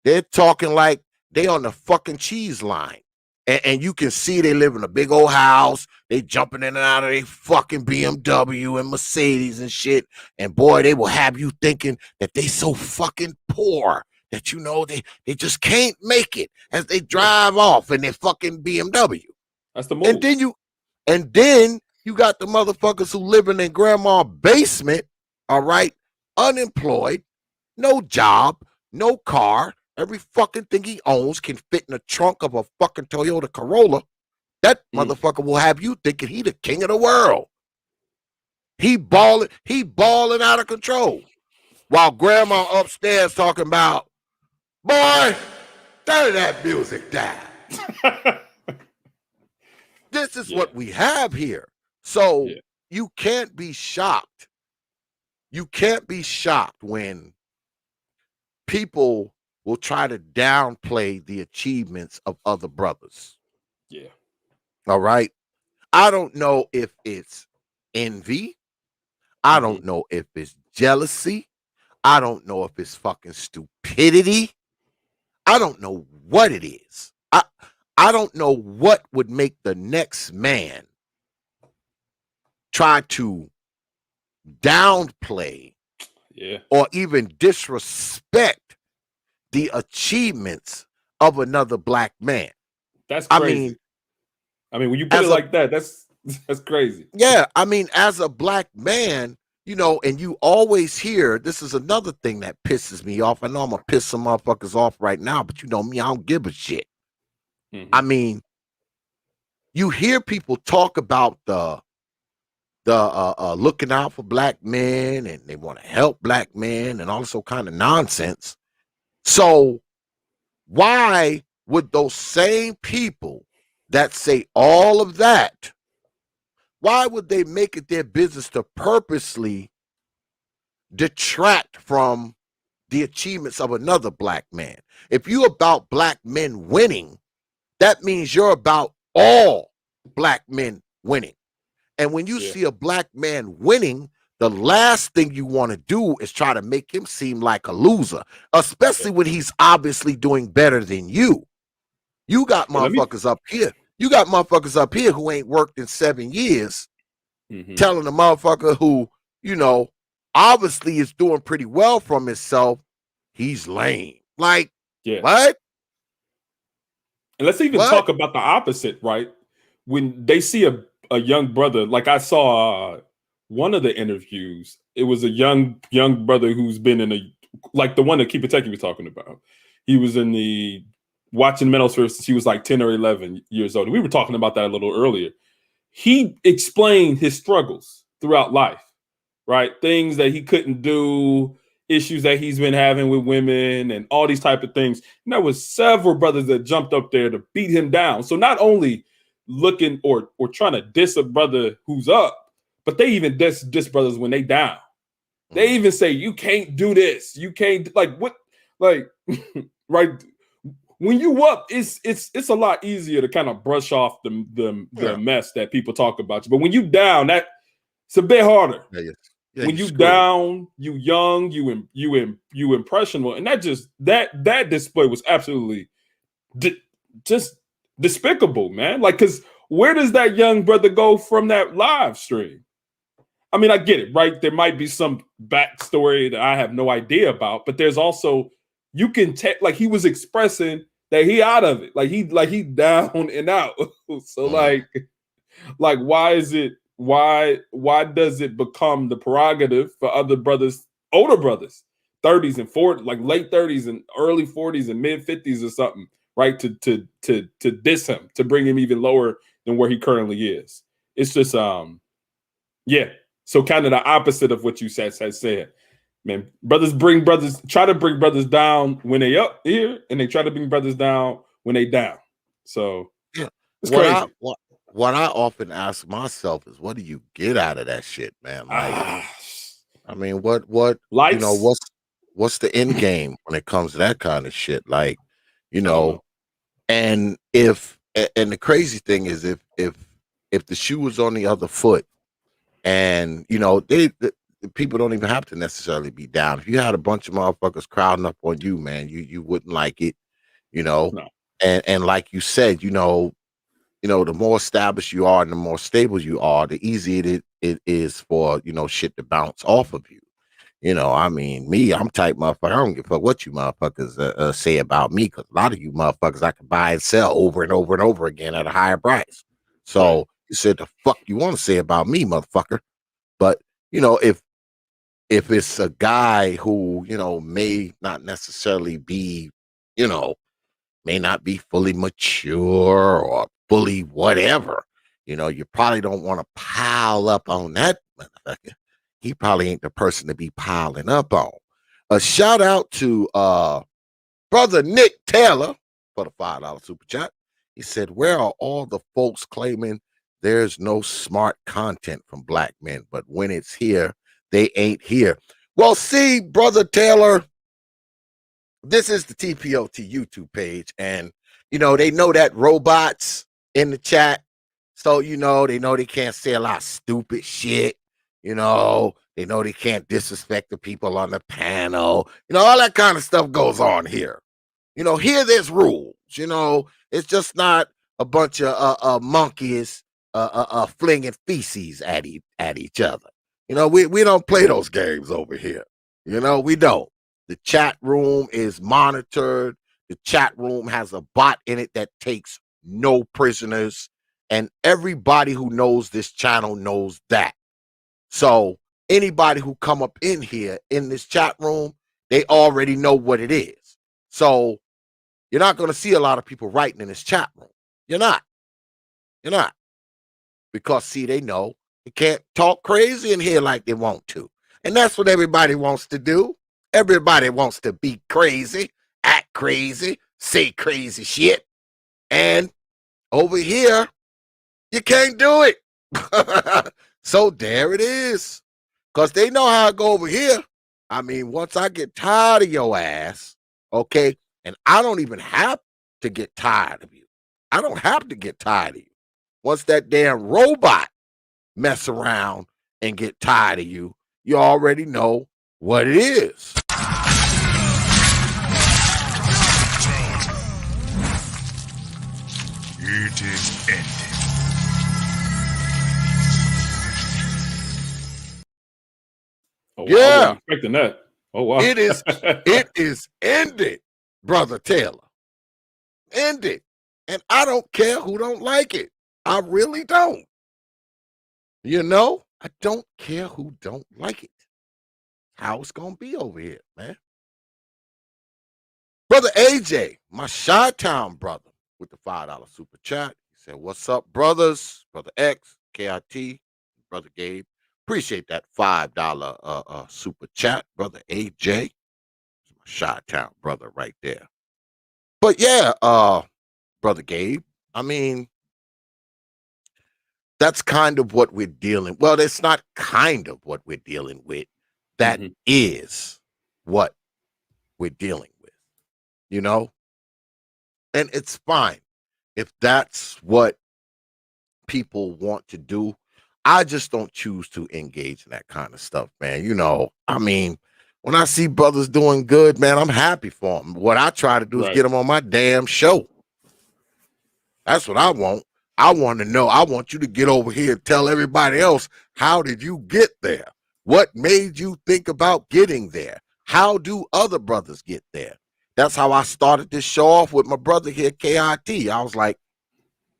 [SPEAKER 1] They're talking like they on the fucking cheese line. And you can see they live in a big old house. They jumping in and out of a fucking BMW and Mercedes and shit. And boy, they will have you thinking that they so fucking poor that, you know, they just can't make it as they drive off in their fucking BMW.
[SPEAKER 6] That's the move.
[SPEAKER 1] And then you got the motherfuckers who living in grandma's basement, all right, unemployed, no job, no car. Every fucking thing he owns can fit in the trunk of a fucking Toyota Corolla. That motherfucker will have you thinking he the king of the world. He balling out of control. While grandma upstairs talking about, boy, turn that music down. This is what we have here. So you can't be shocked. You can't be shocked when people will try to downplay the achievements of other brothers.
[SPEAKER 6] Yeah.
[SPEAKER 1] All right. I don't know if it's envy. I don't know if it's jealousy. I don't know if it's fucking stupidity. I don't know what it is. I don't know what would make the next man try to downplay or even disrespect the achievements of another black man.
[SPEAKER 6] That's crazy. I mean, when you put it like that, that's crazy.
[SPEAKER 1] Yeah, I mean, as a black man, you know, and you always hear, this is another thing that pisses me off. I know I'm gonna piss some motherfuckers off right now, but you know me, I don't give a shit. I mean, you hear people talk about the looking out for black men, and they want to help black men and also kind of nonsense. So why would those same people that say all of that, why would they make it their business to purposely detract from the achievements of another black man? If you're about black men winning, that means you're about all black men winning. And when you see a black man winning, the last thing you want to do is try to make him seem like a loser, especially when he's obviously doing better than you. You got motherfuckers up here. You got motherfuckers up here who ain't worked in 7 years, telling the motherfucker who, you know, obviously is doing pretty well from himself, he's lame. Like, what?
[SPEAKER 6] And let's even talk about the opposite, right? When they see a young brother, like I saw one of the interviews, it was a young brother who's been in like the one that Keep It Techie was talking about. He was in the watching Menosphere since he was like 10 or 11 years old. We were talking about that a little earlier. He explained his struggles throughout life, right? Things that he couldn't do, issues that he's been having with women, and all these type of things. And there was several brothers that jumped up there to beat him down. So not only looking or trying to diss a brother who's up, but they even diss brothers when they down. They even say, you can't do this. You can't, like, what, like, right? When you up, it's a lot easier to kind of brush off the mess that people talk about you. But when you down, that it's a bit harder.
[SPEAKER 1] Yeah,
[SPEAKER 6] when you down, you young, you impressionable, and that display was absolutely just despicable, man. Like, because where does that young brother go from that live stream? I mean, I get it, right? There might be some backstory that I have no idea about, but there's also, you can like, he was expressing that he out of it, like he down and out. So like why is it, why does it become the prerogative for other brothers, older brothers, 30s and 40s, like late 30s and early 40s and mid 50s or something, right, to diss him, to bring him even lower than where he currently is? It's just yeah. So kind of the opposite of what you said, man. Brothers try to bring brothers down when they up here, and they try to bring brothers down when they down. So
[SPEAKER 1] yeah,
[SPEAKER 6] it's crazy.
[SPEAKER 1] What I often ask myself is, what do you get out of that shit, man? Like, I mean, what
[SPEAKER 6] Lights?
[SPEAKER 1] you know, what's the end game when it comes to that kind of shit? Like, you know, and the crazy thing is, if the shoe was on the other foot, and you know, the people don't even have to necessarily be down. If you had a bunch of motherfuckers crowding up on you, man, you wouldn't like it, you know.
[SPEAKER 6] No.
[SPEAKER 1] And like you said, you know, the more established you are and the more stable you are, the easier it is for, you know, shit to bounce off of you. You know, I mean, me, I'm type motherfucker. I don't give a fuck what you motherfuckers say about me, because a lot of you motherfuckers I can buy and sell over and over and over again at a higher price. So you said the fuck you want to say about me, motherfucker. But you know, if it's a guy who, you know, may not necessarily be, you know, may not be fully mature or fully whatever, you know, you probably don't want to pile up on that motherfucker. He probably ain't the person to be piling up on. A shout out to brother Nick Taylor for the $5 super chat. He said, where are all the folks claiming there's no smart content from black men, but when it's here, they ain't here? Well, see, brother Taylor, this is the T.P.O.T YouTube page, and you know, they know that robots in the chat, so you know, they can't say a lot of stupid shit. You know, they know they can't disrespect the people on the panel. You know, all that kind of stuff goes on here. You know, here there's rules. You know, it's just not a bunch of monkeys flinging feces at each other. You know, we don't play those games over here. You know, we don't. The chat room is monitored. The chat room has a bot in it that takes no prisoners. And everybody who knows this channel knows that. So anybody who come up in here in this chat room, they already know what it is. So you're not going to see a lot of people writing in this chat room. You're not. Because, see, they know they can't talk crazy in here like they want to. And that's what everybody wants to do. Everybody wants to be crazy, act crazy, say crazy shit. And over here, you can't do it. So there it is. Because they know how I go over here. I mean, once I get tired of your ass, okay, and I don't even have to get tired of you. I don't have to get tired of you. Once that damn robot mess around and get tired of you, you already know what it is.
[SPEAKER 7] It is ended.
[SPEAKER 6] Oh, wow.
[SPEAKER 1] Yeah.
[SPEAKER 6] I wasn't expecting that. Oh, wow.
[SPEAKER 1] It is ended, brother Taylor. Ended. And I don't care who don't like it. I really don't. You know, I don't care who don't like it. How it's gonna be over here, man. Brother AJ, my Chi-Town brother, with the $5 super chat. He said, what's up, brothers? Brother X, KIT, Brother Gabe. Appreciate that $5 super chat, brother AJ. Chi-Town brother right there. But yeah, brother Gabe, I mean, that's kind of what we're dealing. Well, it's not kind of what we're dealing with. That is what we're dealing with, you know? And it's fine if that's what people want to do. I just don't choose to engage in that kind of stuff, man. You know, I mean, when I see brothers doing good, man, I'm happy for them. What I try to do is get them on my damn show. That's what I want. I want to know. I want you to get over here and tell everybody else, how did you get there? What made you think about getting there? How do other brothers get there? That's how I started this show off with my brother here, KIT. I was like,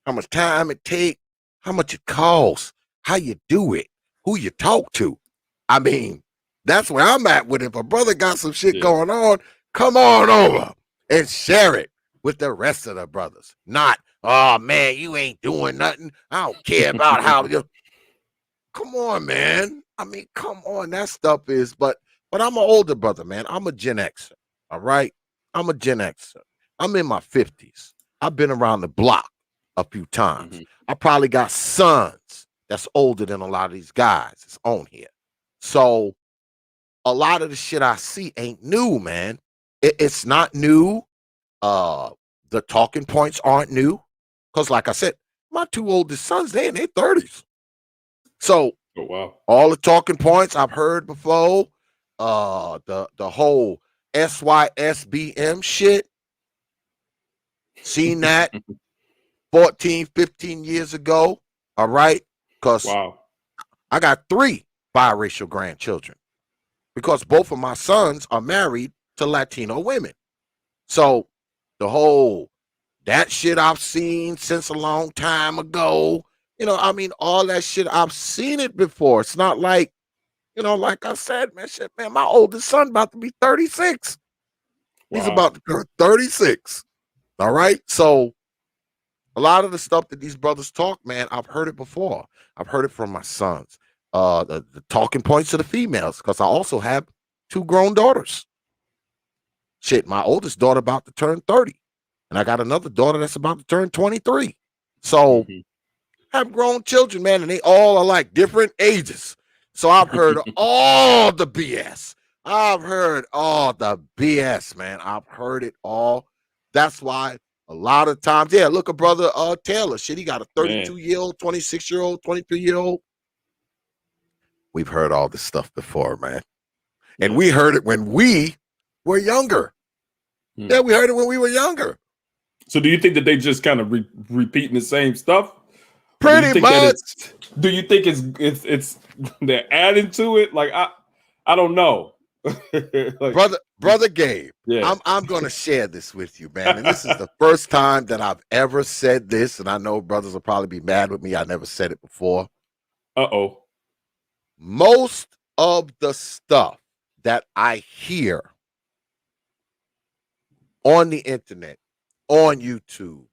[SPEAKER 1] how much time it take, how much it costs, how you do it, who you talk to. I mean, that's where I'm at with it. If a brother got some shit going on, come on over and share it with the rest of the brothers. Not, oh man, you ain't doing nothing. I don't care about how you. Come on, man. I mean, come on. That stuff is, but I'm an older brother, man. I'm a Gen Xer. All right. I'm a Gen Xer. I'm in my 50s. I've been around the block a few times. I probably got sons that's older than a lot of these guys that's on here. So a lot of the shit I see ain't new, man. It's not new. The talking points aren't new. Because like I said, my two oldest sons, they in their 30s. So all the talking points I've heard before, the whole SYSBM shit, seen that 14, 15 years ago. All right. Because I got 3 biracial grandchildren because both of my sons are married to Latino women. So the whole that shit I've seen since a long time ago, you know, I mean, all that shit, I've seen it before. It's not like, you know, like I said, man, shit, man, my oldest son about to be 36. He's about to turn 36. All right. So a lot of the stuff that these brothers talk, man, I've heard it before. I've heard it from my sons. The talking points of the females, because I also have 2 grown daughters. Shit, my oldest daughter about to turn 30. And I got another daughter that's about to turn 23. So I have grown children, man, and they all are like different ages. So I've heard all the BS. I've heard all the BS, man. I've heard it all. That's why a lot of times, yeah, look at brother Taylor. Shit, he got a 32-year-old, 26-year-old, 23-year-old. We've heard all this stuff before, man. And we heard it when we were younger. Yeah, we heard it when we were younger.
[SPEAKER 6] So do you think that they just kind of repeating the same stuff?
[SPEAKER 1] Pretty much.
[SPEAKER 6] Do you think it's they're adding to it? Like I don't know.
[SPEAKER 1] Like, brother Gabe, I'm gonna share this with you, man. And this is the first time that I've ever said this, and I know brothers will probably be mad with me. I never said it before. Most of the stuff that I hear on the internet, on YouTube,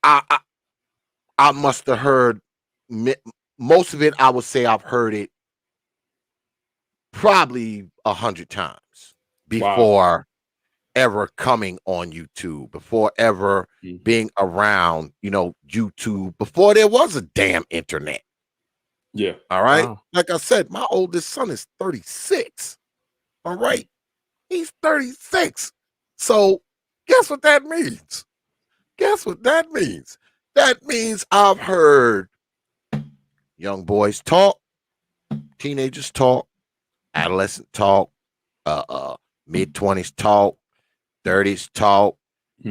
[SPEAKER 1] I must have heard most of it. I would say I've heard it probably 100 times before ever coming on YouTube, before ever being around, you know, YouTube, before there was a damn internet.
[SPEAKER 6] Yeah.
[SPEAKER 1] All right. Wow. Like I said, my oldest son is 36. All right. He's 36. So guess what that means? Guess what that means? That means I've heard young boys talk, teenagers talk, adolescent talk, mid-20s talk, 30s talk.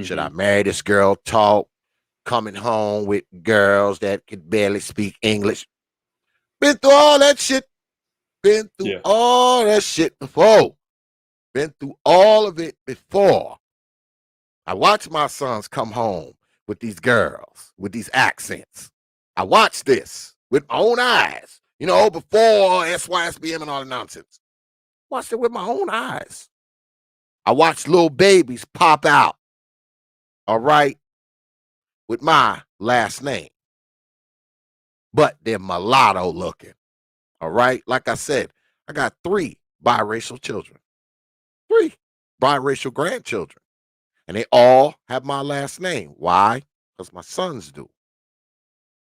[SPEAKER 1] Should I marry this girl talk? Coming home with girls that could barely speak English. Been through all that shit. Been through all that shit before. Been through all of it before. I watch my sons come home with these girls, with these accents. I watched this with my own eyes, you know, before SYSBM and all the nonsense. Watched it with my own eyes. I watched little babies pop out, all right, with my last name. but they're mulatto looking. All right. Like I said, I got 3 biracial children, 3 biracial grandchildren, and they all have my last name. Why? Because my sons do.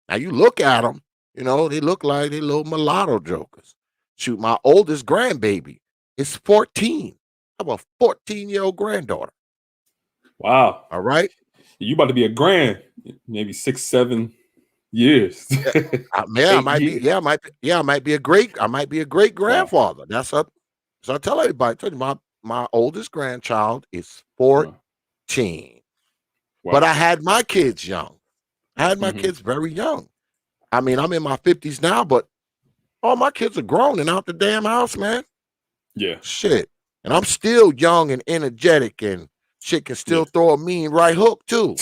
[SPEAKER 1] Now you look at them, you know, they look like they little mulatto jokers. Shoot, my oldest grandbaby is 14. I have a 14-year-old granddaughter.
[SPEAKER 6] Wow.
[SPEAKER 1] All right.
[SPEAKER 6] You about to be a grand, maybe 6, 7 years.
[SPEAKER 1] I
[SPEAKER 6] 8
[SPEAKER 1] might be.
[SPEAKER 6] years.
[SPEAKER 1] I might be a great. I might be a great
[SPEAKER 6] Wow.
[SPEAKER 1] grandfather. That's up. So I tell everybody. I tell you, my oldest grandchild is 14, but
[SPEAKER 6] Wow.
[SPEAKER 1] I had my kids young. I had my kids very young. I mean, I'm in my 50s now, but all my kids are grown and out the damn house, man.
[SPEAKER 6] Yeah.
[SPEAKER 1] Shit, and I'm still young and energetic, and shit can still throw a mean right hook too.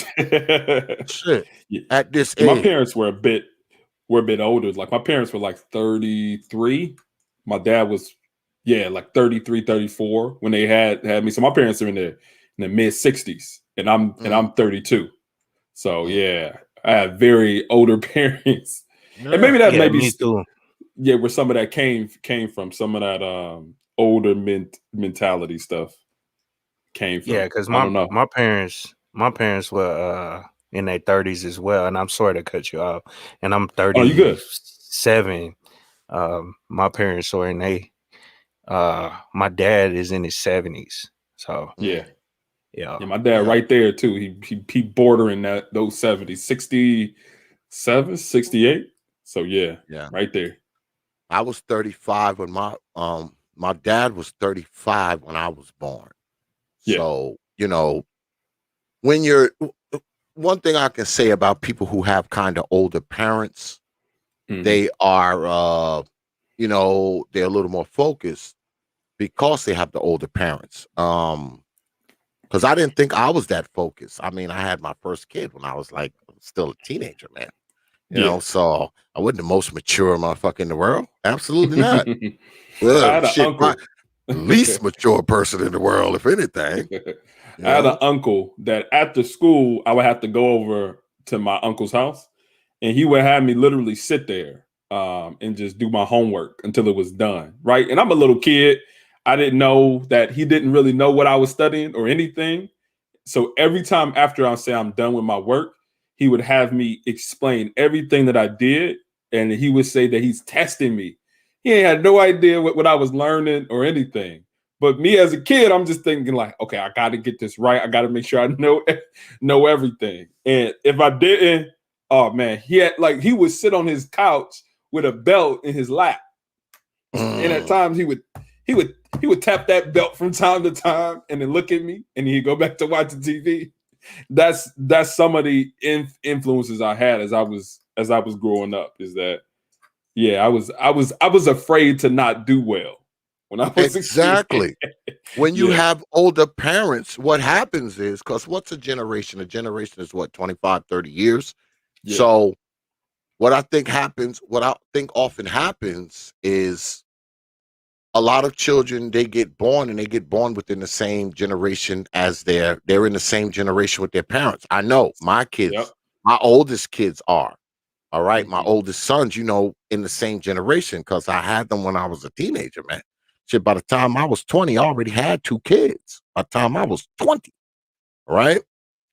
[SPEAKER 1] Shit,
[SPEAKER 6] Yeah.
[SPEAKER 1] at this
[SPEAKER 6] My
[SPEAKER 1] age.
[SPEAKER 6] parents were a bit older. Like my parents were like 33. My dad was like 33, 34 when they had me. So my parents are in the mid 60s and I'm 32. So yeah, I have very older parents. And maybe that
[SPEAKER 5] Yeah, me too.
[SPEAKER 6] where some of that came from, some of that older mentality stuff came
[SPEAKER 5] Yeah,
[SPEAKER 6] from.
[SPEAKER 5] because
[SPEAKER 6] I don't know.
[SPEAKER 5] my parents were in their 30s as well, and I'm sorry to cut you off. And I'm
[SPEAKER 6] Oh, you good?
[SPEAKER 5] 37. My parents are in my dad is in his 70s. So
[SPEAKER 6] Yeah.
[SPEAKER 5] yeah.
[SPEAKER 6] Yeah, my dad right there too. He bordering those 70s, 67, 68. So yeah, right there.
[SPEAKER 1] I was 35 when my dad was 35 when I was born.
[SPEAKER 6] Yeah.
[SPEAKER 1] So, you know, when you're one thing I can say about people who have kind of older parents, they are you know, they're a little more focused because they have the older parents. Because I didn't think I was that focused. I mean, I had my first kid when I was like still a teenager, man. You
[SPEAKER 6] Yeah.
[SPEAKER 1] know, so I wasn't the most mature motherfucker in the world. Absolutely not.
[SPEAKER 6] I had an
[SPEAKER 1] Shit, my
[SPEAKER 6] uncle.
[SPEAKER 1] least mature person in the world, if anything. You
[SPEAKER 6] I had an
[SPEAKER 1] know?
[SPEAKER 6] uncle that after school I would have to go over to my uncle's house, and he would have me literally sit there and just do my homework until it was done. Right, and I'm a little kid. I didn't know that he didn't really know what I was studying or anything. So every time after I say I'm done with my work, he would have me explain everything that I did, and he would say that he's testing me. He ain't had no idea what I was learning or anything. But me as a kid, I'm just thinking like, okay, I got to get this right. I got to make sure I know everything. And if I didn't, oh man, he would sit on his couch with a belt in his lap, and at times he would tap that belt from time to time, and then look at me, and he'd go back to watching TV. That's some of the influences I had as I was growing up. Is that I was afraid to not do well when I was
[SPEAKER 1] Exactly.
[SPEAKER 6] a kid.
[SPEAKER 1] When you
[SPEAKER 6] Yeah.
[SPEAKER 1] have older parents, what happens is, because what's a generation? A generation is what, 25, 30 years?
[SPEAKER 6] Yeah.
[SPEAKER 1] So what I think often happens is a lot of children, they get born within the same generation as they're in the same generation with their parents. I know my kids,
[SPEAKER 6] Yep.
[SPEAKER 1] my oldest kids are. All right. My
[SPEAKER 6] Mhm.
[SPEAKER 1] oldest sons, you know, in the same generation, because I had them when I was a teenager, man. Shit, by the time I was 20, I already had 2 kids. By the time I was 20, right?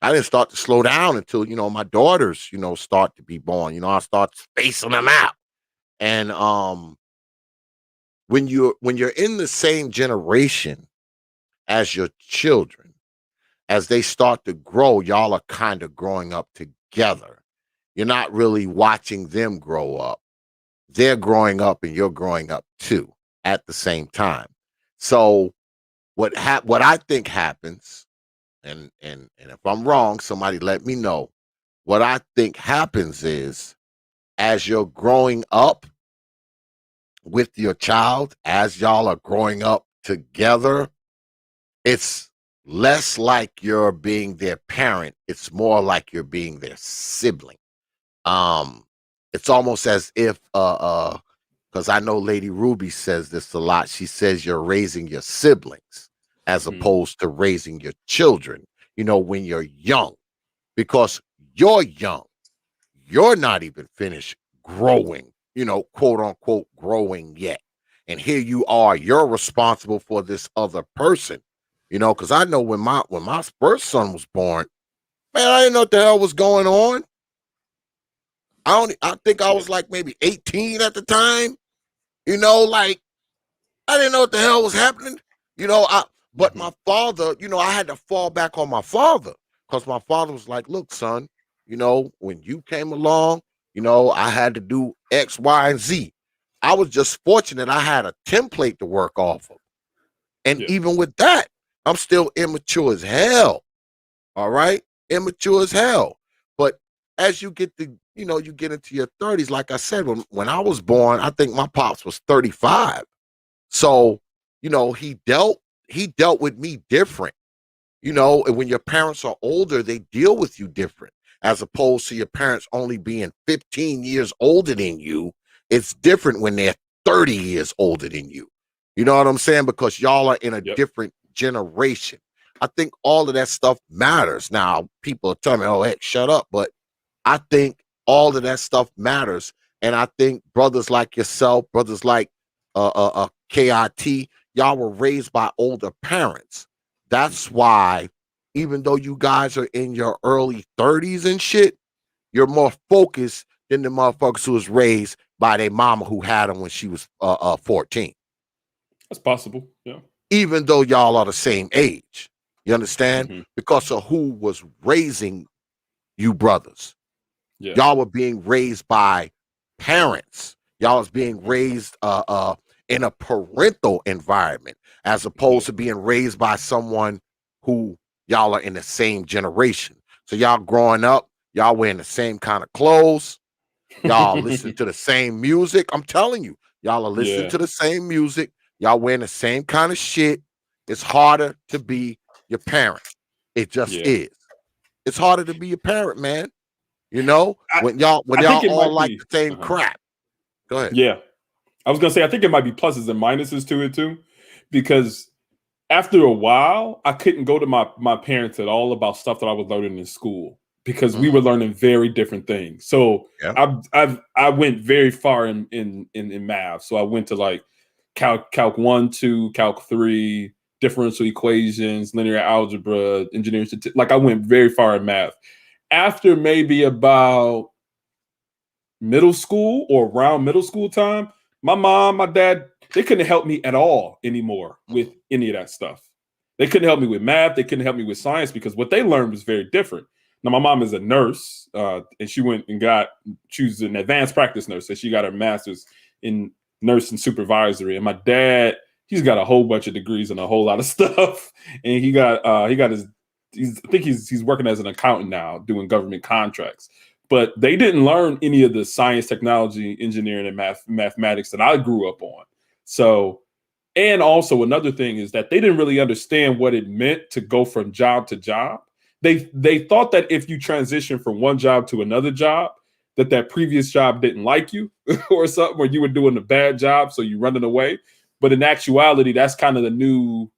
[SPEAKER 1] I didn't start to slow down until, you know, my daughters, you know, start to be born. You know, I start spacing them out. And when you're in the same generation as your children, as they start to grow, y'all are kind of growing up together. You're not really watching them grow up. They're growing up and you're growing up too at the same time. So what I think happens, and if I'm wrong, somebody let me know. What I think happens is, as you're growing up with your child, as y'all are growing up together, it's less like you're being their parent. It's more like you're being their sibling. It's almost as if because I know Lady Ruby says this a lot. She says you're raising your siblings as opposed to raising your children, you know, when you're young, because you're young. You're not even finished growing, quote unquote growing yet. And here you are, you're responsible for this other person, because I know when my first son was born, man, I didn't know what the hell was going on. I think I was like maybe 18 at the time, like I didn't know what the hell was happening. But my father, I had to fall back on my father because my father was like, look, son, when you came along, I had to do X, Y, and Z. I was just fortunate I had a template to work off of. And
[SPEAKER 6] Yeah.
[SPEAKER 1] even with that, I'm still immature as hell. All right. Immature as hell. But as you get you get into your 30s, like I said, when I was born, I think my pops was 35. So, he dealt with me different. And when your parents are older, they deal with you different as opposed to your parents only being 15 years older than you. It's different when they're 30 years older than you. You know what I'm saying? Because y'all are in a different generation. I think all of that stuff matters. Now, people are telling me, oh, heck, shut up. But I think all of that stuff matters. And I think brothers like yourself, brothers like KIT, y'all were raised by older parents. That's why, even though you guys are in your early 30s and shit, you're more focused than the motherfuckers who was raised by their mama who had them when she was 14.
[SPEAKER 6] That's possible. Yeah.
[SPEAKER 1] Even though y'all are the same age. You understand?
[SPEAKER 6] Mm-hmm.
[SPEAKER 1] Because of who was raising you brothers.
[SPEAKER 6] Yeah.
[SPEAKER 1] Y'all were being raised by parents. Y'all was being raised in a parental environment as opposed to being raised by someone who y'all are in the same generation. So y'all growing up, y'all wearing the same kind of clothes. Y'all listen to the same music. I'm telling you, y'all are listening to the same music. Y'all wearing the same kind of shit. It's harder to be your parent. It just is. It's harder to be your parent, man. When y'all
[SPEAKER 6] I think it
[SPEAKER 1] all
[SPEAKER 6] might
[SPEAKER 1] like
[SPEAKER 6] be
[SPEAKER 1] the same crap. Go ahead.
[SPEAKER 6] Yeah. I was gonna say I think it might be pluses and minuses to it too, because after a while, I couldn't go to my parents at all about stuff that I was learning in school because we were learning very different things. So I went very far in math. So I went to like calc 1, 2, calc 3, differential equations, linear algebra, engineering. Like I went very far in math. After maybe about middle school or around middle school time, my mom, my dad, they couldn't help me at all anymore with any of that stuff. They couldn't help me with math. They couldn't help me with science because what they learned was very different. Now, my mom is a nurse, and she was an advanced practice nurse, so she got her master's in nursing supervisory. And my dad, he's got a whole bunch of degrees and a whole lot of stuff, and he got his. I think he's working as an accountant now, doing government contracts. But they didn't learn any of the science, technology, engineering, and mathematics that I grew up on. So, and also another thing is that they didn't really understand what it meant to go from job to job. They thought that if you transition from one job to another job, that previous job didn't like you or something, or you were doing a bad job, so you running away. But in actuality, that's kind of the new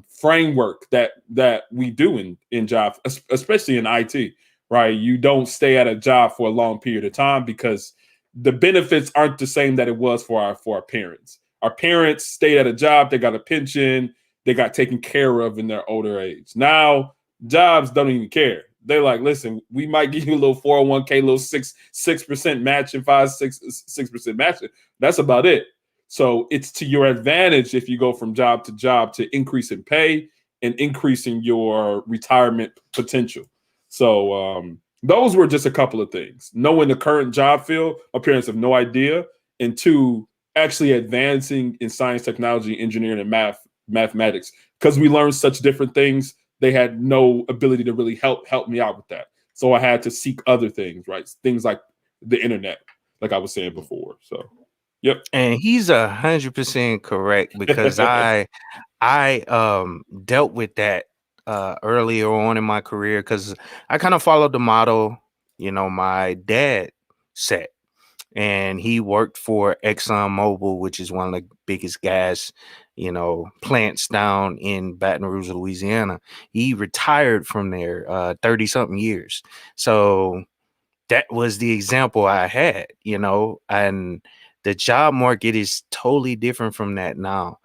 [SPEAKER 6] framework that we do in jobs, especially in IT. Right, you don't stay at a job for a long period of time because the benefits aren't the same that it was for our parents. Our parents stayed at a job, they got a pension, they got taken care of in their older age. Now jobs don't even care. They're like, listen, we might give you a little 401k, little 6% matching, 6% matching. That's about it. So it's to your advantage if you go from job to job to increase in pay and increasing your retirement potential. So those were just a couple of things. Knowing the current job field, my parents have no idea. And two, actually advancing in science, technology, engineering, and mathematics. Because we learned such different things, they had no ability to really help me out with that. So I had to seek other things, right? Things like the internet, like I was saying before. So, yep.
[SPEAKER 5] And he's 100% correct because I dealt with that earlier on in my career because I kind of followed the model, my dad set. And he worked for ExxonMobil, which is one of the biggest gas, plants down in Baton Rouge, Louisiana. He retired from there 30 something years. So that was the example I had, and the job market is totally different from that now.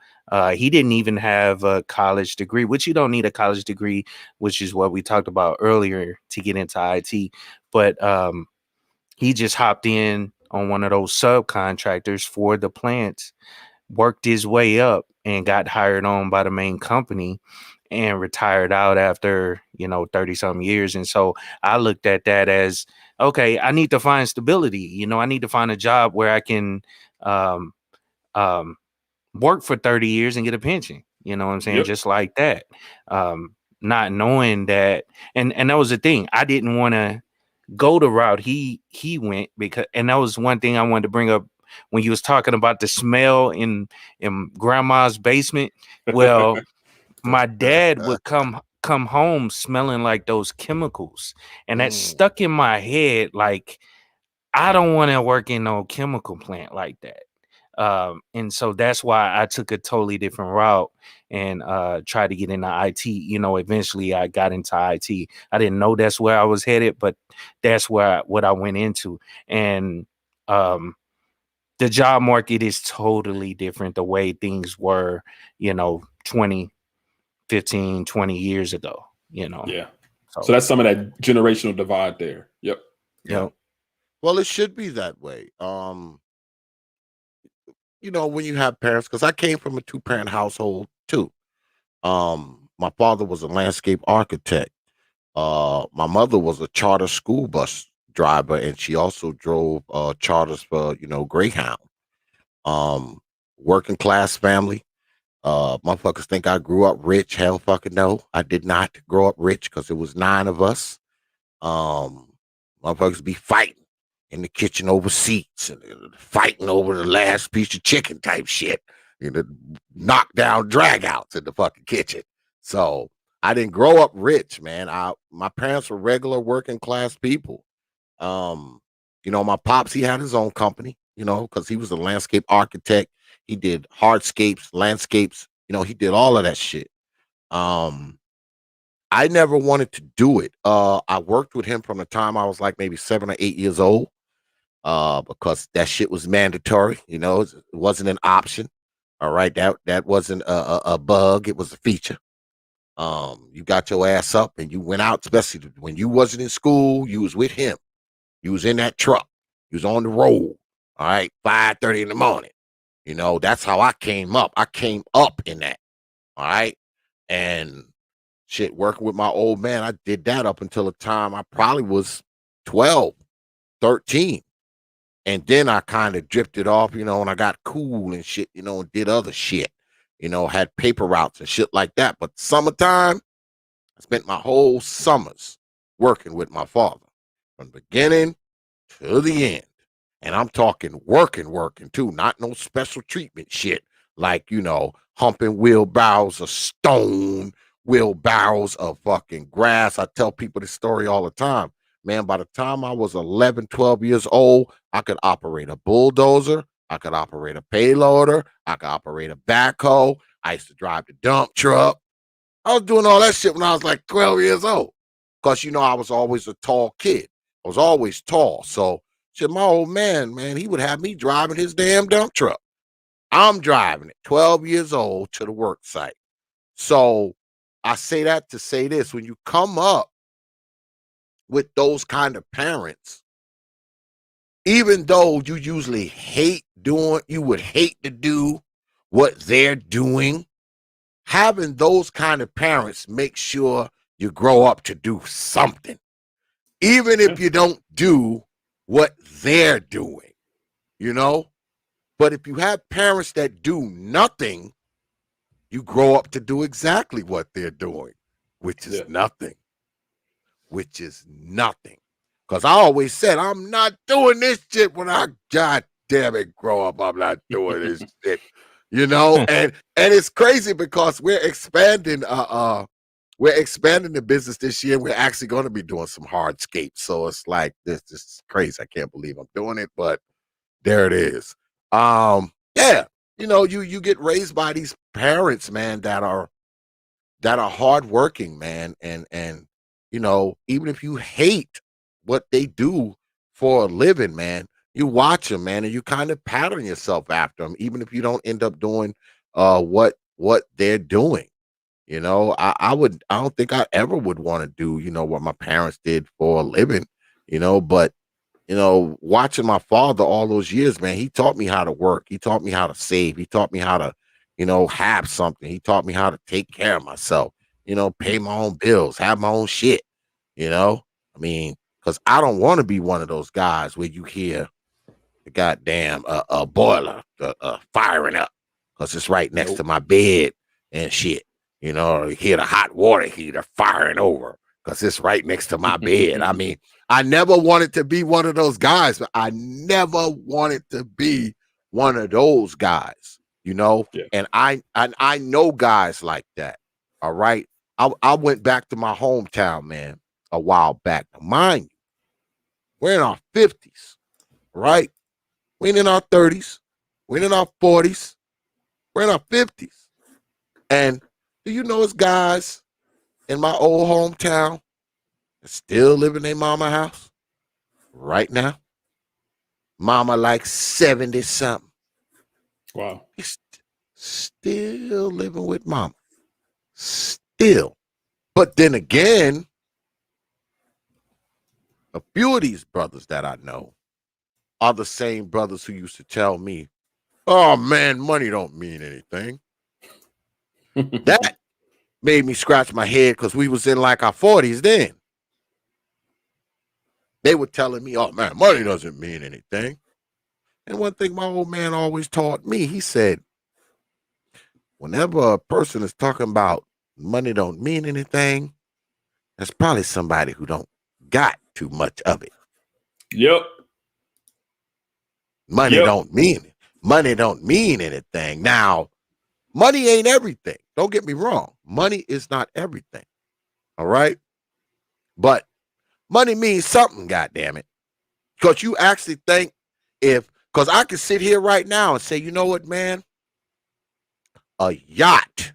[SPEAKER 5] He didn't even have a college degree, which you don't need a college degree, which is what we talked about earlier to get into IT. But he just hopped in on one of those subcontractors for the plants, worked his way up and got hired on by the main company and retired out after 30 some years. And so I looked at that as, okay, I need to find stability. I need to find a job where I can um um work for 30 years and get a pension, you know what I'm saying?
[SPEAKER 6] Yep.
[SPEAKER 5] Just like that. Not knowing that, and that was the thing, I didn't want to go the route he went, because, and that was one thing I wanted to bring up when you was talking about the smell in grandma's basement. Well, my dad would come home smelling like those chemicals, and that
[SPEAKER 1] Mm.
[SPEAKER 5] stuck in my head, like, I don't want to work in no chemical plant like that. And so that's why I took a totally different route and tried to get into IT. Eventually I got into IT. I didn't know that's where I was headed, but that's what I went into. And the job market is totally different the way things were, 20, 15, 20 years ago,
[SPEAKER 6] Yeah. So
[SPEAKER 5] So,
[SPEAKER 6] that's some of that generational divide there. Yep.
[SPEAKER 1] Yeah. Well, it should be that way. When you have parents, because I came from a two-parent household too. My father was a landscape architect. My mother was a charter school bus driver, and she also drove charters for Greyhound. Um, Working class family. Motherfuckers think I grew up rich. Hell, fucking no, I did not grow up rich because it was 9 of us. Um, Motherfuckers be fighting in the kitchen over seats and fighting over the last piece of chicken type shit. Knockdown dragouts in the fucking kitchen. So I didn't grow up rich, man. My parents were regular working class people. Um, my pops, he had his own company, because he was a landscape architect. He did hardscapes, landscapes, he did all of that shit. Um, I never wanted to do it. I worked with him from the time I was like maybe 7 or 8 years old. Because that shit was mandatory. It wasn't an option. All right, that wasn't a bug. It was a feature. You got your ass up and you went out, especially when you wasn't in school. You was with him. You was in that truck. You was on the road. All right, 5:30 in the morning. That's how I came up. I came up in that. All right, and shit, working with my old man, I did that up until the time I probably was 12, 13. And then I kind of drifted off, and I got cool and shit, and did other shit, had paper routes and shit like that. But summertime, I spent my whole summers working with my father from the beginning to the end. And I'm talking working too, not no special treatment shit like, humping wheelbarrows of stone, wheelbarrows of fucking grass. I tell people this story all the time. Man, by the time I was 11, 12 years old, I could operate a bulldozer. I could operate a payloader. I could operate a backhoe. I used to drive the dump truck. I was doing all that shit when I was like 12 years old. Because, I was always a tall kid. I was always tall. So, shit, my old man, he would have me driving his damn dump truck. I'm driving it, 12 years old, to the work site. So, I say that to say this. When you come up with those kind of parents, even though you usually you would hate to do what they're doing, having those kind of parents make sure you grow up to do something, even if you don't do what they're doing, you know? But if you have parents that do nothing, you grow up to do exactly what they're doing, which is nothing, which is nothing. Because I always said, I'm not doing this shit when I, God damn it, grow up. I'm not doing this shit, and it's crazy because we're expanding the business this year. We're actually going to be doing some hardscapes. So it's like this is crazy. I can't believe I'm doing it, but there it is. Yeah, you get raised by these parents, man, that are hardworking, man, and even if you hate what they do, for a living, man, you watch them, man, and you kind of pattern yourself after them, even if you don't end up doing what they're doing. I don't think I ever would want to do, what my parents did for a living, but watching my father all those years, man, he taught me how to work. He taught me how to save. He taught me how to, have something. He taught me how to take care of myself, pay my own bills, have my own shit, you know? I mean, because I don't want to be one of those guys where you hear the goddamn boiler firing up because it's right next to my bed and shit. Or you hear the hot water heater firing over because it's right next to my bed. I mean, I never wanted to be one of those guys, but I never wanted to be one of those guys,
[SPEAKER 6] Yeah.
[SPEAKER 1] And I know guys like that. All right. I went back to my hometown, man, a while back. Now, mind you, we're in our 50s, right? We ain't in our 30s. We ain't in our 40s. We're in our 50s. And do you know it's guys in my old hometown that still live in their mama house right now? Mama like 70 something.
[SPEAKER 6] Wow.
[SPEAKER 1] He's still living with mama. Still. But then again, a few of these brothers that I know are the same brothers who used to tell me, oh man, money don't mean anything. That made me scratch my head because we was in like our 40s then. They were telling me, oh man, money doesn't mean anything. And one thing my old man always taught me, he said, whenever a person is talking about money don't mean anything, that's probably somebody who don't got too much of it.
[SPEAKER 6] Yep.
[SPEAKER 1] Money don't mean anything. Now, money ain't everything. Don't get me wrong. Money is not everything. All right? But money means something, goddammit. Because you actually think because I can sit here right now and say, you know what, man? A yacht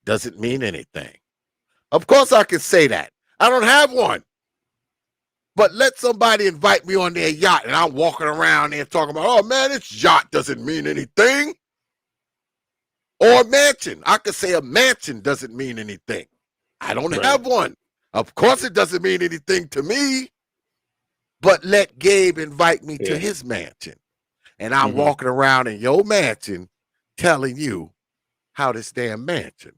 [SPEAKER 1] doesn't mean anything. Of course I can say that. I don't have one. But let somebody invite me on their yacht and I'm walking around there talking about, oh man, this yacht doesn't mean anything. Or a mansion. I could say a mansion doesn't mean anything. I don't have one. Of course it doesn't mean anything to me. But let Gabe invite me to his mansion. And I'm walking around in your mansion telling you how this damn mansion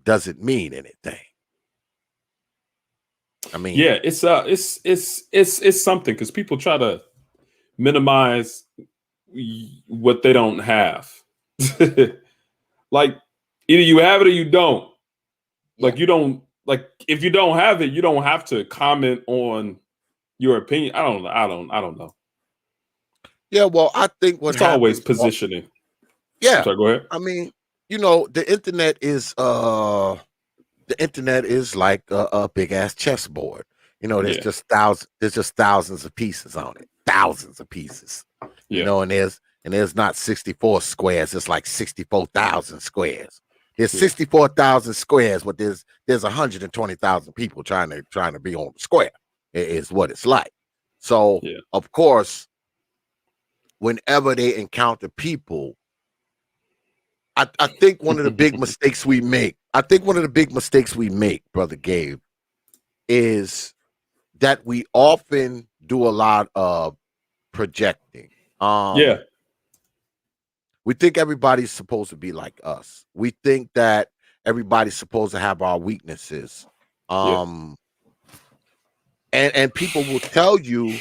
[SPEAKER 1] doesn't mean anything. I mean,
[SPEAKER 6] yeah, it's something because people try to minimize what they don't have. Like either you have it or you don't. Like you don't, like if you don't have it, you don't have to comment on your opinion. I don't know.
[SPEAKER 1] Yeah, well, I think what
[SPEAKER 6] it's always
[SPEAKER 1] happens,
[SPEAKER 6] positioning.
[SPEAKER 1] Yeah.
[SPEAKER 6] Sorry, go ahead.
[SPEAKER 1] I mean, the internet is like a big ass chessboard. There's just thousands of pieces on it. Thousands of pieces. And there's not 64 squares, it's like 64,000 squares. There's 64,000 squares, but there's 120,000 people trying to be on the square. Is what it's like. So of course, whenever they encounter people, I think one of the big mistakes we make, Brother Gabe, is that we often do a lot of projecting. We think everybody's supposed to be like us. We think that everybody's supposed to have our weaknesses. And people will tell you,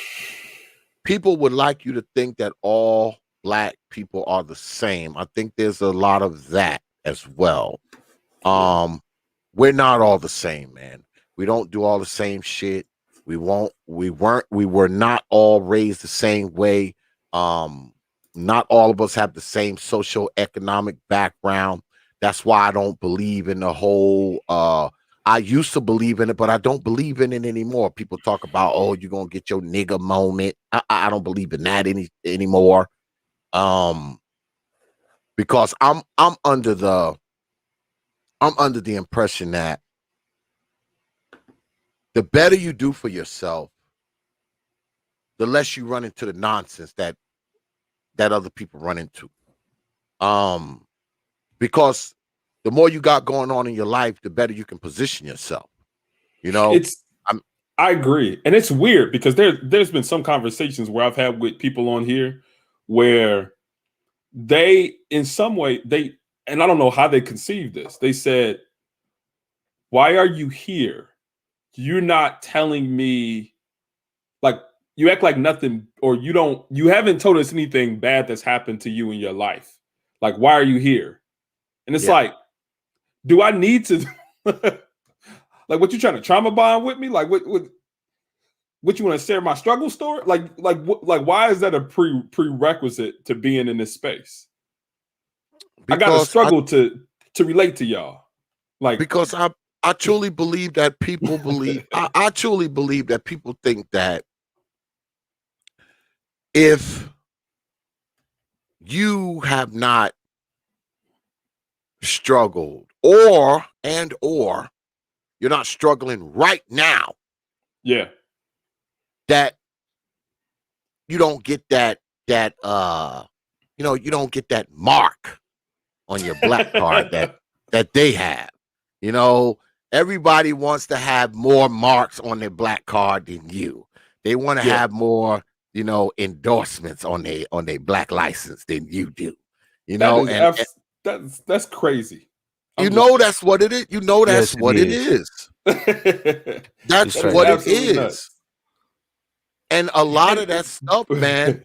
[SPEAKER 1] people would like you to think that all Black people are the same. I think there's a lot of that as well. We're not all the same, man. We don't do all the same shit. We were not all raised the same way. Not all of us have the same socioeconomic background. That's why I don't believe in the whole I used to believe in it, but I don't believe in it anymore. People talk about, oh, you're gonna get your nigga moment. I don't believe in that anymore. Because I'm under the impression that the better you do for yourself, the less you run into the nonsense that other people run into. Because the more you got going on in your life, the better you can position yourself. You know,
[SPEAKER 6] I agree. And it's weird because there's been some conversations where I've had with people on here where they, in some way, and I don't know how they conceived this. They said, why are you here? You're not telling me, like, you act like nothing, or you haven't told us anything bad that's happened to you in your life. Like, why are you here? And it's like, do I need to, like, what you trying to trauma bond with me? Like, what you want to share my struggle story? Like, why is that a prerequisite to being in this space? Because I got to struggle to relate to y'all. Like,
[SPEAKER 1] because I truly believe that people believe, I truly believe that people think that if you have not struggled or you're not struggling right now, that you don't get that you don't get that mark on your black card that they have. You know, everybody wants to have more marks on their black card than you. They want to have more, endorsements on their black license than you do. You know,
[SPEAKER 6] that's crazy.
[SPEAKER 1] That's what it is. You know that's what it is. That's what it is. Nuts. And a lot of that stuff, man,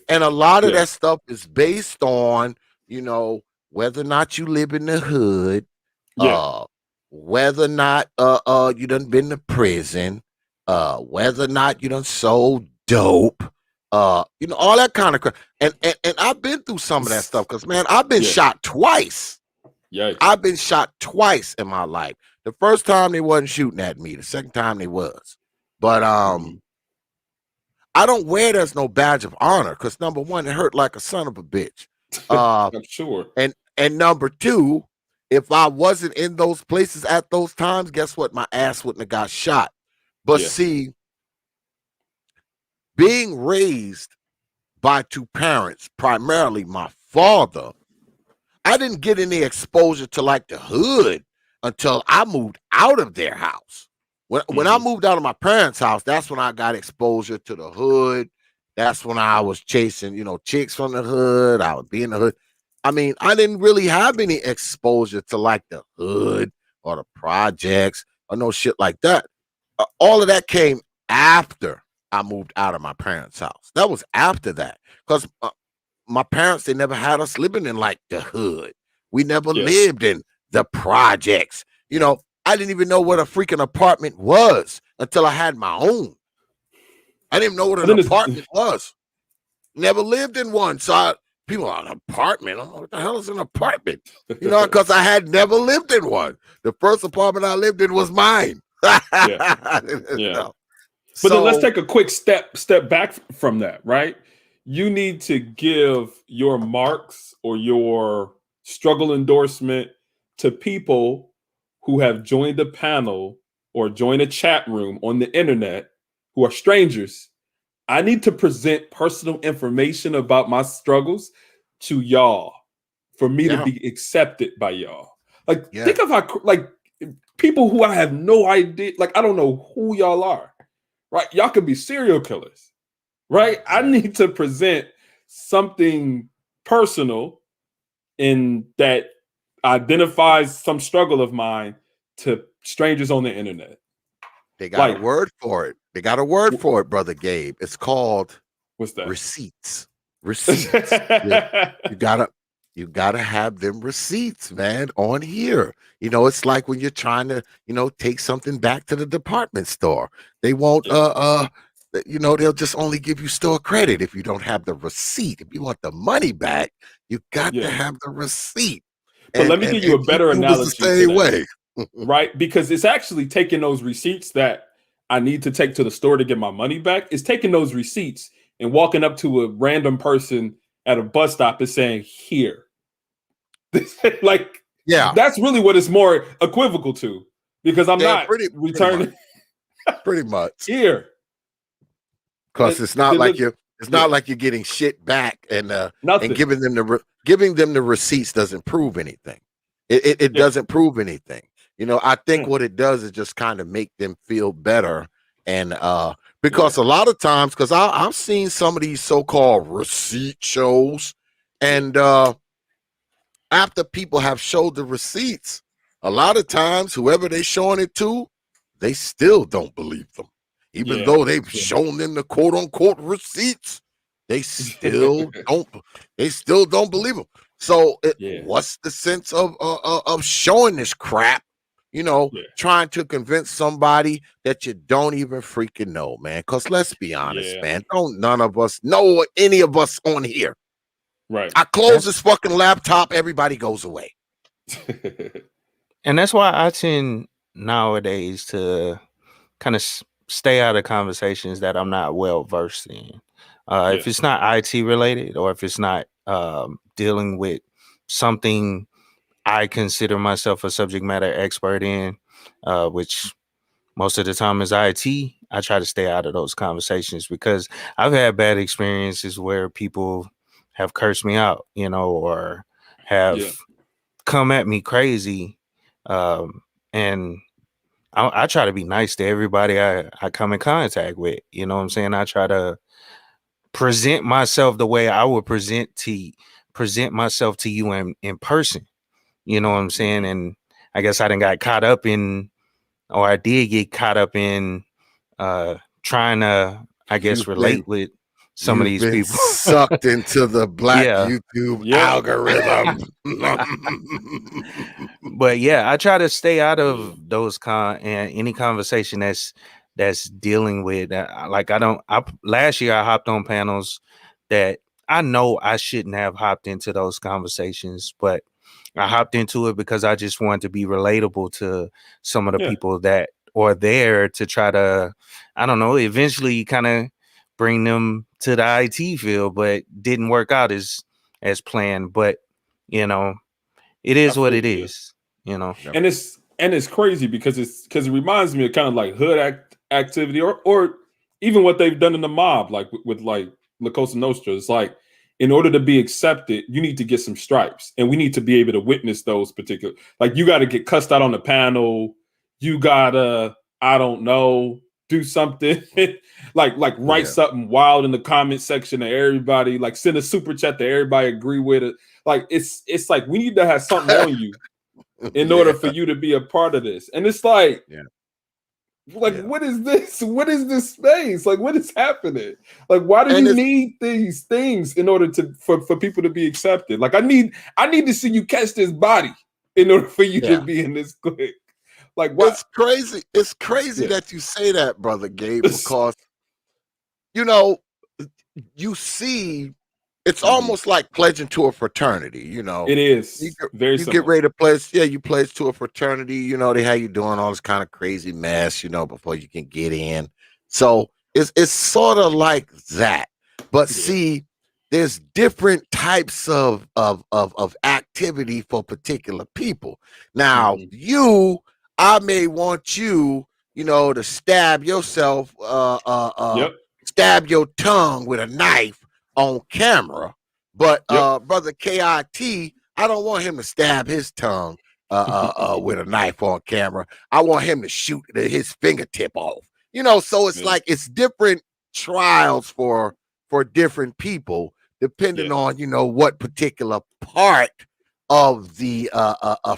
[SPEAKER 1] and a lot of that stuff is based on, whether or not you live in the hood, whether or not you done been to prison, whether or not you done sold dope, all that kind of crap. And I've been through some of that stuff because, man, I've been shot twice. I've been shot twice in my life. The first time they wasn't shooting at me. The second time they was. But I don't wear it as no badge of honor because, number one, it hurt like a son of a bitch.
[SPEAKER 6] I'm sure.
[SPEAKER 1] And number two, if I wasn't in those places at those times, guess what? My ass wouldn't have got shot. But see, being raised by two parents, primarily my father, I didn't get any exposure to like the hood until I moved out of their house. When I moved out of my parents' house, that's when I got exposure to the hood. That's when I was chasing, chicks from the hood. I would be in the hood. I mean, I didn't really have any exposure to like the hood or the projects or no shit like that. All of that came after I moved out of my parents' house. That was after that because my parents, they never had us living in like the hood. We never lived in the projects. I didn't even know what a freaking apartment was until I had my own. I didn't even know what an apartment was. Never lived in one. So people are an apartment. Oh, what the hell is an apartment? Because I had never lived in one. The first apartment I lived in was mine.
[SPEAKER 6] But then let's take a quick step back from that, right? You need to give your marks or your struggle endorsement to people who have joined a panel or joined a chat room on the internet who are strangers. I need to present personal information about my struggles to y'all for me to be accepted by y'all. Like, think of how, like, people who I have no idea, like, I don't know who y'all are, right? Y'all could be serial killers, right? I need to present something personal in that identifies some struggle of mine to strangers on the internet.
[SPEAKER 1] They got a word for it. They got a word for it, Brother Gabe. It's called
[SPEAKER 6] what's that?
[SPEAKER 1] Receipts. You gotta have them receipts, man, on here. It's like when you're trying to, take something back to the department store. They won't they'll just only give you store credit if you don't have the receipt. If you want the money back, you got to have the receipt.
[SPEAKER 6] But let me give you a better analogy. The same way. Right? Because it's actually taking those receipts that I need to take to the store to get my money back. It's taking those receipts and walking up to a random person at a bus stop and saying, here. That's really what it's more equivocal to. Because I'm not returning.
[SPEAKER 1] Pretty much.
[SPEAKER 6] Here.
[SPEAKER 1] because it's not like you're getting shit back and
[SPEAKER 6] nothing.
[SPEAKER 1] giving them the receipts doesn't prove anything. It doesn't prove anything. You know, I think what it does is just kind of make them feel better. And because a lot of times, because I've seen some of these so-called receipt shows, and after people have showed the receipts, a lot of times whoever they showing it to, they still don't believe them. Even though they've shown them the quote unquote receipts, they still don't believe them. So what's the sense of showing this crap? You know, trying to convince somebody that you don't even freaking know, man. Because let's be honest, man, don't none of us know any of us on here.
[SPEAKER 6] Right.
[SPEAKER 1] I close this fucking laptop, everybody goes away.
[SPEAKER 5] And that's why I tend nowadays to kind of stay out of conversations that I'm not well versed in. If it's not IT related, or if it's not dealing with something I consider myself a subject matter expert in, which most of the time is IT, I try to stay out of those conversations because I've had bad experiences where people have cursed me out, you know, or have come at me crazy. And I try to be nice to everybody I come in contact with. You know what I'm saying? I try to present myself the way I would present myself to you in person. You know what I'm saying? And I guess I done got caught up in, or I did get caught up in trying to, I guess, relate with some of these people.
[SPEAKER 1] Sucked into the black YouTube algorithm.
[SPEAKER 5] But yeah, I try to stay out of those any conversation that's dealing with like last year I hopped on panels that I know I shouldn't have hopped into those conversations, but I hopped into it because I just wanted to be relatable to some of the people that are there to try to, I don't know, eventually kind of bring them to the IT field, but didn't work out as planned. But you know, it is what it is. You know,
[SPEAKER 6] and it's crazy because it reminds me of kind of like hood activity or even what they've done in the mob, like with like La Cosa Nostra. It's like, in order to be accepted, you need to get some stripes, and we need to be able to witness those particular. Like, you got to get cussed out on the panel. You gotta, I don't know, do something like write something wild in the comment section to everybody. Like, send a super chat that everybody agree with it. Like, it's like we need to have something on you in order for you to be a part of this. And it's like, what is this? What is this space? Like, what is happening? Like, why do you need these things in order for people to be accepted? Like, I need to see you catch this body in order for you to be in this clique. Like, what?
[SPEAKER 1] It's crazy. It's crazy that you say that, brother Gabe, because you know, you see, it's almost like pledging to a fraternity. You know,
[SPEAKER 6] it is
[SPEAKER 1] you get ready to pledge. Yeah, you pledge to a fraternity. You know, they have you doing all this kind of crazy mess. You know, before you can get in. So it's sort of like that. But see, there's different types of activity for particular people. Now, I may want you, you know, to stab yourself, stab your tongue with a knife on camera, but brother K.I.T., I don't want him to stab his tongue with a knife on camera. I want him to shoot his fingertip off. You know, so it's like it's different trials for different people depending on, you know, what particular part of the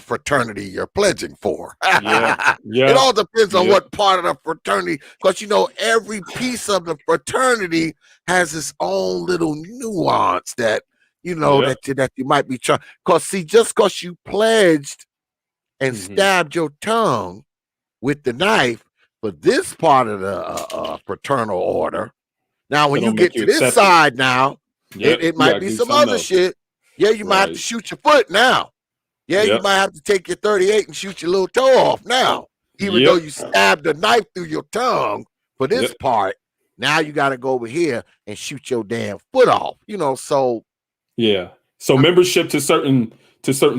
[SPEAKER 1] fraternity you're pledging for. It all depends on what part of the fraternity, because you know every piece of the fraternity has its own little nuance that you know that you might be trying. Because see, just because you pledged and stabbed your tongue with the knife for this part of the fraternal order, now when you get to this side now, it might be some other shit. Yeah, you might have to shoot your foot now. Yeah, you might have to take your 38 and shoot your little toe off now. Even though you stabbed a knife through your tongue for this part, now you got to go over here and shoot your damn foot off. You know, so
[SPEAKER 6] so membership to certain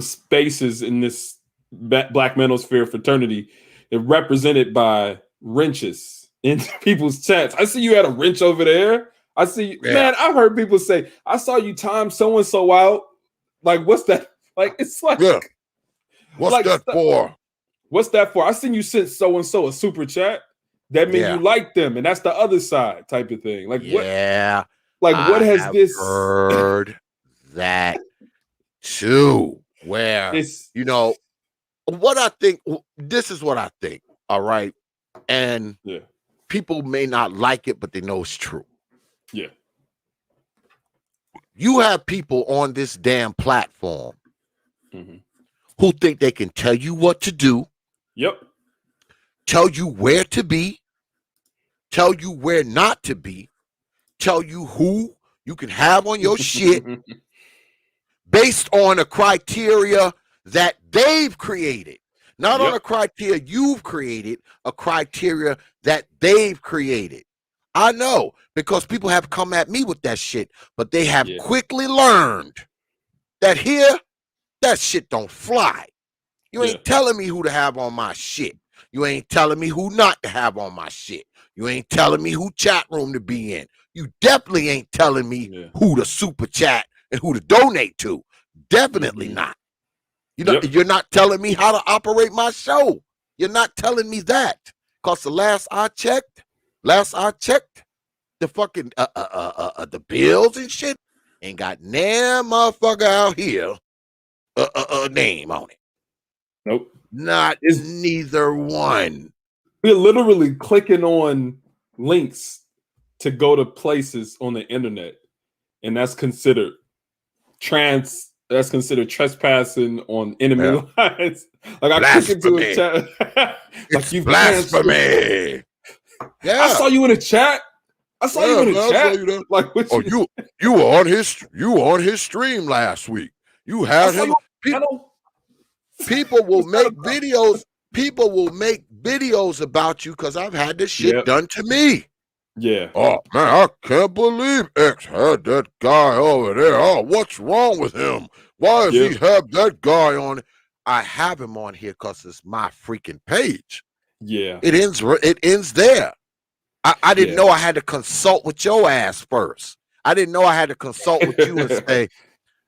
[SPEAKER 6] spaces in this Black Manosphere fraternity is represented by wrenches in people's chats. I see you had a wrench over there. I see, man, I've heard people say, I saw you time so-and-so out. Like, what's that? Like, it's like,
[SPEAKER 1] what's
[SPEAKER 6] like,
[SPEAKER 1] that for?
[SPEAKER 6] What's that for? I seen you sent so-and-so a super chat. That means you like them, and that's the other side type of thing. Like, what? Like, what has this
[SPEAKER 1] heard that too? Where
[SPEAKER 6] it's,
[SPEAKER 1] you know what I think. This is what I think. All right, and people may not like it, but they know it's true.
[SPEAKER 6] Yeah.
[SPEAKER 1] You have people on this damn platform who think they can tell you what to do.
[SPEAKER 6] Yep.
[SPEAKER 1] Tell you where to be. Tell you where not to be. Tell you who you can have on your shit based on a criteria that they've created. Not on a criteria you've created, a criteria that they've created. I know, because people have come at me with that shit, but they have quickly learned that here, that shit don't fly. You ain't telling me who to have on my shit. You ain't telling me who not to have on my shit. You ain't telling me who chat room to be in. You definitely ain't telling me who to super chat and who to donate to. Definitely not. You know, you're not telling me how to operate my show. You're not telling me that. Because the last I checked, the fucking the bills and shit ain't got no motherfucker out here name on it.
[SPEAKER 6] Nope.
[SPEAKER 1] Not neither one.
[SPEAKER 6] We're literally clicking on links to go to places on the internet, and that's considered trespassing on enemy lines. Like, I click into a chat. Like, you
[SPEAKER 1] blasphemy.
[SPEAKER 6] I saw you in a chat. I saw you in a chat. Like, what
[SPEAKER 1] you were on his stream last week. You had him. People will make videos. People will make videos about you because I've had this shit done to me.
[SPEAKER 6] Yeah.
[SPEAKER 1] Oh man, I can't believe X had that guy over there. Oh, what's wrong with him? Why does he have that guy on? I have him on here because it's my freaking page.
[SPEAKER 6] Yeah.
[SPEAKER 1] It ends there. I didn't know I had to consult with your ass first. I didn't know I had to consult with you and say,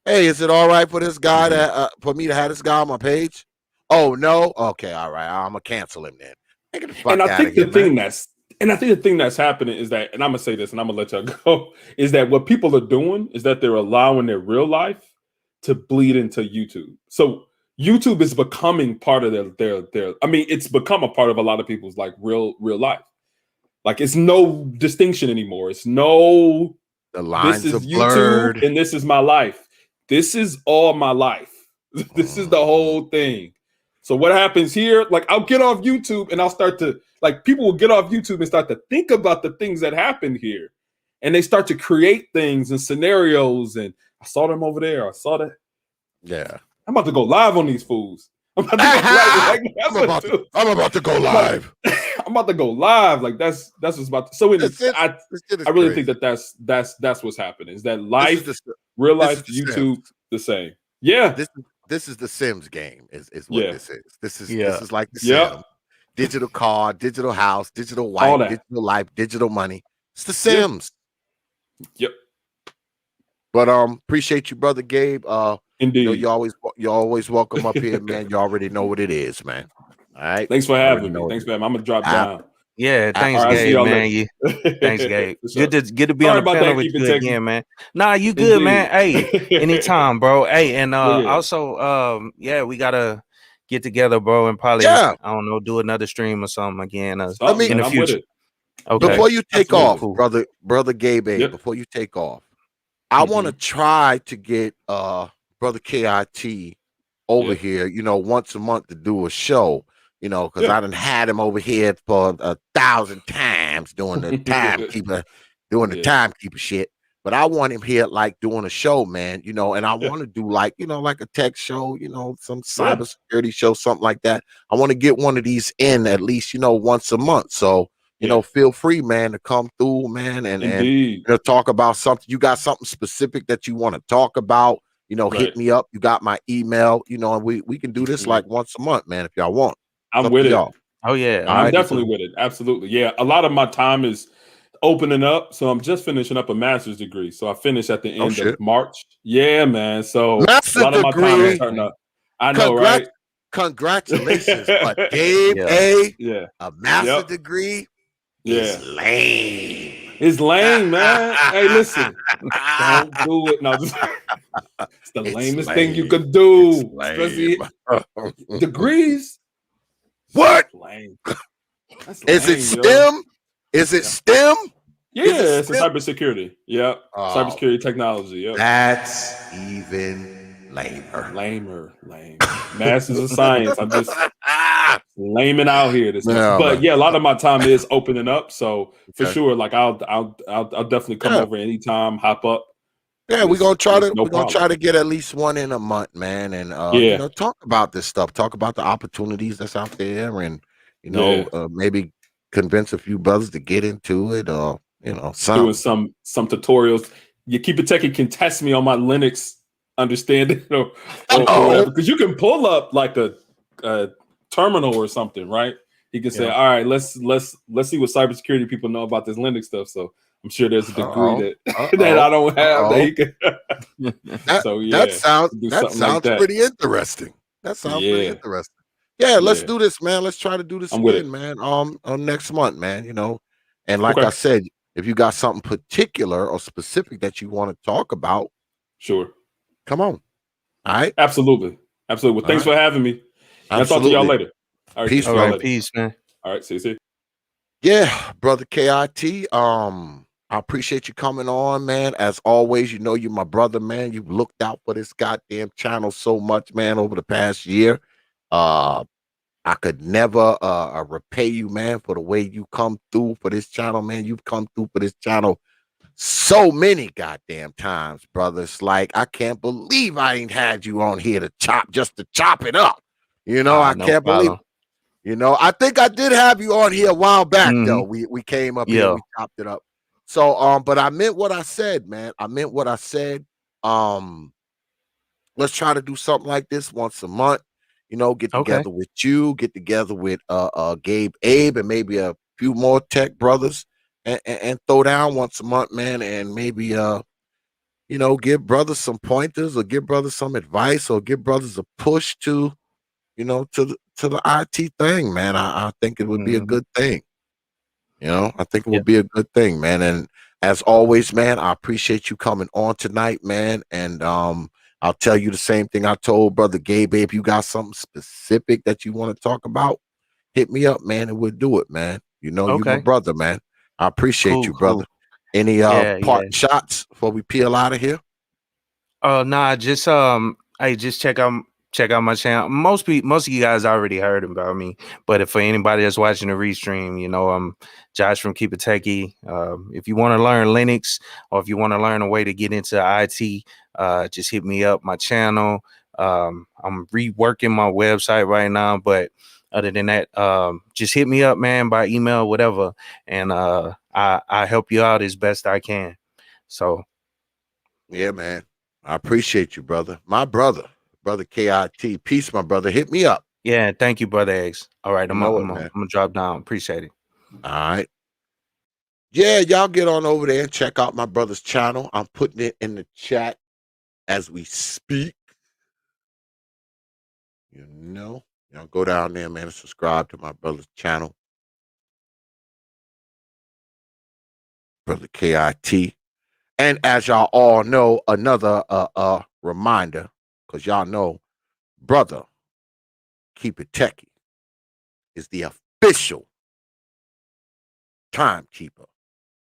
[SPEAKER 1] hey, is it all right for this guy to for me to have this guy on my page? Oh no? Okay, all right. I'm gonna cancel him then.
[SPEAKER 6] And I think the thing that's happening is that, and I'm gonna say this and I'm gonna let y'all go, is that what people are doing is that they're allowing their real life to bleed into YouTube. So YouTube is becoming part of their I mean, it's become a part of a lot of people's like real life. Like, it's no distinction anymore. It's no,
[SPEAKER 1] the lines
[SPEAKER 6] this is
[SPEAKER 1] are
[SPEAKER 6] YouTube
[SPEAKER 1] blurred.
[SPEAKER 6] and this is my life. This is all my life. This is the whole thing. So what happens here? Like, I'll get off YouTube and I'll start to, like, people will get off YouTube and start to think about the things that happened here. And they start to create things and scenarios. And I saw them over there. I saw that.
[SPEAKER 1] Yeah.
[SPEAKER 6] I'm about to go live on these fools. I'm about to go live. I'm about to go live. Like, that's what's about to, so I really think that's what's happening. Is that life, real life, YouTube, the same. Yeah.
[SPEAKER 1] This is the Sims game, is what this is. This is like the Sims. Digital car, digital house, digital wife, digital life, digital money. It's the Sims.
[SPEAKER 6] Yep.
[SPEAKER 1] But appreciate you, brother Gabe.
[SPEAKER 6] Indeed.
[SPEAKER 1] You know, you're always welcome up here, man. You already know what it is, man. All right.
[SPEAKER 6] Thanks for having me. Thanks, man. I'm gonna drop down.
[SPEAKER 5] Yeah, thanks, Gabe, man. Thanks, Gabe. Good to be on the panel with you again, man. Nah, you good, man. Hey, anytime, bro. Hey, and also, we gotta get together, bro, and probably I don't know, do another stream or something again. In the future.
[SPEAKER 1] Okay. Before you take off, brother Gabe, before you take off, I want to try to get brother KIT over here, you know, once a month to do a show. You know, because I done had him over here for 1,000 times doing the timekeeper, timekeeper shit. But I want him here like doing a show, man. You know, and I want to do like, you know, like a tech show, you know, some cybersecurity show, something like that. I want to get one of these in at least, you know, once a month. So, you know, feel free, man, to come through, man, and you know, talk about something. You got something specific that you want to talk about, you know, hit me up. You got my email, you know, and we can do this like once a month, man, if y'all want.
[SPEAKER 6] I'm with it.
[SPEAKER 5] Oh yeah,
[SPEAKER 6] I'm
[SPEAKER 5] I do
[SPEAKER 6] definitely
[SPEAKER 5] too.
[SPEAKER 6] with it. Absolutely. Yeah. A lot of my time is opening up. So I'm just finishing up a master's degree. So I finish at the
[SPEAKER 1] Oh
[SPEAKER 6] end of
[SPEAKER 1] shit.
[SPEAKER 6] March. Yeah, man. So a
[SPEAKER 1] Master
[SPEAKER 6] lot of my time is
[SPEAKER 1] degree.
[SPEAKER 6] starting
[SPEAKER 5] Congratulations.
[SPEAKER 6] to, I know,
[SPEAKER 1] Congrat
[SPEAKER 6] right?
[SPEAKER 1] congratulations. But Gabe
[SPEAKER 5] Yeah.
[SPEAKER 6] Yeah.
[SPEAKER 1] a master
[SPEAKER 6] Yep.
[SPEAKER 1] degree is
[SPEAKER 6] Yeah.
[SPEAKER 1] lame.
[SPEAKER 6] It's lame, man. Hey, listen, don't do it. No, just it's the
[SPEAKER 1] It's
[SPEAKER 6] lamest thing you
[SPEAKER 1] lame.
[SPEAKER 6] could
[SPEAKER 1] It's
[SPEAKER 6] do,
[SPEAKER 1] lame.
[SPEAKER 6] especially degrees.
[SPEAKER 1] What?
[SPEAKER 6] Lame. That's
[SPEAKER 1] Is it
[SPEAKER 6] lame, yo.
[SPEAKER 1] STEM? Is it
[SPEAKER 6] Yeah.
[SPEAKER 1] STEM? Is it
[SPEAKER 6] Yeah, it's a
[SPEAKER 1] STEM?
[SPEAKER 6] cybersecurity. Yep.
[SPEAKER 1] Oh,
[SPEAKER 6] Cybersecurity technology. Yep.
[SPEAKER 1] that's even lamer.
[SPEAKER 6] Lamer. Lame. Masters of science. I'm just laming out here this month.
[SPEAKER 1] No,
[SPEAKER 6] But
[SPEAKER 1] man.
[SPEAKER 6] yeah, a lot of my time is opening up. So for
[SPEAKER 1] Okay.
[SPEAKER 6] sure, like I'll definitely come
[SPEAKER 1] Yeah.
[SPEAKER 6] over anytime, hop up.
[SPEAKER 1] Yeah,
[SPEAKER 6] It's no
[SPEAKER 1] we're gonna
[SPEAKER 6] problem.
[SPEAKER 1] try to get at least one in a month, man, and
[SPEAKER 6] Yeah.
[SPEAKER 1] talk about this stuff, talk about the opportunities that's out there, and
[SPEAKER 6] Yeah.
[SPEAKER 1] maybe convince a few brothers to get into it, or
[SPEAKER 6] Doing
[SPEAKER 1] something.
[SPEAKER 6] some tutorials. You keep it techie can test me on my Linux understanding or
[SPEAKER 1] Oh,
[SPEAKER 6] whatever. Because you can pull up like a terminal or something, right? He can say,
[SPEAKER 1] yeah.
[SPEAKER 6] all right, let's see what cybersecurity people know about this Linux stuff. So I'm sure there's a degree
[SPEAKER 1] Uh-oh.
[SPEAKER 6] that that
[SPEAKER 1] Uh-oh.
[SPEAKER 6] I don't have that
[SPEAKER 1] Uh-oh.
[SPEAKER 6] he can.
[SPEAKER 1] That
[SPEAKER 6] So
[SPEAKER 1] that
[SPEAKER 6] yeah,
[SPEAKER 1] sounds
[SPEAKER 6] do
[SPEAKER 1] that
[SPEAKER 6] something like
[SPEAKER 1] sounds
[SPEAKER 6] that.
[SPEAKER 1] pretty interesting. That sounds pretty
[SPEAKER 6] Yeah,
[SPEAKER 1] interesting. Yeah, let's
[SPEAKER 6] yeah,
[SPEAKER 1] do this, man. Let's try to do this
[SPEAKER 6] I'm with
[SPEAKER 1] again,
[SPEAKER 6] it.
[SPEAKER 1] man. Next month, man. And like I
[SPEAKER 6] Okay,
[SPEAKER 1] said, if you got something particular or specific that you want to talk about,
[SPEAKER 6] sure,
[SPEAKER 1] come on. All right.
[SPEAKER 6] absolutely, absolutely. Well,
[SPEAKER 1] All
[SPEAKER 6] thanks
[SPEAKER 1] right.
[SPEAKER 6] for having me. And I'll talk to y'all
[SPEAKER 1] Absolutely.
[SPEAKER 6] later. All right,
[SPEAKER 1] Peace,
[SPEAKER 6] see
[SPEAKER 5] All
[SPEAKER 6] y'all
[SPEAKER 5] right,
[SPEAKER 1] brother.
[SPEAKER 6] later.
[SPEAKER 5] peace, man.
[SPEAKER 6] All right, see you.
[SPEAKER 1] Yeah, brother KIT. I appreciate you coming on, man. As always, you're my brother, man. You've looked out for this goddamn channel so much, man, over the past year. Uh, I could never repay you, man, for the way you come through for this channel, man. You've come through for this channel so many goddamn times, brothers. Like, I can't believe I ain't had you on here just to chop it up. I
[SPEAKER 5] No
[SPEAKER 1] can't believe.
[SPEAKER 5] problem.
[SPEAKER 1] I think I did have you on here a while back,
[SPEAKER 5] Hmm.
[SPEAKER 1] though. We came up here,
[SPEAKER 5] Yeah.
[SPEAKER 1] we chopped it up. So, but I meant what I said, man. I meant what I said. Um, let's try to do something like this once a month. Get
[SPEAKER 5] Okay.
[SPEAKER 1] together with you, get together with Gabe, Abe, and maybe a few more tech brothers, and throw down once a month, man, and maybe give brothers some pointers or give brothers some advice or give brothers a push to the IT thing, man. I think it would be a
[SPEAKER 5] Hmm.
[SPEAKER 1] good thing. I think it
[SPEAKER 5] Yeah.
[SPEAKER 1] would be a good thing, man. And as always, man, I appreciate you coming on tonight, man. And I'll tell you the same thing I told brother Gabe. If you got something specific that you want to talk about, hit me up, man, and we'll do it, man. You my
[SPEAKER 5] Okay.
[SPEAKER 1] brother, man. I appreciate
[SPEAKER 5] Cool.
[SPEAKER 1] you, brother.
[SPEAKER 5] Cool.
[SPEAKER 1] Any
[SPEAKER 5] Yeah. Yeah.
[SPEAKER 1] parting shots before we peel out of here?
[SPEAKER 5] Nah, just hey, just check out my channel. Most of you guys already heard about me, but if for anybody that's watching the restream, I'm Josh from Keep It Techie. If you want to learn Linux or if you want to learn a way to get into IT, just hit me up. My channel. I'm reworking my website right now, but other than that, just hit me up, man, by email, whatever, and I help you out as best I can. So.
[SPEAKER 1] Yeah, man. I appreciate you, brother. My brother KIT. Peace, my brother. Hit me up.
[SPEAKER 5] Yeah, thank you, Brother X. All right,
[SPEAKER 1] You
[SPEAKER 5] I'm
[SPEAKER 1] know
[SPEAKER 5] gonna
[SPEAKER 1] it,
[SPEAKER 5] I'm gonna
[SPEAKER 1] man.
[SPEAKER 5] I'm gonna drop down. Appreciate it.
[SPEAKER 1] All right. Yeah, y'all get on over there and check out my brother's channel. I'm putting it in the chat as we speak. Y'all go down there, man, and subscribe to my brother's channel, brother KIT. And as y'all all know, another reminder, because y'all know, brother, Keep It Techie is the official timekeeper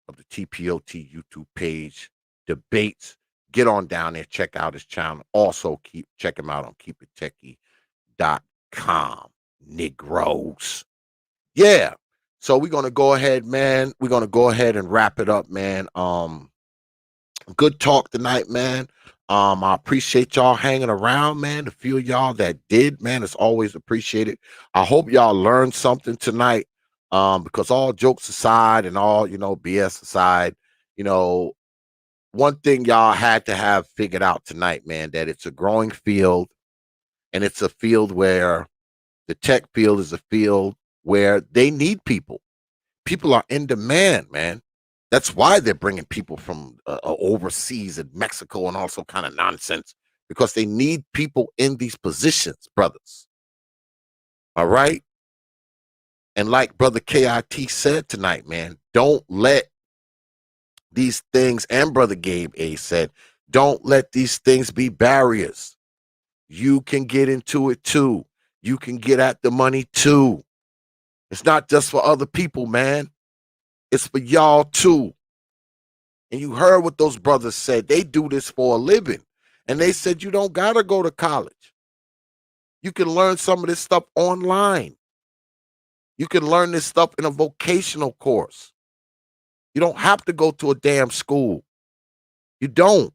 [SPEAKER 1] of the T.P.O.T YouTube page, debates. Get on down there, check out his channel. Also, check him out on keepitechie.com. Negroes. Yeah. So we're gonna go ahead, man. We're gonna go ahead and wrap it up, man. Good talk tonight, man. I appreciate y'all hanging around, man. The few of y'all that did, man, it's always appreciated. I hope y'all learned something tonight. Because all jokes aside and all, BS aside, you know, one thing y'all had to have figured out tonight, man, that it's a growing field and it's a field where the tech field is a field where they need people. People are in demand, man. That's why they're bringing people from overseas and Mexico and also kind of nonsense, because they need people in these positions, brothers. All right. And like Brother KIT said tonight, man, don't let these things, and Brother Gabe A said, don't let these things be barriers. You can get into it too. You can get at the money too. It's not just for other people, man. It's for y'all too. And you heard what those brothers said. They do this for a living. And they said you don't got to go to college. You can learn some of this stuff online. You can learn this stuff in a vocational course. You don't have to go to a damn school. You don't.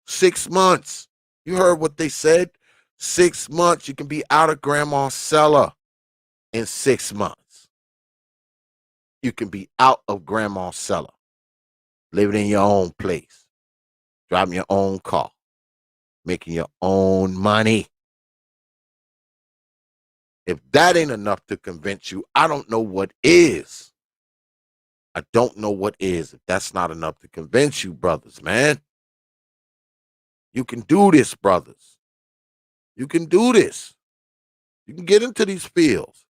[SPEAKER 1] 6 months. You heard what they said. 6 months. You can be out of grandma's cellar in 6 months. You can be out of grandma's cellar, living in your own place, driving your own car, making your own money. If that ain't enough to convince you, I don't know what is. I don't know what is. If that's not enough to convince you, brothers, man. You can do this, brothers. You can do this. You can get into these fields.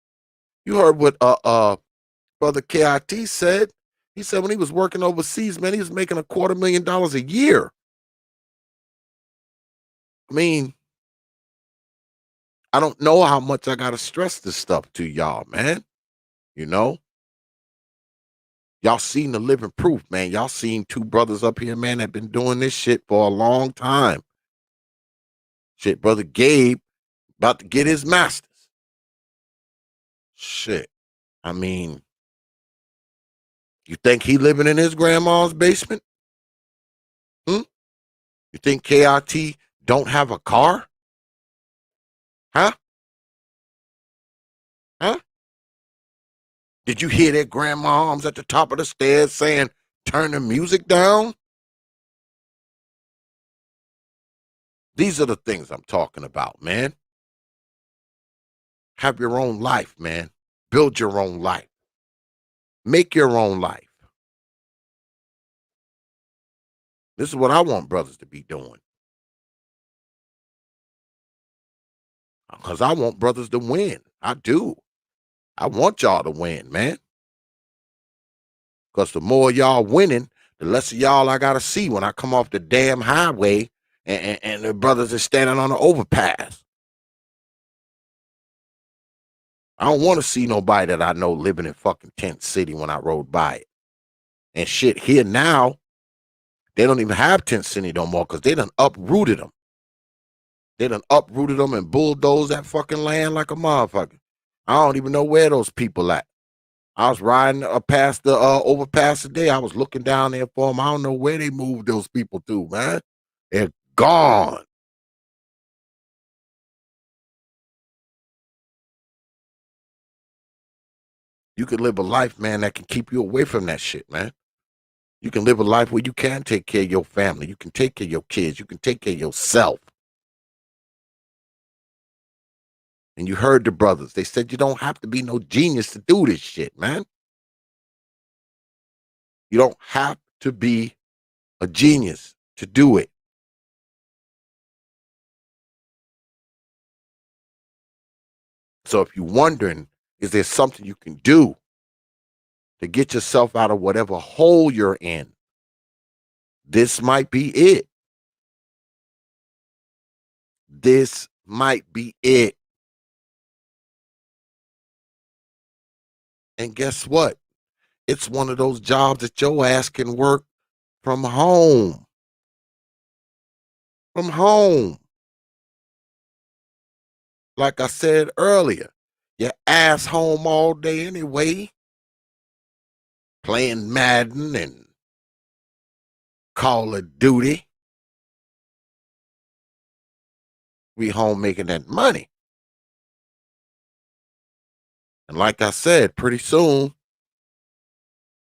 [SPEAKER 1] You heard what Brother KIT said. He said when he was working overseas, man, he was making $250,000 a year. I mean, I don't know how much I got to stress this stuff to y'all, man. You know? Y'all seen the living proof, man. Y'all seen two brothers up here, man, that been doing this shit for a long time. Shit, Brother Gabe about to get his master's. Shit. I mean, you think he living in his grandma's basement? You think KIT don't have a car? Huh? Did you hear that grandma's at the top of the stairs saying, turn the music down? These are the things I'm talking about, man. Have your own life, man. Build your own life. Make your own life. This is what I want brothers to be doing. Because I want brothers to win. I do. I want y'all to win, man. Because the more y'all winning, the less of y'all I got to see when I come off the damn highway and the brothers are standing on the overpass. I don't want to see nobody that I know living in fucking Tent City when I rode by it. And shit, here now, they don't even have Tent City no more because they done uprooted them. They done uprooted them and bulldozed that fucking land like a motherfucker. I don't even know where those people at. I was riding past the overpass today. I was looking down there for them. I don't know where they moved those people to, man. They're gone. You can live a life, man, that can keep you away from that shit, man. You can live a life where you can take care of your family. You can take care of your kids. You can take care of yourself. And you heard the brothers. They said you don't have to be no genius to do this shit, man. You don't have to be a genius to do it. So if you're wondering, is there something you can do to get yourself out of whatever hole you're in? This might be it. This might be it. And guess what? It's one of those jobs that your ass can work from home. From home. Like I said earlier, your ass home all day anyway, playing Madden and Call of Duty. We home making that money. And like I said, pretty soon,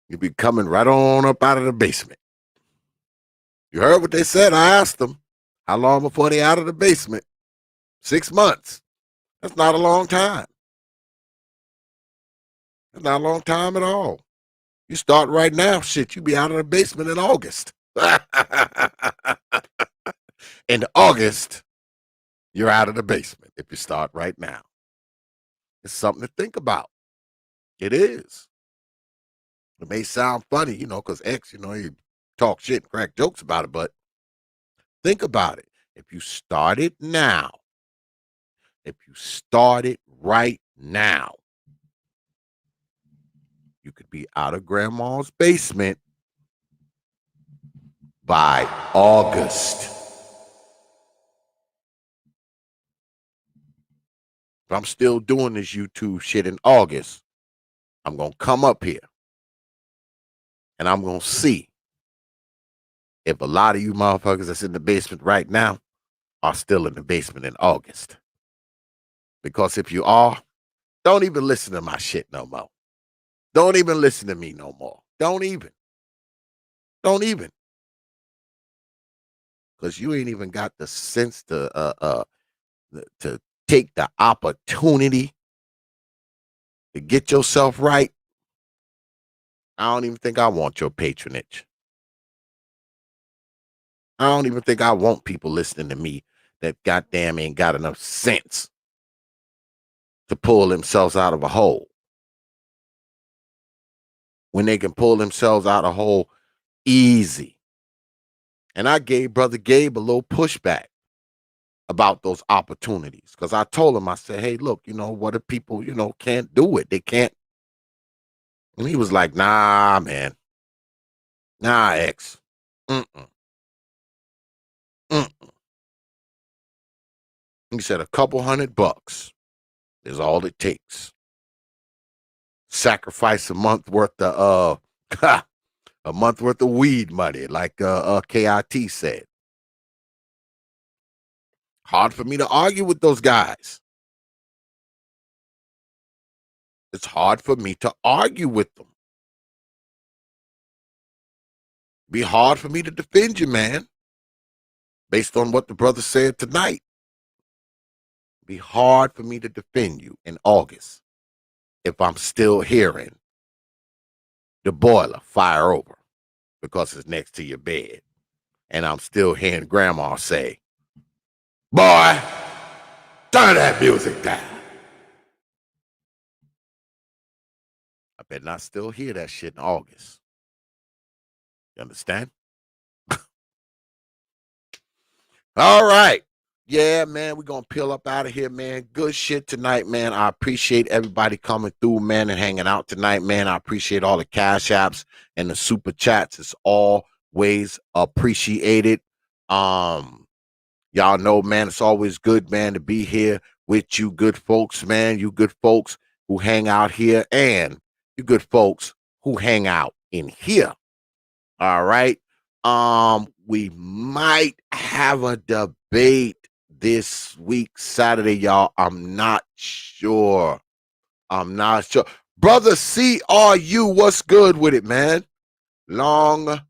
[SPEAKER 1] you'll be coming right on up out of the basement. You heard what they said? I asked them, how long before they out of the basement? 6 months. That's not a long time. It's not a long time at all. You start right now, shit, you be out of the basement in August. In August, you're out of the basement if you start right now. It's something to think about. It is. It may sound funny, because X, he talk shit and crack jokes about it, but think about it. If you start it now, if you start it right now, you could be out of grandma's basement by August. If I'm still doing this YouTube shit in August, I'm going to come up here and I'm going to see if a lot of you motherfuckers that's in the basement right now are still in the basement in August. Because if you are, don't even listen to my shit no more. Don't even listen to me no more. Don't even. Because you ain't even got the sense to take the opportunity to get yourself right. I don't even think I want your patronage. I don't even think I want people listening to me that goddamn ain't got enough sense to pull themselves out of a hole. When they can pull themselves out of a hole easy. And I gave Brother Gabe a little pushback about those opportunities. Because I told him, I said, hey, look, what if people, can't do it? They can't. And he was like, nah, man. Nah, X. He said $200 is all it takes. Sacrifice a month worth of weed money, like KIT said. Hard for me to argue with those guys. It's hard for me to argue with them. Be hard for me to defend you, man. Based on what the brother said tonight. Be hard for me to defend you in August if I'm still hearing the boiler fire over because it's next to your bed. And I'm still hearing grandma say, boy, turn that music down. I better not still hear that shit in August. You understand? All right. Yeah, man, we're going to peel up out of here, man. Good shit tonight, man. I appreciate everybody coming through, man, and hanging out tonight, man. I appreciate all the cash apps and the super chats. It's always appreciated. Y'all know, man, it's always good, man, to be here with you good folks, man. You good folks who hang out here and you good folks who hang out in here. All right. We might have a debate this week, Saturday, y'all. I'm not sure. Brother CRU, what's good with it, man? Long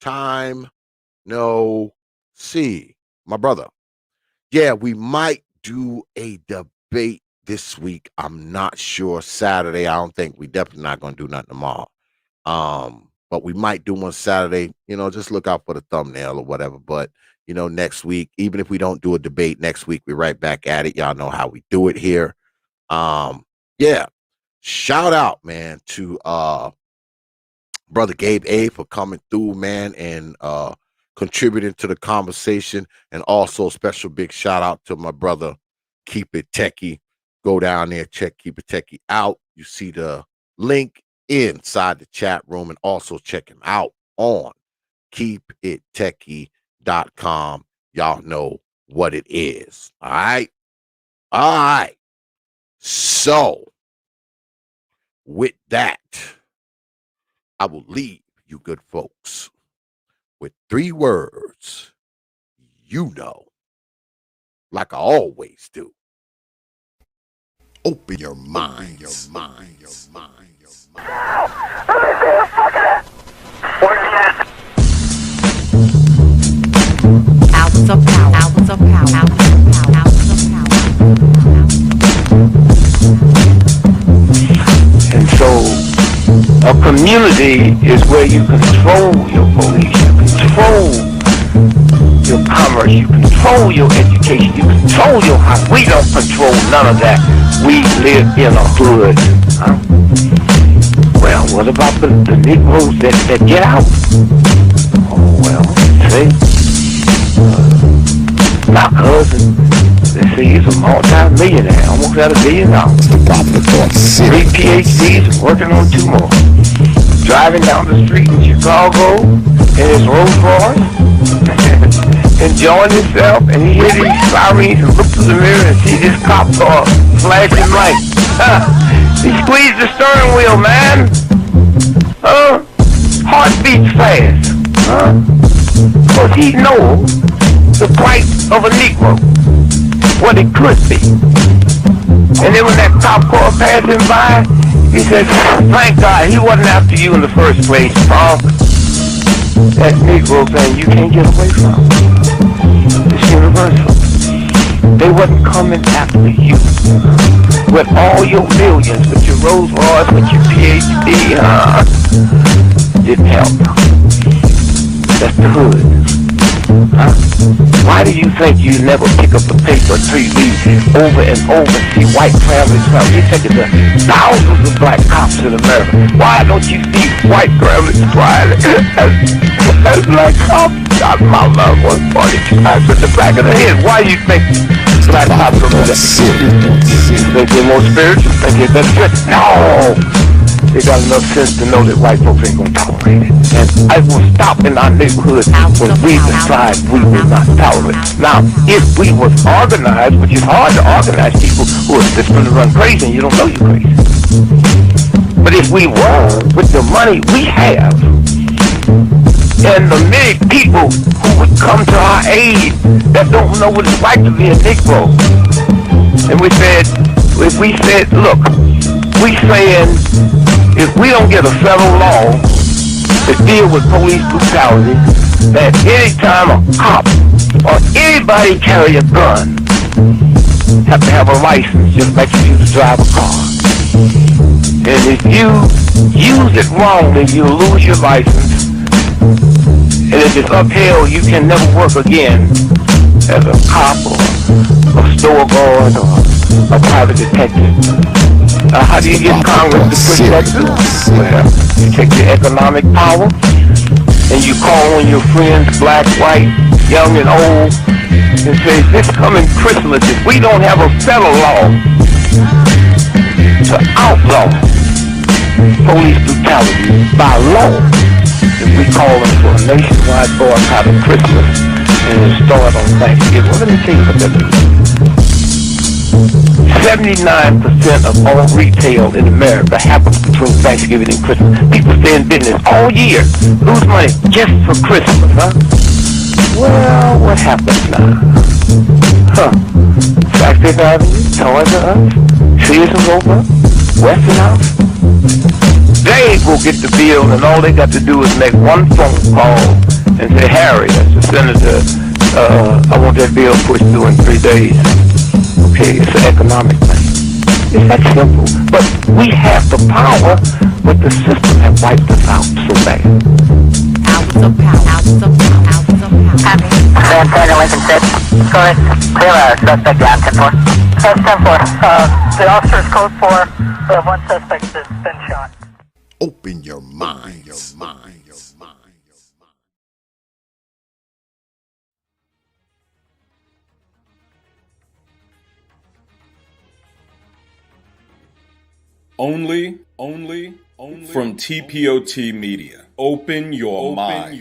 [SPEAKER 1] time no see. My brother. Yeah, we might do a debate this week. I'm not sure. Saturday, I don't think. We definitely not going to do nothing tomorrow. But we might do one Saturday. Just look out for the thumbnail or whatever. But, next week, even if we don't do a debate next week, we're right back at it. Y'all know how we do it here. Yeah. Shout out, man, to Brother Gabe A for coming through, man, and contributing to the conversation. And also special big shout out to my brother, Keep It Techie. Go down there, check Keep It Techie out. You see the link inside the chat room, and also check him out on keepittechie.com. Y'all know what it is. All right. So with that, I will leave you good folks with 3 words, like I always do. Open your mind.
[SPEAKER 2] Hours of power.
[SPEAKER 3] And so A community is where you control your police, you control your commerce, you control your education, you control your house. We don't control none of that. We live in a hood. Huh? Well, what about the Negroes that get out? Oh, well, see, my cousin, they say he's a multi-millionaire, almost at $1 billion. Three PhDs, working on 2 more. Driving down the street in Chicago in his Rolls Royce, enjoying himself, and he hears these sirens and looks to the mirror and sees this cop car flashing lights. He squeezed the steering wheel, man. Heart beats fast. Because he knows the price of a Negro, what it could be. And then when that cop car passed him by, he said, thank God he wasn't after you in the first place, punk. That Negro thing you can't get away from. It's universal. They wasn't coming after you. With all your millions, with your Rolls Royce, with your PhD, didn't help. That's the hood. Huh? Why do you think you never pick up a paper until you read over and over and see white families? You think it's thousands of black cops in America. Why don't you see white families crying as black cops shot my loved one 40 times in the back of the head? Why do you think black cops are that? You think they're more spiritual? Think they're better? No! They got enough sense to know that white folks ain't gonna tolerate it. And I will stop in our neighborhood when we decide we will not tolerate it. Now, if we was organized, which is hard to organize people who are just gonna run crazy and you don't know you're crazy. But if we were, with the money we have, and the many people who would come to our aid that don't know what it's like to be a Negro, and we said, if we said, look, we saying, if we don't get a federal law to deal with police brutality, that any time a cop or anybody carry a gun, have to have a license just like you used to drive a car. And if you use it wrongly, you lose your license. And if it's upheld, you can never work again as a cop or a store guard or a private detective. How do you get Congress to push that through? Well, you take your economic power and you call on your friends, black, white, young and old, and say, this coming Christmas, if we don't have a federal law to outlaw police brutality by law, then we call them for a nationwide boycott of Christmas and it'll start on Thanksgiving. Well, let me tell you what that means. 79% of all retail in America happens between Thanksgiving and Christmas. People stay in business all year, lose money just for Christmas, huh? Well, what happens now? Flagstaff Avenue, Toys R Us, Sears and Roebuck, Westinghouse. They will get the bill, and all they got to do is make one phone call and say, Harry, that's the senator, I want that bill pushed through in 3 days. Okay, it's an economic thing. It's that simple. But we have the power, but the system has wiped us out so bad.
[SPEAKER 2] Hours of power, hours of power, hours of power.
[SPEAKER 4] Copy. San Antonio, Lincoln 6. Go ahead. Clear suspect down, 10-4. 10-4. The officer's code 4. We have one suspect that's been shot.
[SPEAKER 1] Open your mind.
[SPEAKER 6] Only from T.P.O.T. Media. Open your mind.